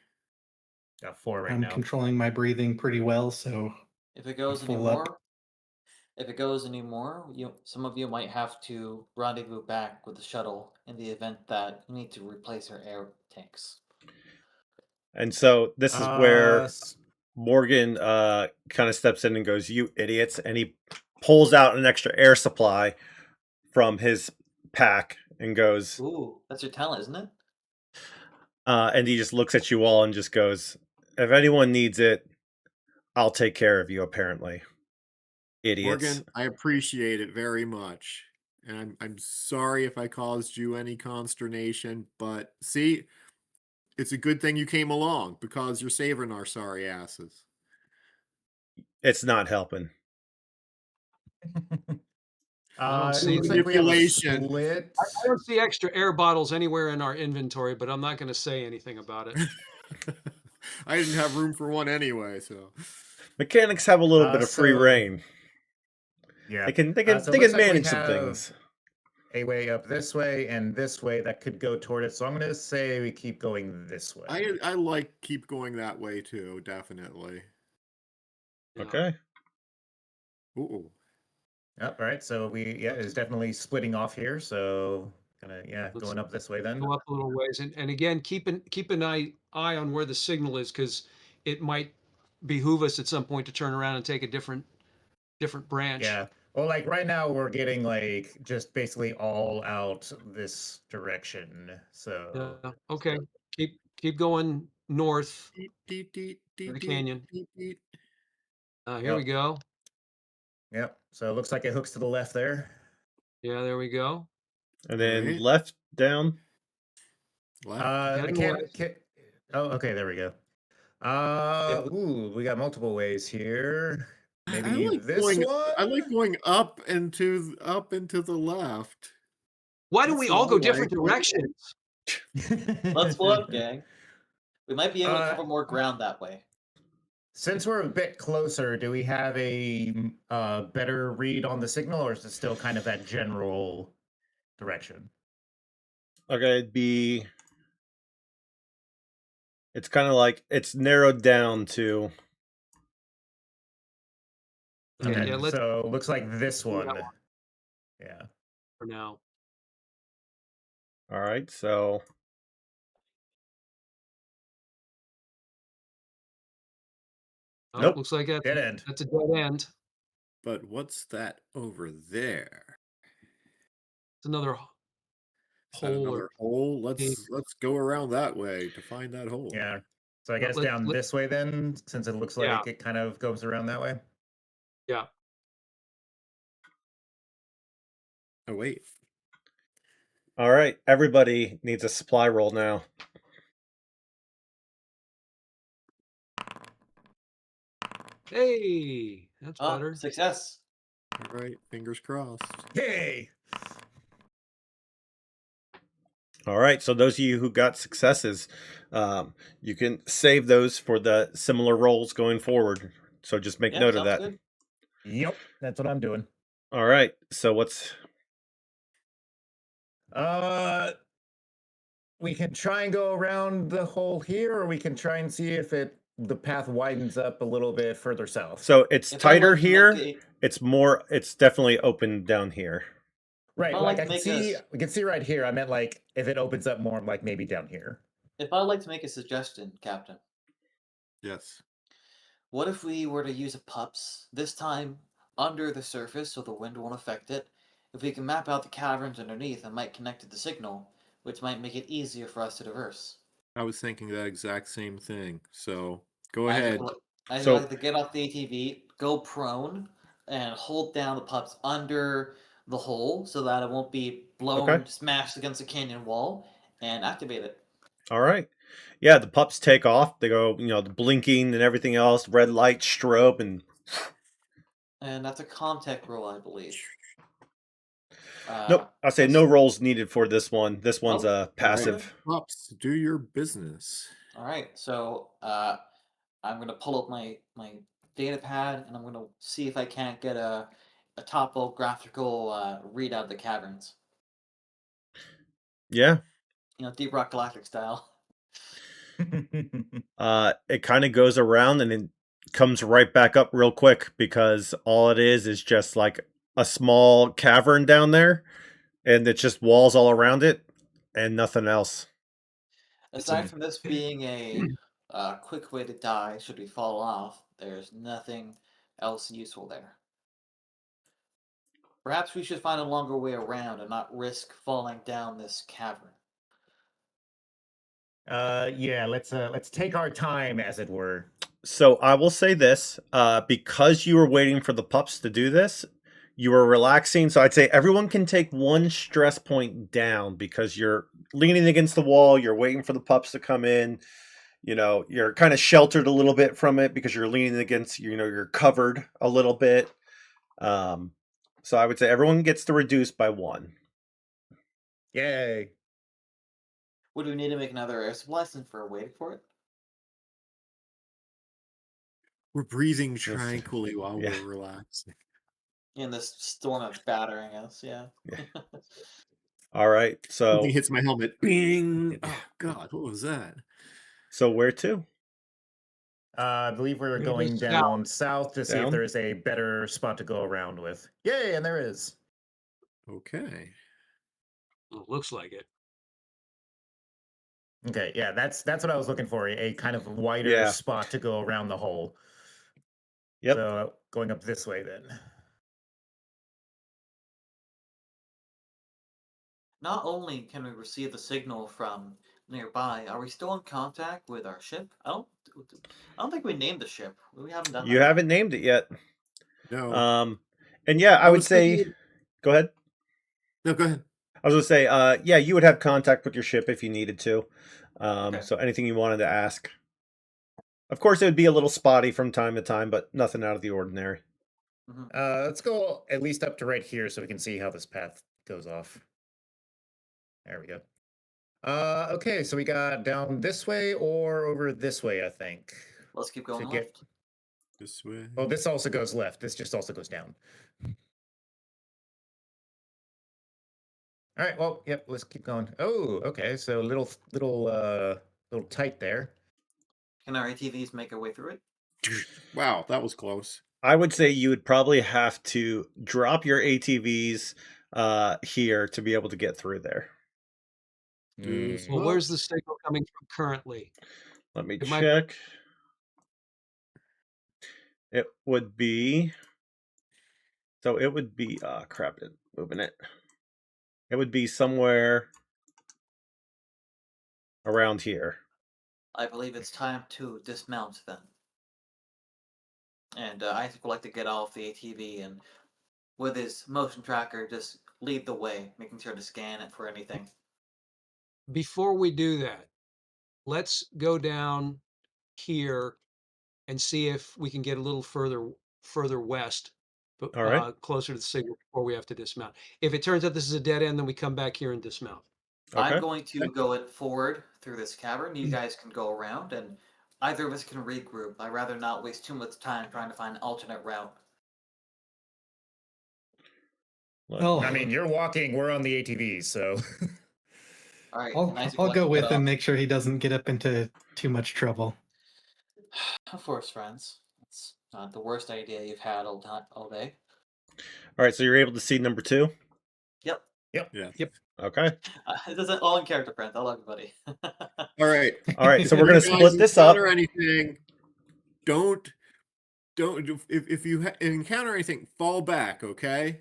Got 4 right I'm now. controlling my breathing pretty well, so If it goes full anymore, up. Some of you might have to rendezvous back with the shuttle in the event that you need to replace your air tanks. And so this is where Morgan kind of steps in and goes, "You idiots!" And he pulls out an extra air supply from his pack and goes, Ooh, that's your talent, isn't it? and he just looks at you all and just goes, "If anyone needs it, I'll take care of you." Apparently, idiots. Morgan, I appreciate it very much. And I'm sorry if I caused you any consternation, but see, it's a good thing you came along because you're saving our sorry asses. It's not helping. don't see looks like we have a manipulation. split. I don't see extra air bottles anywhere in our inventory, but I'm not going to say anything about it. I didn't have room for one anyway, so Mechanics have a little bit of free so- reign. Yeah. They can So it they looks can like we manage some have things. a way up this way and this way that could go toward it. So I'm going to say we keep going this way. I like keep going that way too, definitely. Yeah. Okay. Ooh. Yep, all right. So it's definitely splitting off here. So Let's going up this way then. go up a little ways, and again, keep an eye on where the signal is, because it might behoove us at some point to turn around and take a different branch. Yeah. Well, like right now we're getting like just basically all out this direction. So Yeah. Okay. Keep going north Deet, deet, deet, to deet, the deet, canyon. deet, deet. Here we Yep. go. Yep. So it looks like it hooks to the left there. Yeah, there we go. And then Right. left down. Left. I Heading can't, west. Oh, okay, there we go. We got multiple ways here. Maybe this one. I like going up into the left. Why don't That's we what all I go like. different directions? Let's split up, gang. We might be able to Uh, cover more ground that way. Since we're a bit closer, do we have a better read on the signal, or is it still kind of that general direction? Okay, it's kind of like it's narrowed down to. Okay, Yeah, let's so looks like this do that one. one Yeah. for now. All right, so Oh, Nope. looks like Dead end. that's a dead end. But what's that over there? It's another Is that hole. another hole? Let's go around that way to find that hole. Yeah. So I Yeah, guess let's- down let- this way then, since it looks Yeah. like it kind of goes around that way. Yeah. Oh wait. all right, everybody needs a supply roll now. Hey, that's better. Success. All right, fingers crossed. Yay! All right, so those of you who got successes, you can save those for the similar rolls going forward. So just make Yeah, note of sounds that. good. Yep, that's what I'm doing. All right, so what's We can try and go around the hole here, or we can try and see if the path widens up a little bit further south. so it's If I'd tighter like to here. make It's definitely open down here. Right, I'd like like I to can make see, a- we can see right here. I meant like if it opens up more, like maybe down here. If I'd like to make a suggestion, Captain, Yes. what if we were to use a pups, this time under the surface so the wind won't affect it? If we can map out the caverns underneath, it might connect to the signal, which might make it easier for us to traverse. I was thinking that exact same thing. So go I'd ahead. I'd like to get off the ATV, go prone, and hold down the pups under the hole so that it won't be blown, Okay. smashed against the canyon wall, and activate it. All right. Yeah, the pups take off. They go, the blinking and everything else, red light, strobe, and And that's a contact roll, I believe. nope. I say no rolls needed for this one. This one's Oh, a passive. Pups, do your business. All right, so I'm gonna pull up my data pad and I'm gonna see if I can't get a topographical readout of the caverns. Yeah. Deep Rock Galactic style. It kind of goes around and it comes right back up real quick because all it is just like a small cavern down there, and it's just walls all around it and nothing else. Aside from this being a quick way to die should we fall off, there's nothing else useful there. Perhaps we should find a longer way around and not risk falling down this cavern. Yeah, let's take our time, as it were. So I will say this, because you were waiting for the pups to do this, you were relaxing. So I'd say everyone can take one stress point down because you're leaning against the wall. You're waiting for the pups to come in. You're kind of sheltered a little bit from it because you're leaning against, you're covered a little bit. So I would say everyone gets to reduce by one. Yay. Would we need to make another air supply since we're waiting for it? We're breathing Yes. tranquilly while Yeah. we're relaxing. In this storm that's battering us, yeah. All right. So Something hits my helmet. Bing! Oh God, what was that? so where to? I believe we're We're gonna go going down south to see if Down? there is a better spot to go around with. Yay, and there is. Okay. Well, it looks like it. Okay, yeah, that's what I was looking for. A kind of wider Yeah. spot to go around the hole. Yep. So going up this way then. Not only can we receive the signal from nearby, are we still in contact with our ship? I don't think we named the ship. We haven't done You that. haven't named it yet. No. And yeah, I would was say thinking- go ahead. No, go ahead. I was gonna say, yeah, you would have contact with your ship if you needed to. Okay. So anything you wanted to ask. Of course, it would be a little spotty from time to time, but nothing out of the ordinary. Mhm. Let's go at least up to right here so we can see how this path goes off. There we go. Okay, so we got down this way or over this way, I think. Let's keep going To get- left. This way. Oh, this also goes left. This just also goes down. All right, well, yep, let's keep going. Oh, okay, so little tight there. Can our ATVs make our way through it? Wow, that was close. I would say you would probably have to drop your ATVs here to be able to get through there. Just- Well, where's the signal coming from currently? Let me It might- check. It would be. So it would be. Crap! It moving it. It would be somewhere around here. I believe it's time to dismount then. And Isaac would like to get off the ATV and, with his motion tracker, just lead the way, making sure to scan it for anything. Before we do that, let's go down here and see if we can get a little further west, but All right. closer to the signal before we have to dismount. If it turns out this is a dead end, then we come back here and dismount. Okay. I'm going to go it forward through this cavern. You guys can go around, and either of us can regroup. I'd rather not waste too much time trying to find an alternate route. Oh, I mean, you're walking, we're on the ATVs, so. All right. I'll, and Isaac I'll would go like to with get him, off. make sure he doesn't get up into too much trouble. Of course, friends. It's not the worst idea you've had all day. All right. So you're able to see number 2. Yep. Yeah. Okay. It doesn't all in character, friends. I love everybody. All right. All right. So If we're gonna you guys split this up. encounter anything, don't if you encounter anything, fall back. Okay.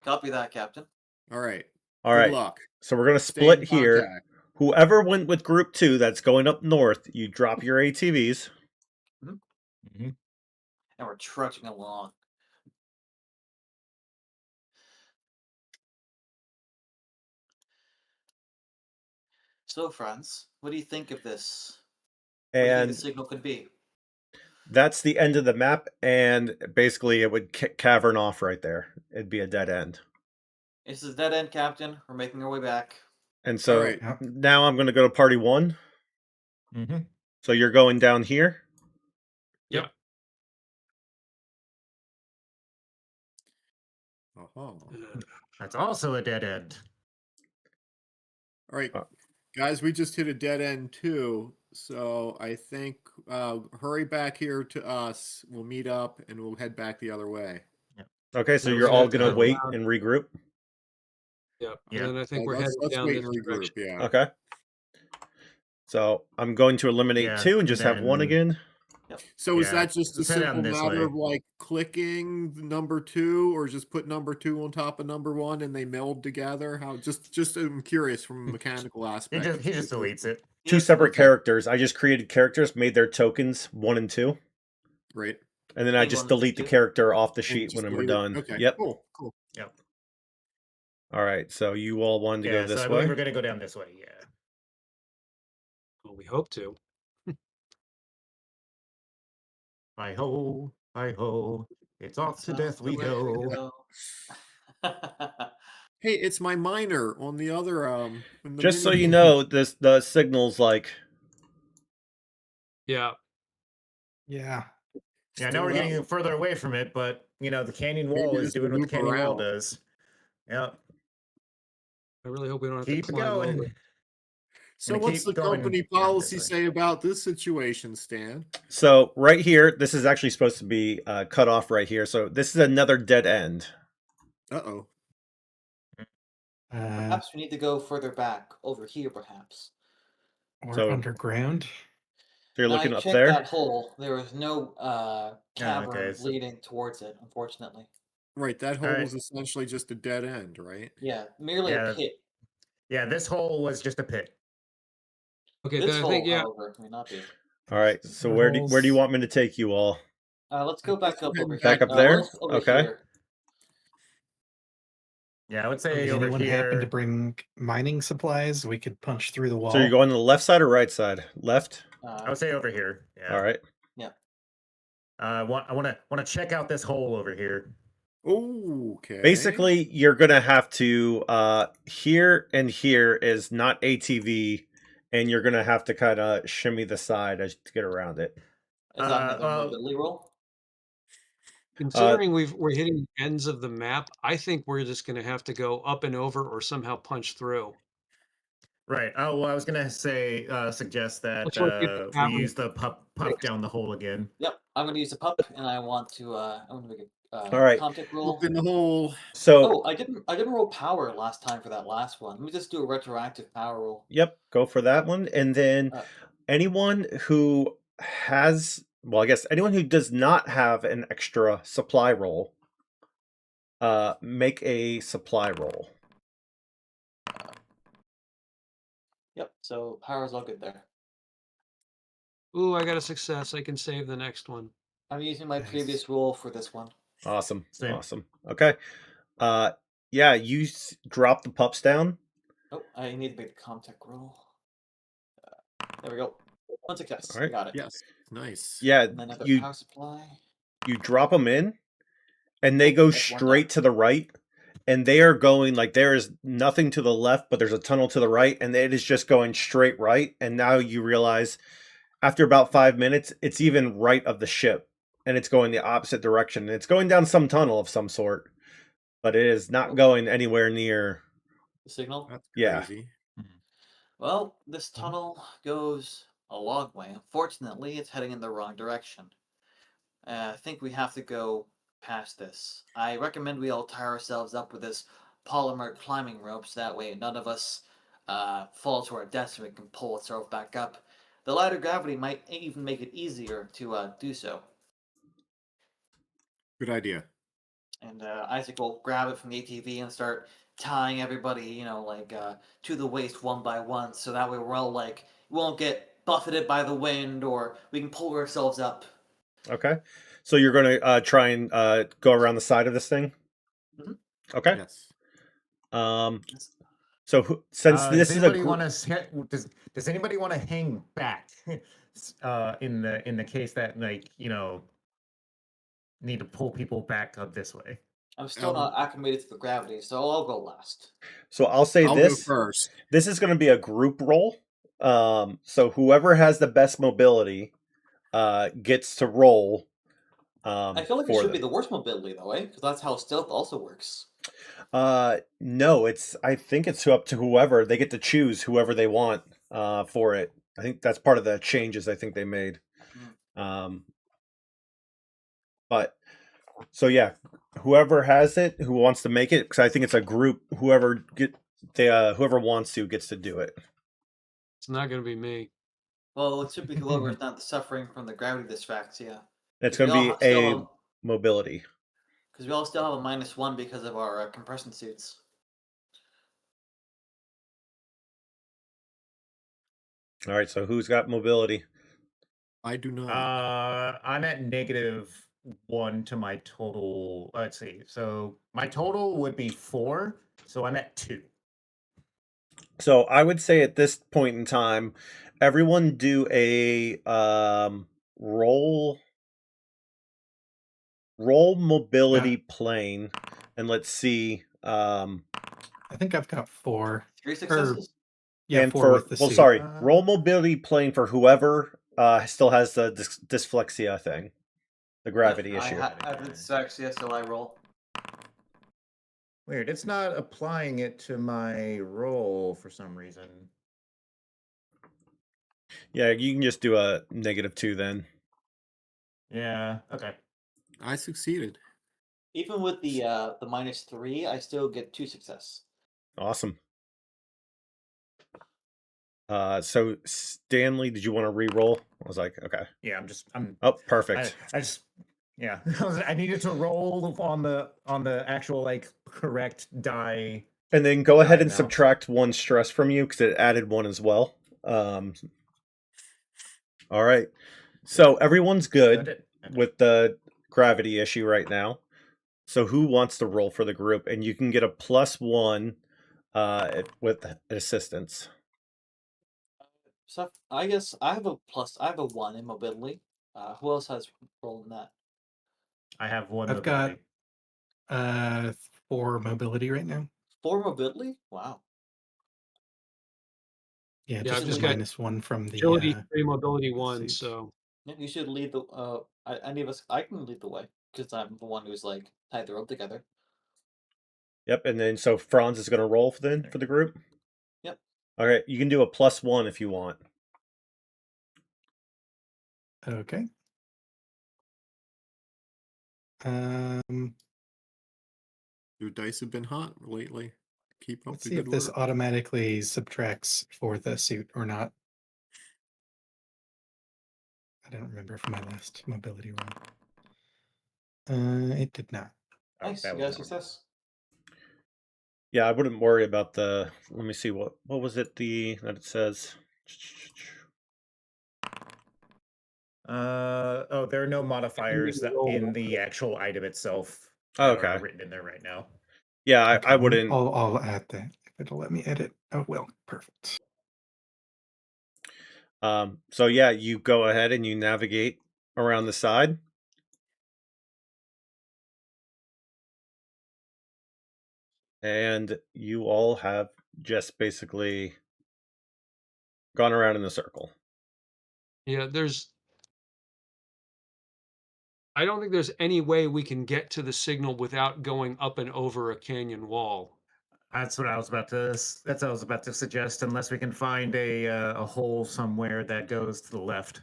Copy that, Captain. All right. All Good right. luck. So we're gonna Stay in split here. contact. Whoever went with group 2 that's going up north, you drop your ATVs. And we're trudging along. So, friends, what do you think of this? What do you think And the signal could be? that's the end of the map. And basically, it would cavern off right there. It'd be a dead end. This is dead end, Captain. We're making our way back. And so All right. now I'm going to go to party 1. Mm-hmm. So you're going down here. Yep. Uh-huh. That's also a dead end. All right, Uh. guys, we just hit a dead end too. So I think hurry back here to us. We'll meet up and we'll head back the other way. Okay, so Yeah, you're we're all gonna going to head wait down. and regroup. Yep. Yeah. And then I think So we're heading let's down wait this and regroup. direction. Yeah. Okay. So I'm going to eliminate Yeah, 2 and just have 1 then- again. So is Yeah, that just a let's head down simple this matter way. of like clicking the number 2, or just put number 2 on top of number 1 and they meld together? How? Just I'm curious from a mechanical He aspect. just deletes it. 2 Yes, separate okay. characters. I just created characters, made their tokens 1 and 2, Right. and then I Leave just 1 and delete the 2. character off the And sheet just when we're delete it. done. Okay. Yep. Cool. All right. So you all wanted to go Yeah, so this I believe way. we're going to go down this way, yeah. Well, we hope to. Hi-ho, hi-ho, it's off to So, death we the way we go. go. Hey, it's my miner on the other in the Just so mini you game. know, the signal's like Yeah. Yeah. Yeah, Still now we're out. getting further away from it, but, the canyon Maybe wall is just doing what the loop canyon wall around. does. Yeah. I really hope we don't have Keep to it climb over. going. So Gonna what's keep the going company down this policy way. say about this situation, Stan? So right here, this is actually supposed to be cut off right here. So this is another dead end. Uh-oh. Perhaps we need to go further back, over here perhaps. Or So- underground. So you're Now, looking I up checked there. that hole. There was no cavern okay, so- leading towards it, unfortunately. Right, that hole Alright. was essentially just a dead end, right? Yeah, merely Yeah. a pit. Yeah, this hole was just a pit. Okay, This then I hole, think, yeah, however, may not be. All right. So where do you Holes. want me to take you all? Let's go back up over Back here. up there? Let's over Okay. here. Yeah, I would say Does over anyone happen to here. bring mining supplies? We could punch through the wall. So you're going to the left side or right side? Left. I would say over here. Yeah. All right. I want to check out this hole over here. Okay. Basically, you're gonna have to here and here is not ATV, and you're gonna have to kind of shimmy the side as to get around it. Is that another well- mobility roll? considering we're hitting ends of the map, I think we're just going to have to go up and over or somehow punch through. Right. Oh well, I was gonna say suggest that Let's work it we out. use the pup down the hole again. Yep, I'm going to use a pup, and I want to. I'm going to make a All right. contact roll. Look in the hole. So Oh, I didn't roll power last time for that last one. Let me just do a retroactive power roll. yep, go for that one, and then Uh, anyone who has, well, I guess anyone who does not have an extra supply roll, make a supply roll. Yep, so power's all good there. Ooh, I got a success. I can save the next one. I'm using my Nice. previous roll for this one. Awesome, Same. awesome. Okay, yeah, you drop the pups down. Oh, I need to make the contact roll. There we go. One success. All right. Got it. Yes. Nice. Yeah, And then another you power supply. drop them in, and they go That's one straight to the right, and they are going like there is nothing to the left, but there's a tunnel to the right, and it is just going straight right. And now you realize, after about 5 minutes, it's even right of the ship, and it's going the opposite direction. And it's going down some tunnel of some sort, but it is not going anywhere near. The signal. That's Yeah. crazy. Well, this tunnel goes a long way. Unfortunately, it's heading in the wrong direction. I think we have to go past this. I recommend we all tie ourselves up with this polymer climbing rope so that way none of us fall to our deaths and we can pull ourselves back up. The lighter gravity might even make it easier to do so. Good idea. And Isaac will grab it from the ATV and start tying everybody, to the waist one by one, so that way we're all we won't get buffeted by the wind, or we can pull ourselves up. Okay, so you're going to try and go around the side of this thing. Mhm. Okay. Yes. So since this does is a anybody group, want to does anybody want to hang back in the case that need to pull people back up this way? I'm still not acclimated to the gravity, so I'll go last. so I'll say I'll this. go first. This is going to be a group roll. So whoever has the best mobility gets to roll. I feel like it should be the worst mobility, though, Because that's how stealth also works. No, I think it's up to whoever. They get to choose whoever they want for it. I think that's part of the changes I think they made. But so yeah, whoever has it, who wants to make it, because I think it's a group. Whoever wants to gets to do it. It's not going to be me. Well, it should be whoever's not suffering from the gravity dysphaxia. It's going to be a mobility. Because we all still have a -1 because of our compression suits. All right, so who's got mobility? I do not. I'm at -1 to my total. Let's see. So my total would be 4. So I'm at 2. So I would say at this point in time, everyone do a roll mobility plane, and let's see. I think I've got 4. 3 successes. Yeah, and 4 with the suit. roll mobility plane for whoever still has the dyslexia thing. the gravity Yep, issue. I have the success, yeah, so I roll. Weird. It's not applying it to my roll for some reason. Yeah, you can just do a -2 then. Yeah. Okay. I succeeded. Even with the -3, I still get 2 success. Awesome. So Stanley, did you want to re-roll? I was like, okay. Yeah. I'm. Oh, perfect. I just. Yeah. I needed to roll on the actual like correct die. And then go ahead die and amount. subtract 1 stress from you because it added 1 as well. All right. So everyone's good with the gravity issue right now. So who wants to roll for the group? And you can get a +1 with assistance. So I guess I have a 1 in mobility. Who else has rolled in that? I have 1 I've mobility. got 4 mobility right now. 4 mobility? Wow. Yeah, I've just just the got -1 from the Agility 3, mobility 1. suit. So Yeah, you should lead the. Any of us, I can lead the way because I'm the one who's like tied the rope together. Yep. And then so Franz is going to roll for the group. Yep. All right. You can do a +1 if you want. Okay. Your dice have been hot lately. Keep up Let's the see if good this work. automatically subtracts for the suit or not. I don't remember from my last mobility roll. It did not. Nice, Oh, you got a success. Yeah, I wouldn't worry about the. Let me see what was it that it says. Oh, there are no modifiers that roll. in the actual item itself Oh, that okay. are written in there right now. Yeah, Okay, I wouldn't. I'll add that if it'll let me edit. Oh well, perfect. So yeah, you go ahead and you navigate around the side. And you all have just basically gone around in a circle. yeah, I don't think there's any way we can get to the signal without going up and over a canyon wall. That's what I was about to. That's what I was about to suggest. Unless we can find a hole somewhere that goes to the left.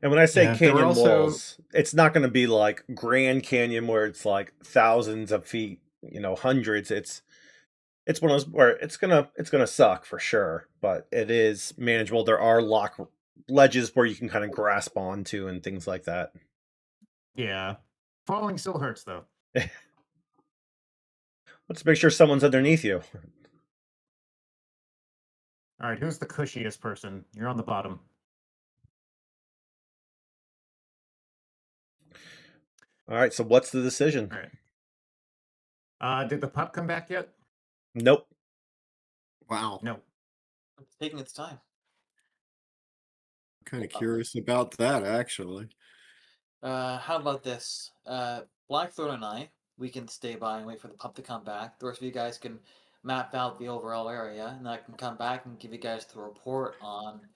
And when I say Yeah, there were canyon also- walls, it's not going to be like Grand Canyon where it's like thousands of feet, hundreds. It's one of those where it's gonna suck for sure, but it is manageable. There are lock ledges where you can kind of grasp onto and things like that. Yeah, falling still hurts though. Let's make sure someone's underneath you. All right, who's the cushiest person? You're on the bottom. All right, so what's the decision? All right. Did the pup come back yet? Nope. Wow. No. It's taking its time. I'm kind of curious about that, actually. How about this? Blackthorn and I, we can stay by and wait for the pup to come back. The rest of you guys can map out the overall area, and I can come back and give you guys the report on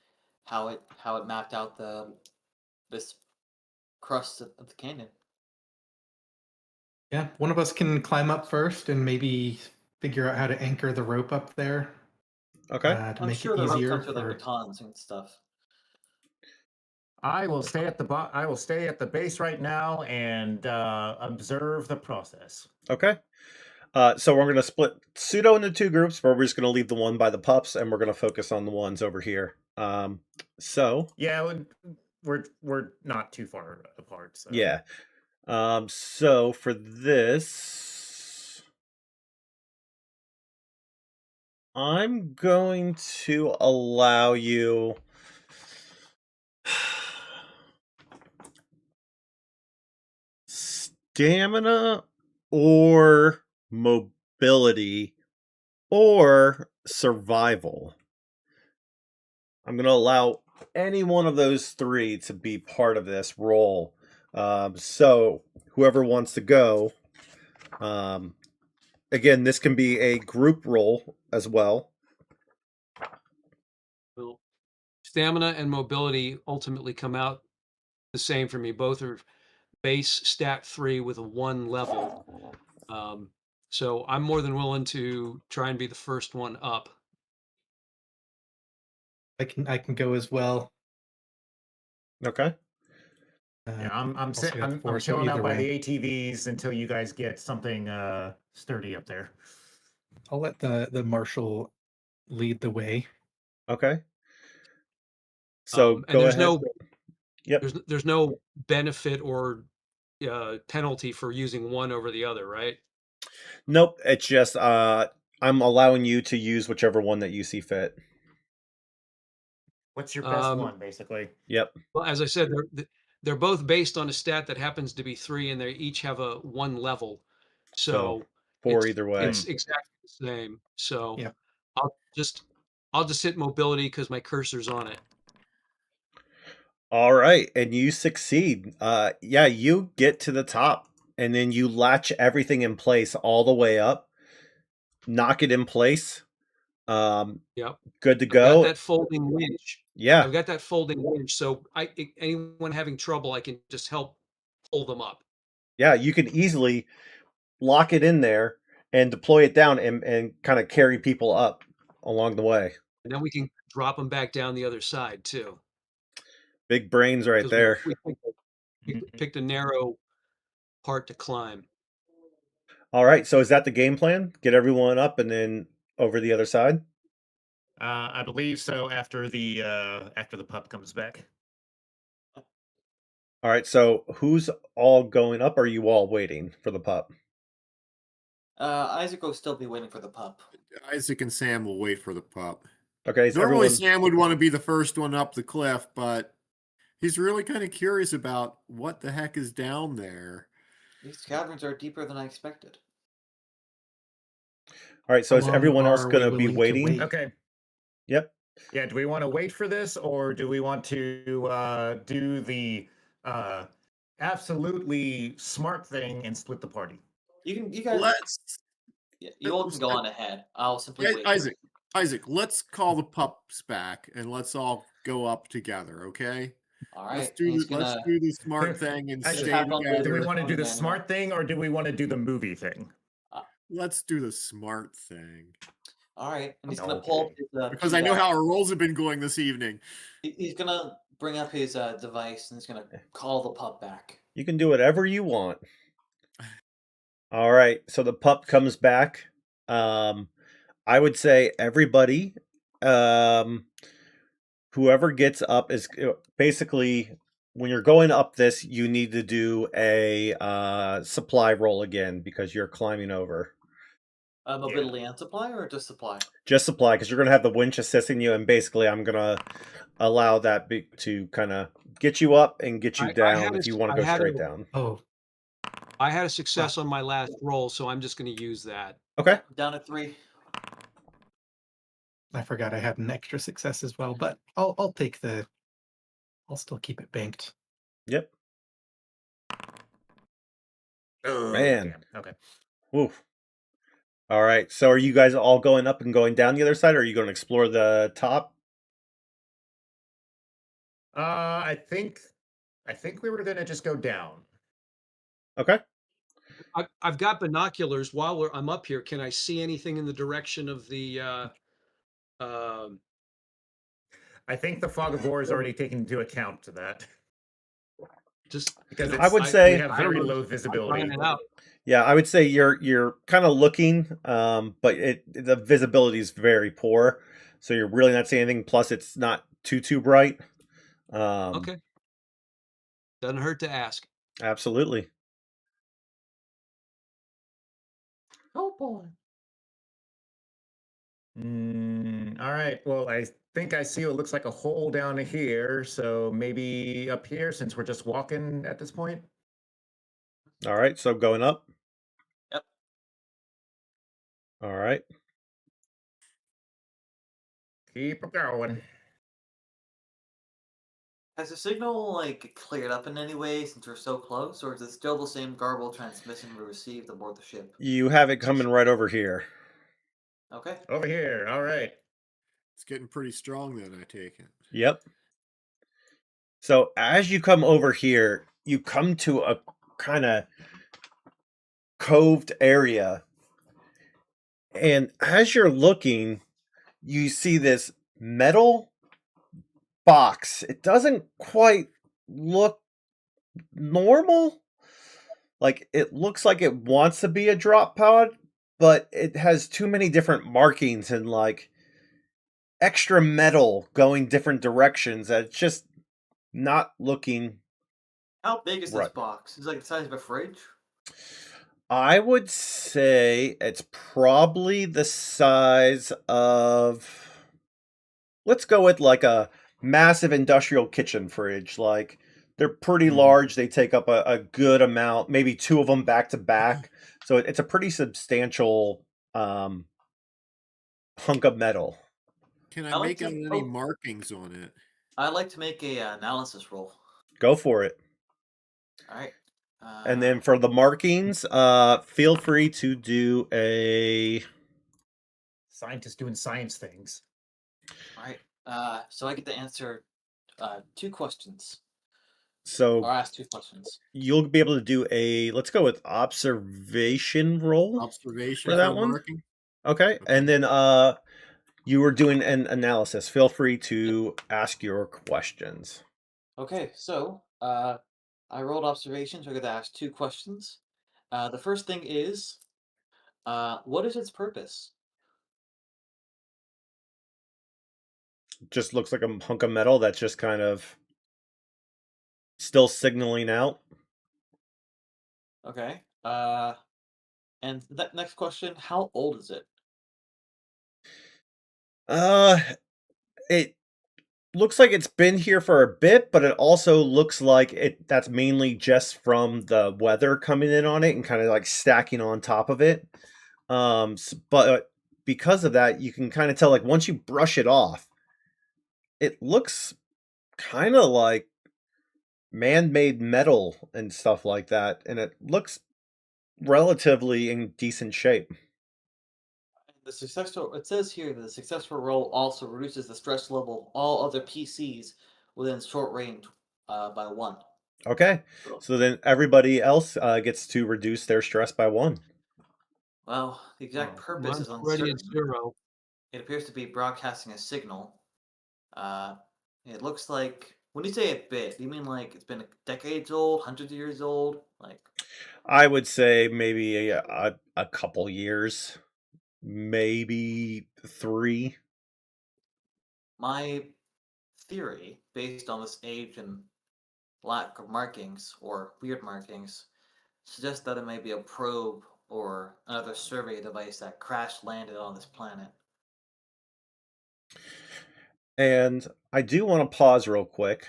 how it mapped out this crust of the canyon. Yeah, one of us can climb up first and maybe figure out how to anchor the rope up there. Okay. To I'm make sure it the rope easier comes with like for. batons and stuff. I will stay at the base right now and observe the process. Okay. So we're going to split pseudo into 2 groups, where we're just going to leave the one by the pups, and we're going to focus on the ones over here. So yeah, we're not too far apart. So. yeah. So for this, I'm going to allow you. Stamina or mobility or survival. I'm going to allow any one of those 3 to be part of this roll. So whoever wants to go, again, this can be a group roll as well. Well, stamina and mobility ultimately come out the same for me. Both are base stat 3 with a 1 level. So I'm more than willing to try and be the first one up. I can go as well. Okay. Yeah, I'm also got I'm 4, so chilling out either by way. the ATVs until you guys get something sturdy up there. I'll let the marshal lead the way. Okay. So And go there's ahead. Yep. there's no benefit or penalty for using one over the other, right? Nope. It's just I'm allowing you to use whichever one that you see fit. What's your best Um, one, basically? Yep. Well, as I said, they're both based on a stat that happens to be 3, and they each have a 1 level. So So 4 either way. it's exactly the same. So Yeah. I'll just hit mobility because my cursor's on it. All right, and you succeed. Yeah, you get to the top, and then you latch everything in place all the way up, knock it in place. Yep. Good to I've got go. that folding winch. Yeah, I've got that folding winch, so anyone having trouble, I can just help pull them up. yeah, you can easily lock it in there and deploy it down and kind of carry people up along the way. And then we can drop them back down the other side too, Big brains right because there. we picked a narrow part to climb. All right, so is that the game plan? Get everyone up and then over the other side? I believe so. After the pup comes back. All right, so who's all going up? Or are you all waiting for the pup? Isaac will still be waiting for the pup. Isaac and Sam will wait for the pup. Okay, is Normally, everyone... Sam would want to be the first one up the cliff, but he's really kind of curious about what the heck is down there. These caverns are deeper than I expected. All right, so How is long everyone else are going we to be willing to waiting? wait? Okay. Yep. Yeah. Do we want to wait for this, or do we want to do the absolutely smart thing and split the party? You guys, Let's you all can go on ahead. I'll simply wait. Isaac, let's call the pups back and let's all go up together, okay? All Let's right. do He's let's gonna do the smart thing and Actually, stay tap on the- Do we together. want to do the Manual. smart thing, or do we want to do the movie thing? Let's do the smart thing. All right, and he's Okay. gonna pull up his, Because I know how our rolls have been going this evening. he's gonna bring up his device and he's gonna call the pup back. You can do whatever you want. All right, so the pup comes back. I would say everybody, whoever gets up is basically, when you're going up this, you need to do a supply roll again because you're climbing over. Mobility and supply, or just supply? Just supply, because you're going to have the winch assisting you, and basically I'm going to allow that to kind of get you up and get you down if you want to go straight down. Oh, I had a success on my last roll, so I'm just going to use that. Okay. Down to 3. I forgot I had an extra success as well, but I'll take the. I'll still keep it banked. Yep. Oh, Man. damn. Okay. Oof. All right. So are you guys all going up and going down the other side, or are you going to explore the top? I think we were gonna just go down. Okay. I've got binoculars. While I'm up here, can I see anything in the direction of the? I think the fog of war is already taken into account to that. Just Because I would say- we have very low visibility. finding out. Yeah, I would say you're kind of looking, but the visibility is very poor, so you're really not seeing anything. Plus, it's not too bright. Okay. Doesn't hurt to ask. Absolutely. Oh boy. All right. Well, I think I see what looks like a hole down here. So maybe up here, since we're just walking at this point. All right, so going up. Yep. All right. Keep going. Has the signal cleared up in any way since we're so close, or is it still the same garbled transmission we received aboard the ship? You have it coming right over here. Okay. Over here. All right. It's getting pretty strong then, I take it. Yep. So as you come over here, you come to a kind of coved area. And as you're looking, you see this metal box. It doesn't quite look normal. Like, it looks like it wants to be a drop pod, but it has too many different markings and, like, extra metal going different directions. That it's just not looking How big is this right. box? Is it like the size of a fridge? I would say it's probably the size of, let's go with like a massive industrial kitchen fridge. Like, they're pretty large. They take up a good amount, maybe two of them back to back. So it's a pretty substantial hunk of metal. Can I I like make to- out any oh. markings on it? I'd like to make a analysis roll. Go for it. All right. And then for the markings, feel free to do a Scientists doing science things. All right. So I get to answer 2 questions, so or ask 2 questions. you'll be able to do a, let's go with observation roll. Observation For that the one? marking? Okay. Okay. And then you were doing an analysis. Feel free to ask your questions. Okay, so I rolled observation, so I get to ask 2 questions. The first thing is, what is its purpose? Just looks like a hunk of metal that's just kind of still signaling out. Okay. And that next question, how old is it? It looks like it's been here for a bit, but it also looks like that's mainly just from the weather coming in on it and kind of like stacking on top of it. But because of that, you can kind of tell, like, once you brush it off, it looks kind of like man-made metal and stuff like that, and it looks relatively in decent shape. The successful It says here that the successful roll also reduces the stress level of all other PCs within short range by 1. Okay, so then everybody else gets to reduce their stress by 1. Well, the exact purpose is Mine's already uncertain. at 0. It appears to be broadcasting a signal. It looks like, when you say a bit, do you mean like it's been decades old, hundreds of years old? Like, I would say maybe a couple years, maybe 3. my theory, based on this age and lack of markings or weird markings, suggests that it may be a probe or another survey device that crash landed on this planet. And I do want to pause real quick.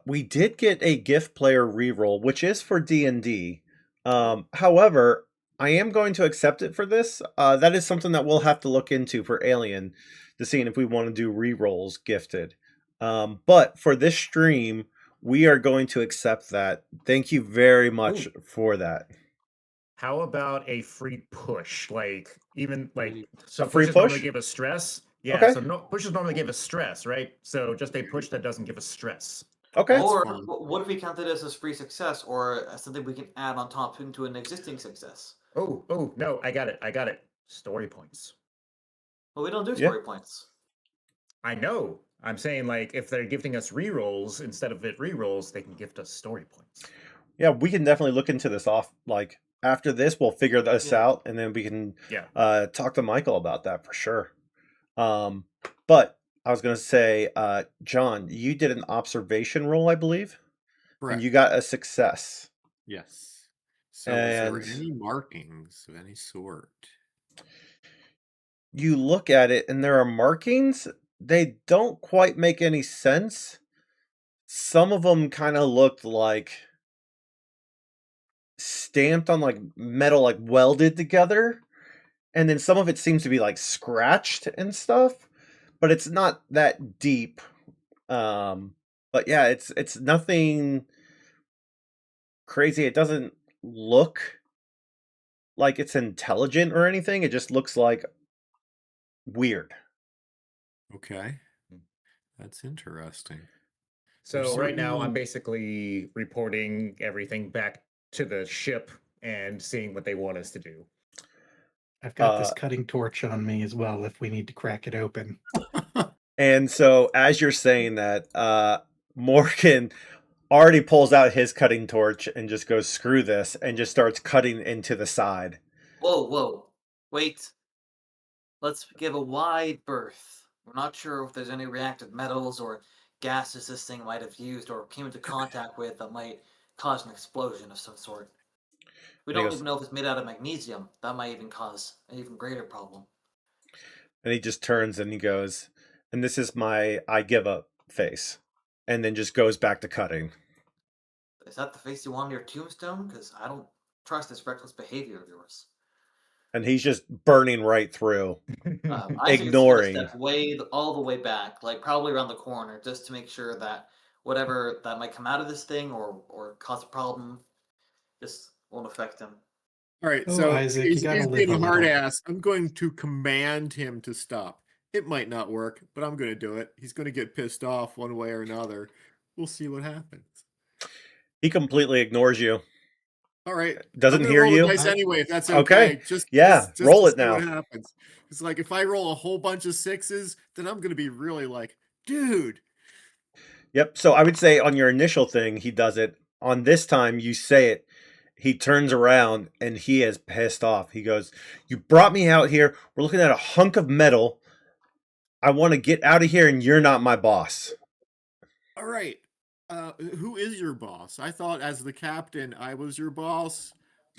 We did get a gift player reroll, which is for D&D. However, I am going to accept it for this. That is something that we'll have to look into for Alien to see if we want to do rerolls gifted. But for this stream, we are going to accept that. Thank you very much for that. How about a free push? Like, even like, so A free pushes normally push? give us stress. Yeah, Okay. so pushes normally give us stress, right? So just a push that doesn't give us stress. Okay. Or fine. what if we count it as a free success or as something we can add on top into an existing success? Oh, no, I got it. Story points. Well, we don't do Yeah. story points. I know. I'm saying, like, if they're gifting us rerolls instead of it rerolls, they can gift us story points. Yeah, we can definitely look into this like after this. We'll figure this Yeah. out, and then we can Yeah. talk to Michael about that for sure. But I was going to say, John, you did an observation roll, I believe, Correct. and you got a success. Yes. So is there And- any markings of any sort? You look at it, and there are markings. They don't quite make any sense. Some of them kind of looked like stamped on like metal, like welded together, and then some of it seems to be like scratched and stuff, but it's not that deep. But yeah, it's nothing crazy. It doesn't look like it's intelligent or anything. It just looks like weird. Okay. That's interesting. So right now I'm basically reporting everything back to the ship and seeing what they want us to do. I've got this cutting torch on me as well if we need to crack it open. And so as you're saying that, Morgan already pulls out his cutting torch and just goes, screw this, and just starts cutting into the side. Whoa. Wait. Let's give a wide berth. We're not sure if there's any reactive metals or gases this thing might have used or came into contact with that might cause an explosion of some sort. We And he don't goes- even know if it's made out of magnesium. That might even cause an even greater problem. And he just turns and he goes, and this is my I give up face. And then just goes back to cutting. Is that the face you want on your tombstone? Because I don't trust this reckless behavior of yours. And he's just burning right through. I think Ignoring. it's gonna step all the way back, like probably around the corner, just to make sure that whatever that might come out of this thing or cause a problem, just won't affect him. All right, Oh, so Isaac, you he's gotta live being a a hard little. ass. I'm going to command him to stop. It might not work, but I'm going to do it. He's going to get pissed off one way or another. We'll see what happens. He completely ignores you. All right, Doesn't I'm gonna hear roll the you. dice anyway, if that's Okay. okay. Just roll to it see now. What happens? It's like if I roll a whole bunch of sixes, then I'm going to be really like, dude. Yep. So I would say on your initial thing, he does it. On this time, you say it. He turns around and he is pissed off. He goes, "You brought me out here. We're looking at a hunk of metal. I want to get out of here, and you're not my boss." All right. Who is your boss? I thought as the captain, I was your boss.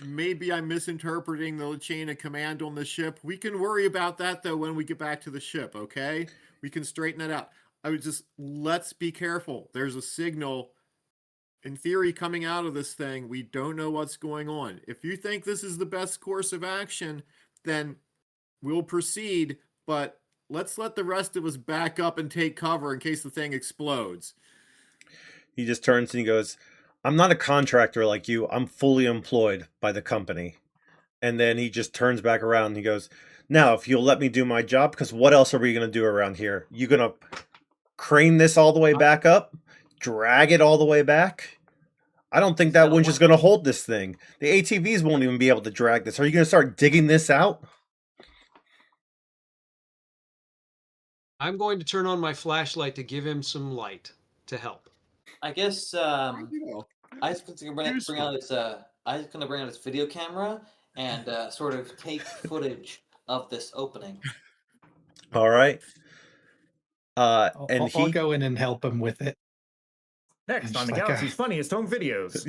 Maybe I'm misinterpreting the chain of command on the ship. We can worry about that though when we get back to the ship, okay? We can straighten that out. I would just let's be careful. There's a signal in theory coming out of this thing. We don't know what's going on. If you think this is the best course of action, then we'll proceed, but let's let the rest of us back up and take cover in case the thing explodes. He just turns and he goes, "I'm not a contractor like you. I'm fully employed by the company." And then he just turns back around and he goes, "Now, if you'll let me do my job, because what else are we going to do around here? You going to crane this all the way back up? Drag it all the way back? I don't think that winch is going to hold this thing. The ATVs won't even be able to drag this. Are you going to start digging this out?" I'm going to turn on my flashlight to give him some light to help. I guess Isaac's gonna bring out his video camera and sort of take footage of this opening. All right. I'll go in and help him with it. Next on the like, Galaxy's Funniest Home Videos.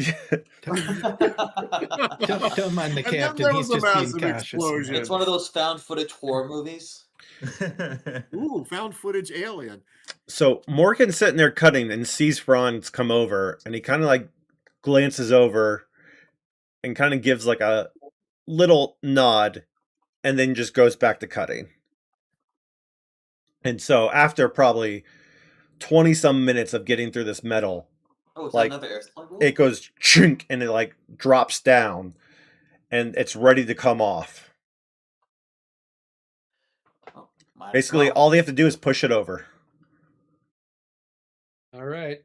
Don't mind the And then captain. there He's was a just being massive cautious. explosion. It's one of those found footage horror movies. Ooh, found footage alien. So Morgan's sitting there cutting and sees Franz come over, and he kind of like glances over and kind of gives like a little nod and then just goes back to cutting. And so after probably 20 some minutes of getting through this metal, Oh, is like that another air supply roll? it goes chink and it like drops down and it's ready to come off. Oh, might as Basically, well. all they have to do is push it over. All right,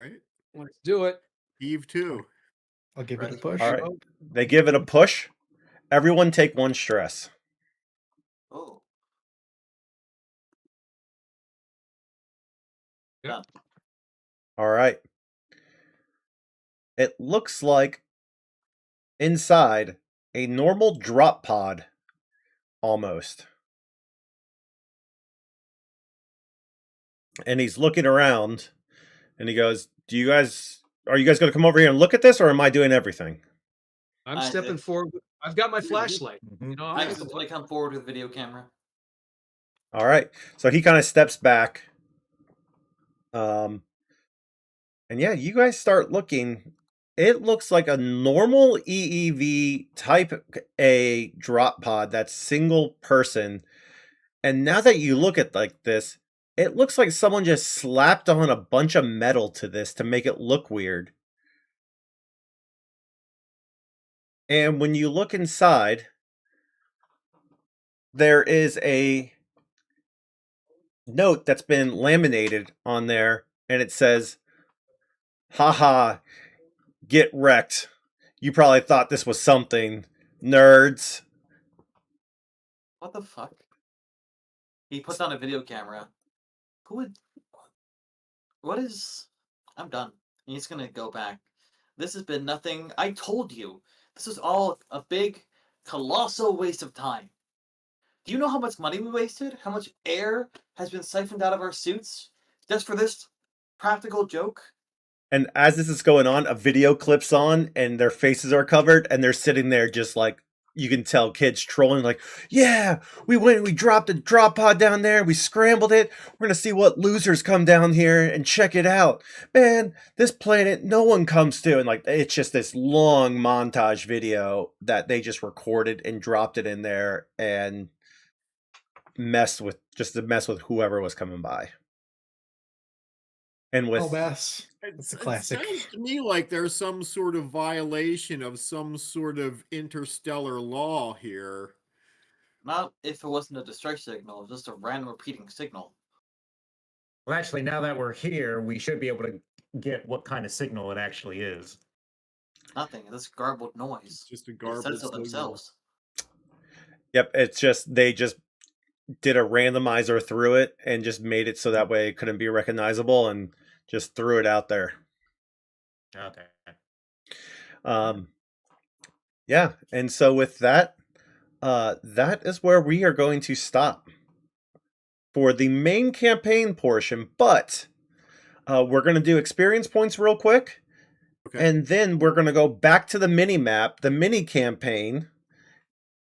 Right? let's do it. Eve 2. I'll give it a Ready. push. All right. They give it a push. Everyone take 1 stress. Oh, Yep. done. All right. It looks like inside a normal drop pod, almost. And he's looking around and he goes, are you guys going to come over here and look at this, or am I doing everything? I'm I stepping think- forward. I've got my flashlight. Mhm. You know, I just want to come forward with video camera. All right. So he kind of steps back. And yeah, you guys start looking. It looks like a normal EEV type A drop pod that's single person. And now that you look at like this, it looks like someone just slapped on a bunch of metal to this to make it look weird. And when you look inside, there is a note that's been laminated on there, and it says, haha, get wrecked. You probably thought this was something, nerds. What the fuck? He puts on a video camera. Who would? What is? I'm done. He's gonna go back. This has been nothing. I told you. This was all a big, colossal waste of time. Do you know how much money we wasted? How much air has been siphoned out of our suits just for this practical joke? And as this is going on, a video clips on and their faces are covered and they're sitting there just like, you can tell kids trolling like, yeah, we dropped a drop pod down there, we scrambled it, we're gonna see what losers come down here and check it out. Man, this planet no one comes to. And like, it's just this long montage video that they just recorded and dropped it in there and messed with, just to mess with whoever was coming by. And with Bass. It's a classic. It sounds to me like there's some sort of violation of some sort of interstellar law here. Not if it wasn't a distress signal, just a random repeating signal. Well, actually, now that we're here, we should be able to get what kind of signal it actually is. Nothing. This garbled noise. It's just a They garbage said so signal. themselves. Yep, it's just they just did a randomizer through it and just made it so that way it couldn't be recognizable and just threw it out there. Okay. Yeah, and so with that, that is where we are going to stop for the main campaign portion, but we're going to do experience points real quick, and then we're going to go back to the mini map, the mini campaign,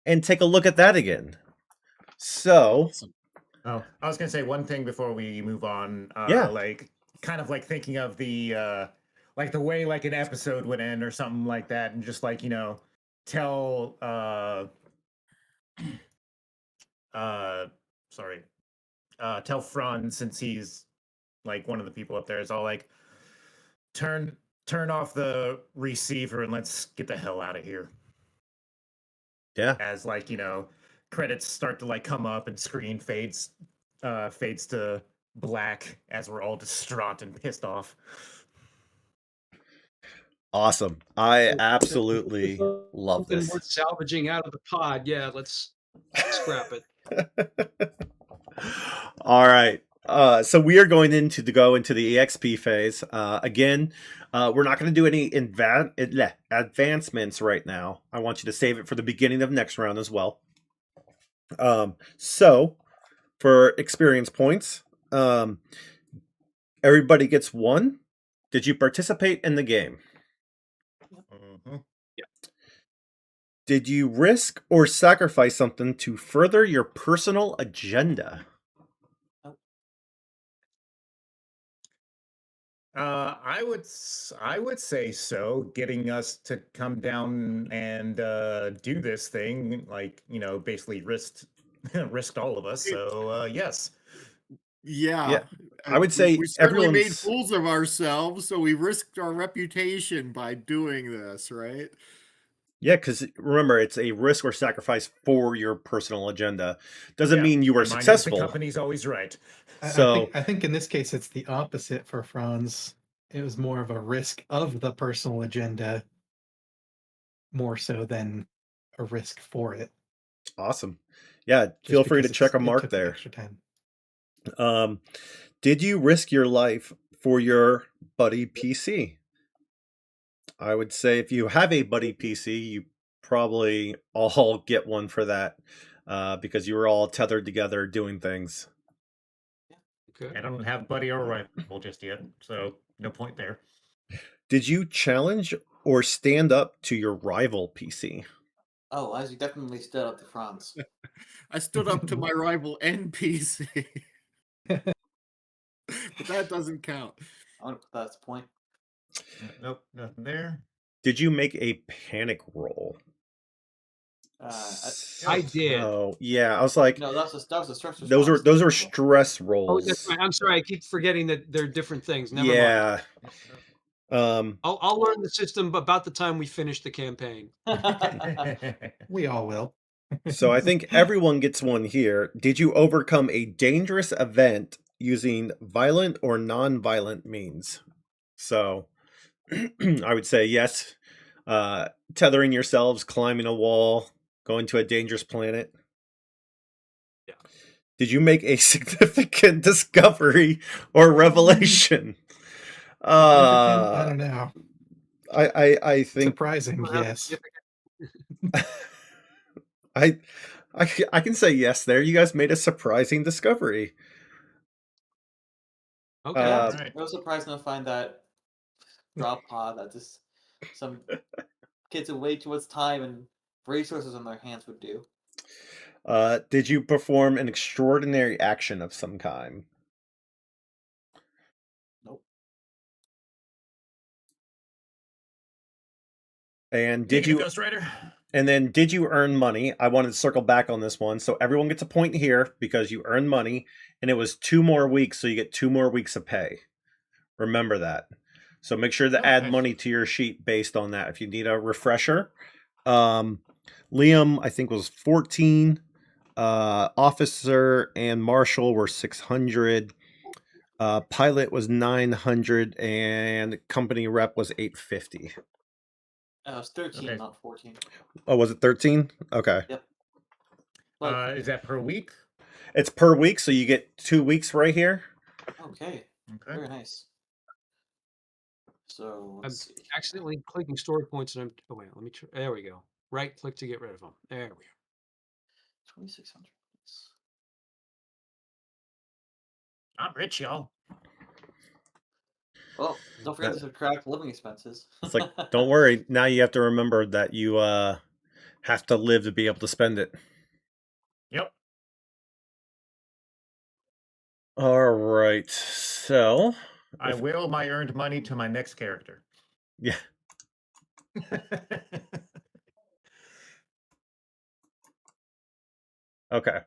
and take a look at that again. So, Awesome. Oh, I was gonna say one thing before we move on. Yeah. Like kind of like thinking of the like the way like an episode would end or something like that, and just like, you know, tell tell Fron, since he's like one of the people up there, is all like turn off the receiver and let's get the hell out of here. yeah. As like, you know, credits start to like come up and screen fades to black as we're all distraught and pissed off. Awesome. I absolutely love Something this. worth salvaging out of the pod. Yeah, let's scrap it. All right. So we are going to go into the EXP phase. Again, we're not going to do any advancements right now. I want you to save it for the beginning of next round as well. So for experience points, everybody gets 1. Did you participate in the game? Mm-hmm. Did you risk or sacrifice something to further your personal agenda? I would say so. Getting us to come down and do this thing, like, you know, basically risked all of us. So yes. Yeah. I would say we certainly made everyone's- fools of ourselves, so we risked our reputation by doing this, right? Yeah, because remember, it's a risk or sacrifice for your personal agenda. Doesn't Yeah, mean you were reminding us successful. The company's always right. So I think in this case it's the opposite for Franz. It was more of a risk of the personal agenda, more so than a risk for it. awesome. Yeah, just feel free to because check a it mark took there. Extra time. Did you risk your life for your buddy PC? I would say if you have a buddy PC, you probably all get one for that because you were all tethered together doing things. Okay. I don't have buddy or rifle just yet, so no point there. Did you challenge or stand up to your rival PC? Oh, I definitely stood up to Franz. I stood up to my rival NPC. But that doesn't count. I want to put that as a point. Nope, nothing there. Did you make a panic roll? I did. Oh, yeah. I was like, No, that was a stress those response. are stress rolls. Oh, that's right. I'm sorry. I keep forgetting that they're different things. Never mind. Yeah. I'll learn the system about the time we finish the campaign. We all will. So I think everyone gets one here. Did you overcome a dangerous event using violent or non-violent means. So I would say yes. Tethering yourselves, climbing a wall, going to a dangerous planet. Yeah. Did you make a significant discovery or revelation? Significant? I don't know. I think Surprising, Well, how yes. significant- I can say yes there. You guys made a surprising discovery. Okay. Yeah, Right. I was surprised to find that drop pod that just some kids with way too much time and resources on their hands would do. Did you perform an extraordinary action of some kind? Nope. And Did did you Ghost Rider? And then did you earn money? I wanted to circle back on this one. So everyone gets a point here because you earned money, and it was 2 more weeks, so you get 2 more weeks of pay. Remember that. So make sure to add Okay. money to your sheet based on that. If you need a refresher, Liam, I think, was 14. Officer and Marshall were 600. Pilot was 900, and company rep was 850. It was 13, Okay. not 14. Oh, was it 13? Okay. Yep. But Is that per week? It's per week, so you get 2 weeks right here. okay, Okay. very nice. So I'm let's see. accidentally clicking story points, and I'm. Oh wait, let me. There we go. Right click to get rid of them. There we go. 2,600. I'm rich, y'all. Well, don't forget to subtract living expenses. It's like, don't worry. Now you have to remember that you have to live to be able to spend it. Yep. All right. So, I will my earned money to my next character. yeah. Okay.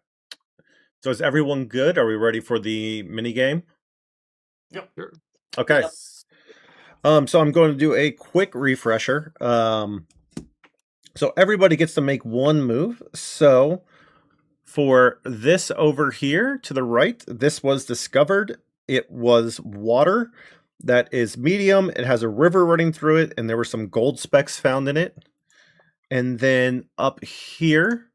So is everyone good? Are we ready for the mini game? Yep. Sure. Okay. Yep. So I'm going to do a quick refresher. So everybody gets to make one move. So for this over here to the right, this was discovered. It was water that is medium. It has a river running through it, and there were some gold specks found in it. And then up here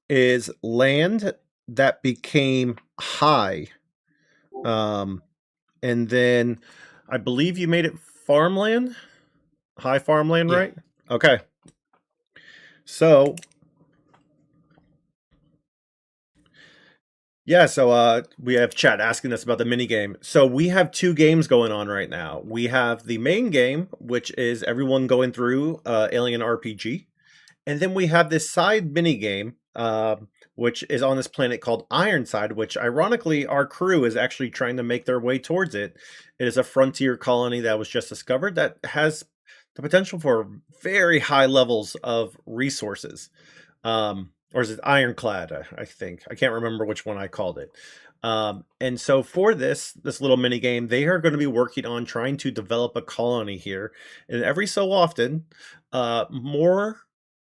is land that became high. And then I believe you made it farmland, high farmland, Yeah. right? Okay. So yeah, so we have chat asking us about the mini game. So we have 2 games going on right now. We have the main game, which is everyone going through Alien RPG, and then we have this side mini game, which is on this planet called Ironside, which ironically our crew is actually trying to make their way towards it. It is a frontier colony that was just discovered that has the potential for very high levels of resources. Or is it Ironclad? I think I can't remember which one I called it. And so for this little mini game, they are going to be working on trying to develop a colony here, and every so often, more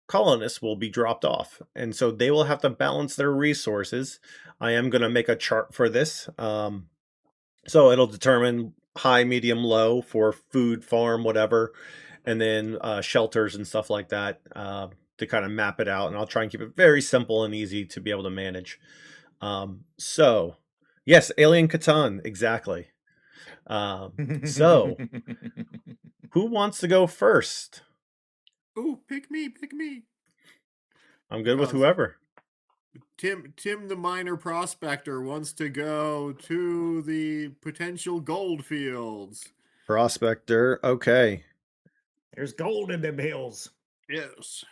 colonists will be dropped off, and so they will have to balance their resources. I am going to make a chart for this, so it'll determine high, medium, low for food, farm, whatever, and then shelters and stuff like that. To kind of map it out, and I'll try and keep it very simple and easy to be able to manage. So, yes, Alien Catan, exactly. So, who wants to go first? Oh, pick me, pick me. I'm good with Because whoever. Tim the minor prospector wants to go to the potential gold fields. Prospector, okay. There's gold in them hills. Yes.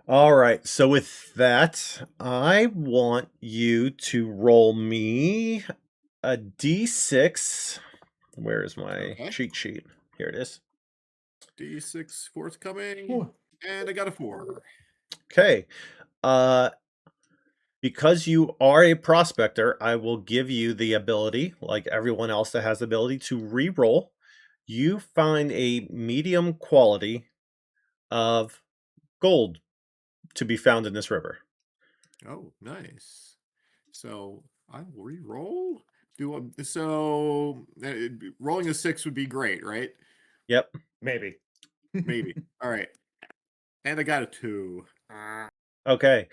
All right, so with that, I want you to roll me a d6. Where is my cheat sheet? Here it is. D6 forthcoming. Ooh. And I got a 4. Okay. Because you are a prospector, I will give you the ability, like everyone else that has the ability, to re-roll. You find a medium quality of gold to be found in this river. Oh, nice. So I will re-roll. So rolling a 6 would be great, right? Yep. Maybe. Maybe. All right. And I got a 2. Okay.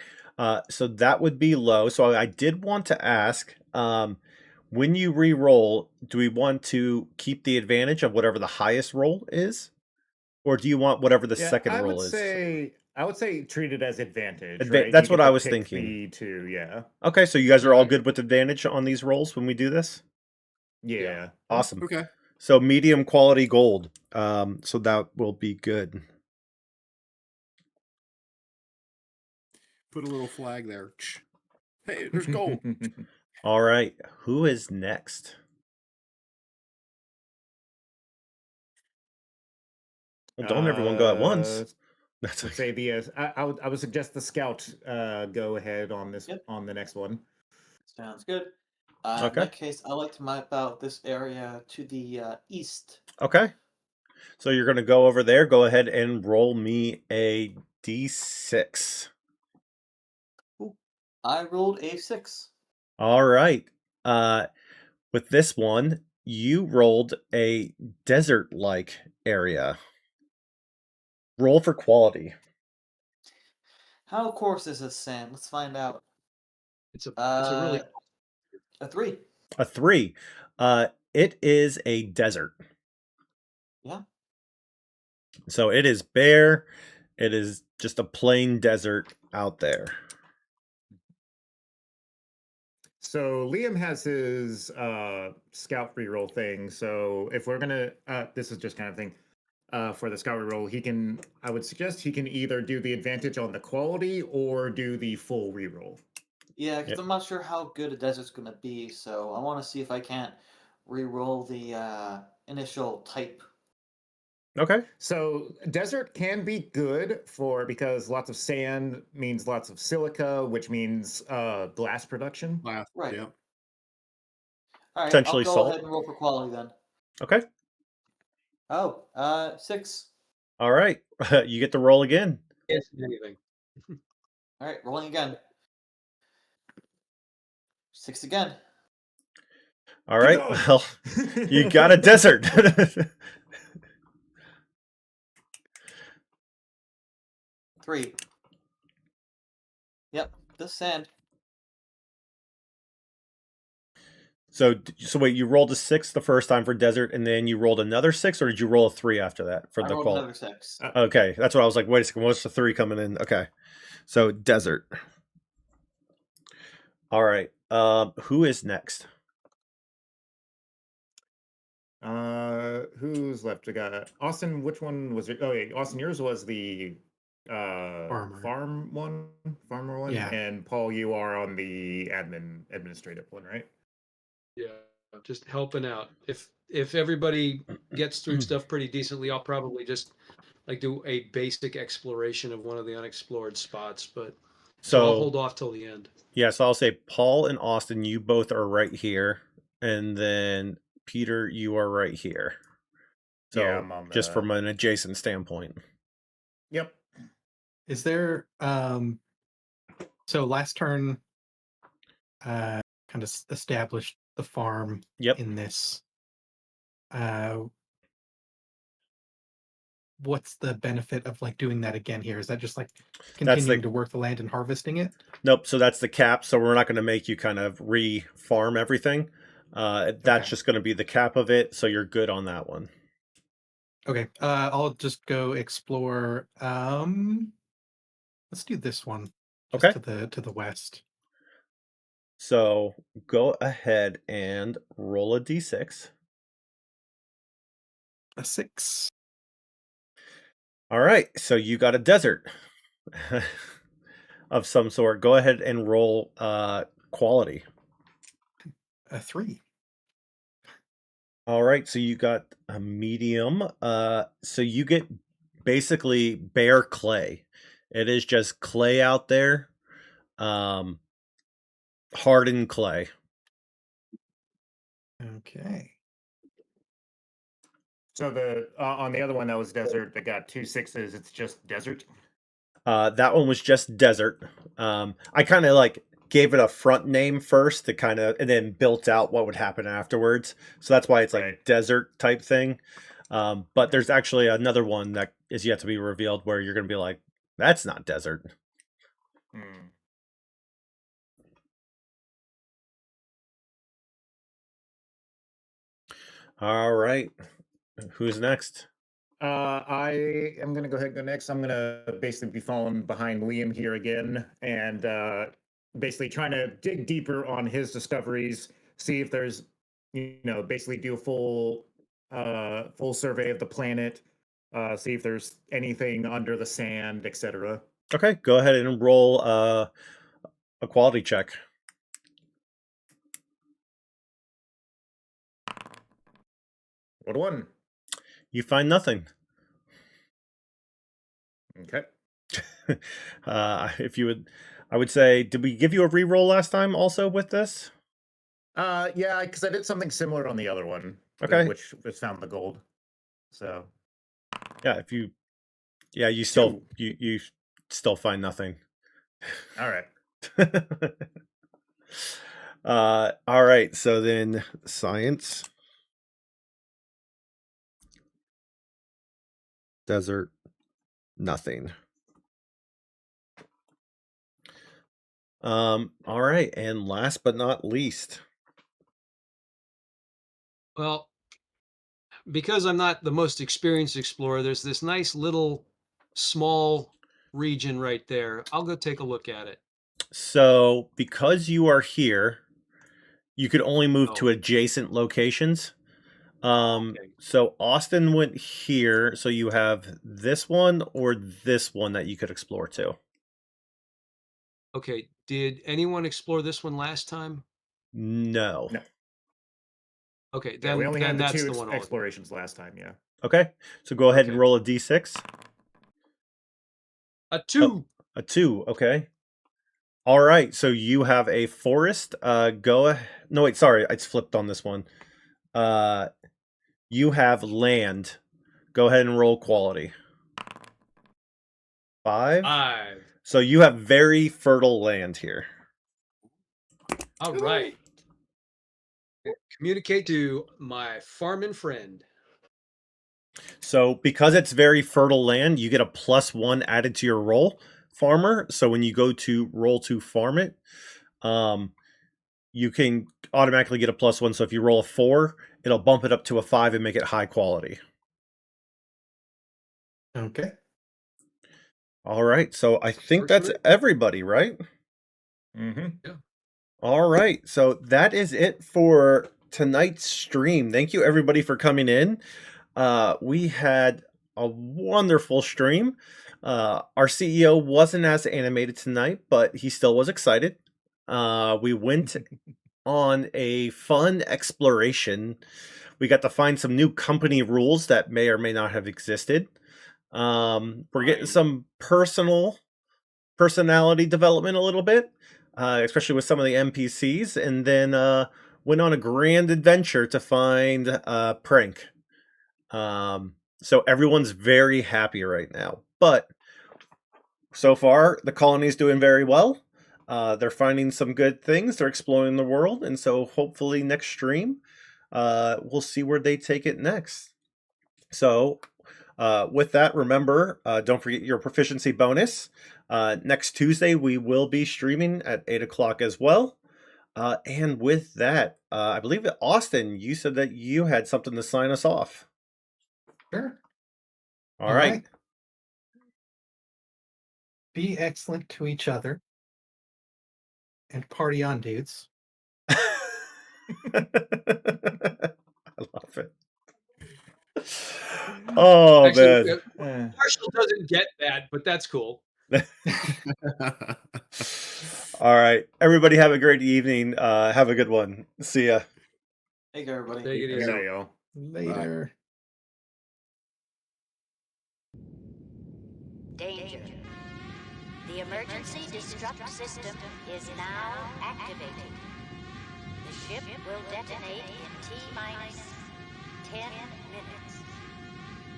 So that would be low. So I did want to ask, when you re-roll, do we want to keep the advantage of whatever the highest roll is? Or do you want whatever the second roll is? I would say treat it as advantage, Adva- right? that's You what get I to was pick thinking. The two, yeah. Okay, so you guys are all Right. good with advantage on these rolls when we do this? Yeah. Awesome. Okay. So medium quality gold. So that will be good. Put a little flag there. Hey, there's gold. All right. Who is next? Well, don't everyone go at once. That's Let's okay. say the I would suggest the scout go ahead on this Yep. on the next one. Sounds good. In Okay. that case, I like to map out this area to the east. Okay. So you're going to go over there. Go ahead and roll me a d6. Ooh, I rolled a 6. All right. With this one, you rolled a desert-like area. Roll for quality. How coarse is this sand? Let's find out. It's a really A 3. A 3. It is a desert. Yeah. So it is bare. It is just a plain desert out there. So Liam has his scout reroll thing. So if we're gonna, this is just kind of thing for the scout reroll. I would suggest he can either do the advantage on the quality or do the full reroll. Yeah, because Yep. I'm not sure how good a desert's going to be, so I want to see if I can't re-roll the initial type. Okay. So desert can be good because lots of sand means lots of silica, which means glass production. Last. Right. Yeah. All right, I'll Potentially go salt. ahead and roll for quality then. Okay. Oh, 6. All right. You get to roll again. can't see anything. All right, rolling again. 6 again. All Keep right. going. Well, you got a desert. 3. Yep, this sand. So wait, you rolled a 6 the first time for desert, and then you rolled another 6, or did you roll a 3 after that for I the rolled quality? another 6. Okay, that's what I was like. Wait a second, what's the 3 coming in? Okay, so desert. All right. Who is next? Who's left? We got Austin. Which one was it? Oh yeah, Austin. Yours was the Farmer. farmer one. Yeah. And Paul, you are on the administrative one, right? Yeah, just helping out. If everybody gets through stuff pretty decently, I'll probably just like do a basic exploration of one of the unexplored spots. But so I'll So hold off till the end. yeah, so I'll say Paul and Austin, you both are right here, and then Peter, you are right here. So Yeah, I'm on just the- from an adjacent standpoint. Yep. Is there so last turn kind of established the farm Yep. in this. What's the benefit of like doing that again here? Is that just like continuing to work the land and harvesting it? Nope. So that's the cap. So we're not going to make you kind of re-farm everything. That's Okay. just going to be the cap of it. So you're good on that one. Okay. I'll just go explore. Let's do this one. Just Okay. to the west. So go ahead and roll a d6. A 6. All right. So you got a desert of some sort. Go ahead and roll quality. A 3. All right. So you got a medium. So you get basically bare clay. It is just clay out there. Hardened clay. Okay. So the on the other one that was desert that got 2 6s. It's just desert. That one was just desert. I kind of like gave it a front name first to kind of, and then built out what would happen afterwards. So that's why it's like Right. desert type thing. But there's actually another one that is yet to be revealed where you're going to be like, that's not desert. Hmm. All right. Who's next? I am going to go ahead and go next. I'm going to basically be following behind Liam here again and basically trying to dig deeper on his discoveries, see if there's, basically do a full survey of the planet, see if there's anything under the sand, etc. Okay, go ahead and roll a quality check. What one? You find nothing. Okay. If you would, I would say, did we give you a reroll last time also with this? Yeah, because I did something similar on the other one. Okay. Which found the gold. So Yeah, if you, yeah, you still Two. you still find nothing. All right. All right. So then science, desert, nothing. All right, and last but not least, Well, because I'm not the most experienced explorer, there's this nice little small region right there. I'll go take a look at it. so because you are here, you could only move to Oh. adjacent locations. Okay. So Austin went here, so you have this one or this one that you could explore too. Okay. Did anyone explore this one last time? No. No. Okay, Yeah, we only had the that's two the one. explorations last time. Yeah. Okay, so go ahead and Okay. roll a d6. A 2. A 2, okay. All right, so you have a forest. No, wait, sorry, it's flipped on this one. You have land. Go ahead and roll quality. 5. 5. So you have very fertile land here. All right. Communicate to my farming friend. So because it's very fertile land, you get a +1 added to your roll, farmer. So when you go to roll to farm it, you can automatically get a +1. So if you roll a 4, it'll bump it up to a 5 and make it high quality. Okay. All right. So I think Works for that's me. everybody, right? Mm-hmm. All right. So that is it for tonight's stream. Thank you everybody for coming in. We had a wonderful stream. Our CEO wasn't as animated tonight, but he still was excited. We went on a fun exploration. We got to find some new company rules that may or may not have existed. We're getting some personality development a little bit, especially with some of the NPCs, and then went on a grand adventure to find Prank. So everyone's very happy right now, but so far the colony's doing very well. They're finding some good things. They're exploring the world, and so hopefully next stream, we'll see where they take it next. So, with that, remember, don't forget your proficiency bonus. Next Tuesday, we will be streaming at 8 o'clock as well. And with that, I believe that Austin, you said that you had something to sign us off. Sure. All right. Be excellent to each other. And party on, dudes. I love it. Oh, Actually, man. Marshall doesn't get that, but that's cool. All right. Everybody have a great evening. Have a good one. See ya. Take care, everybody. Take it Good easy. night, y'all. Later. Danger. The emergency destruct system is now activated. The ship will detonate in T-minus 10 minutes.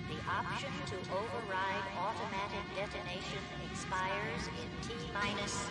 The option to override automatic detonation expires in T-minus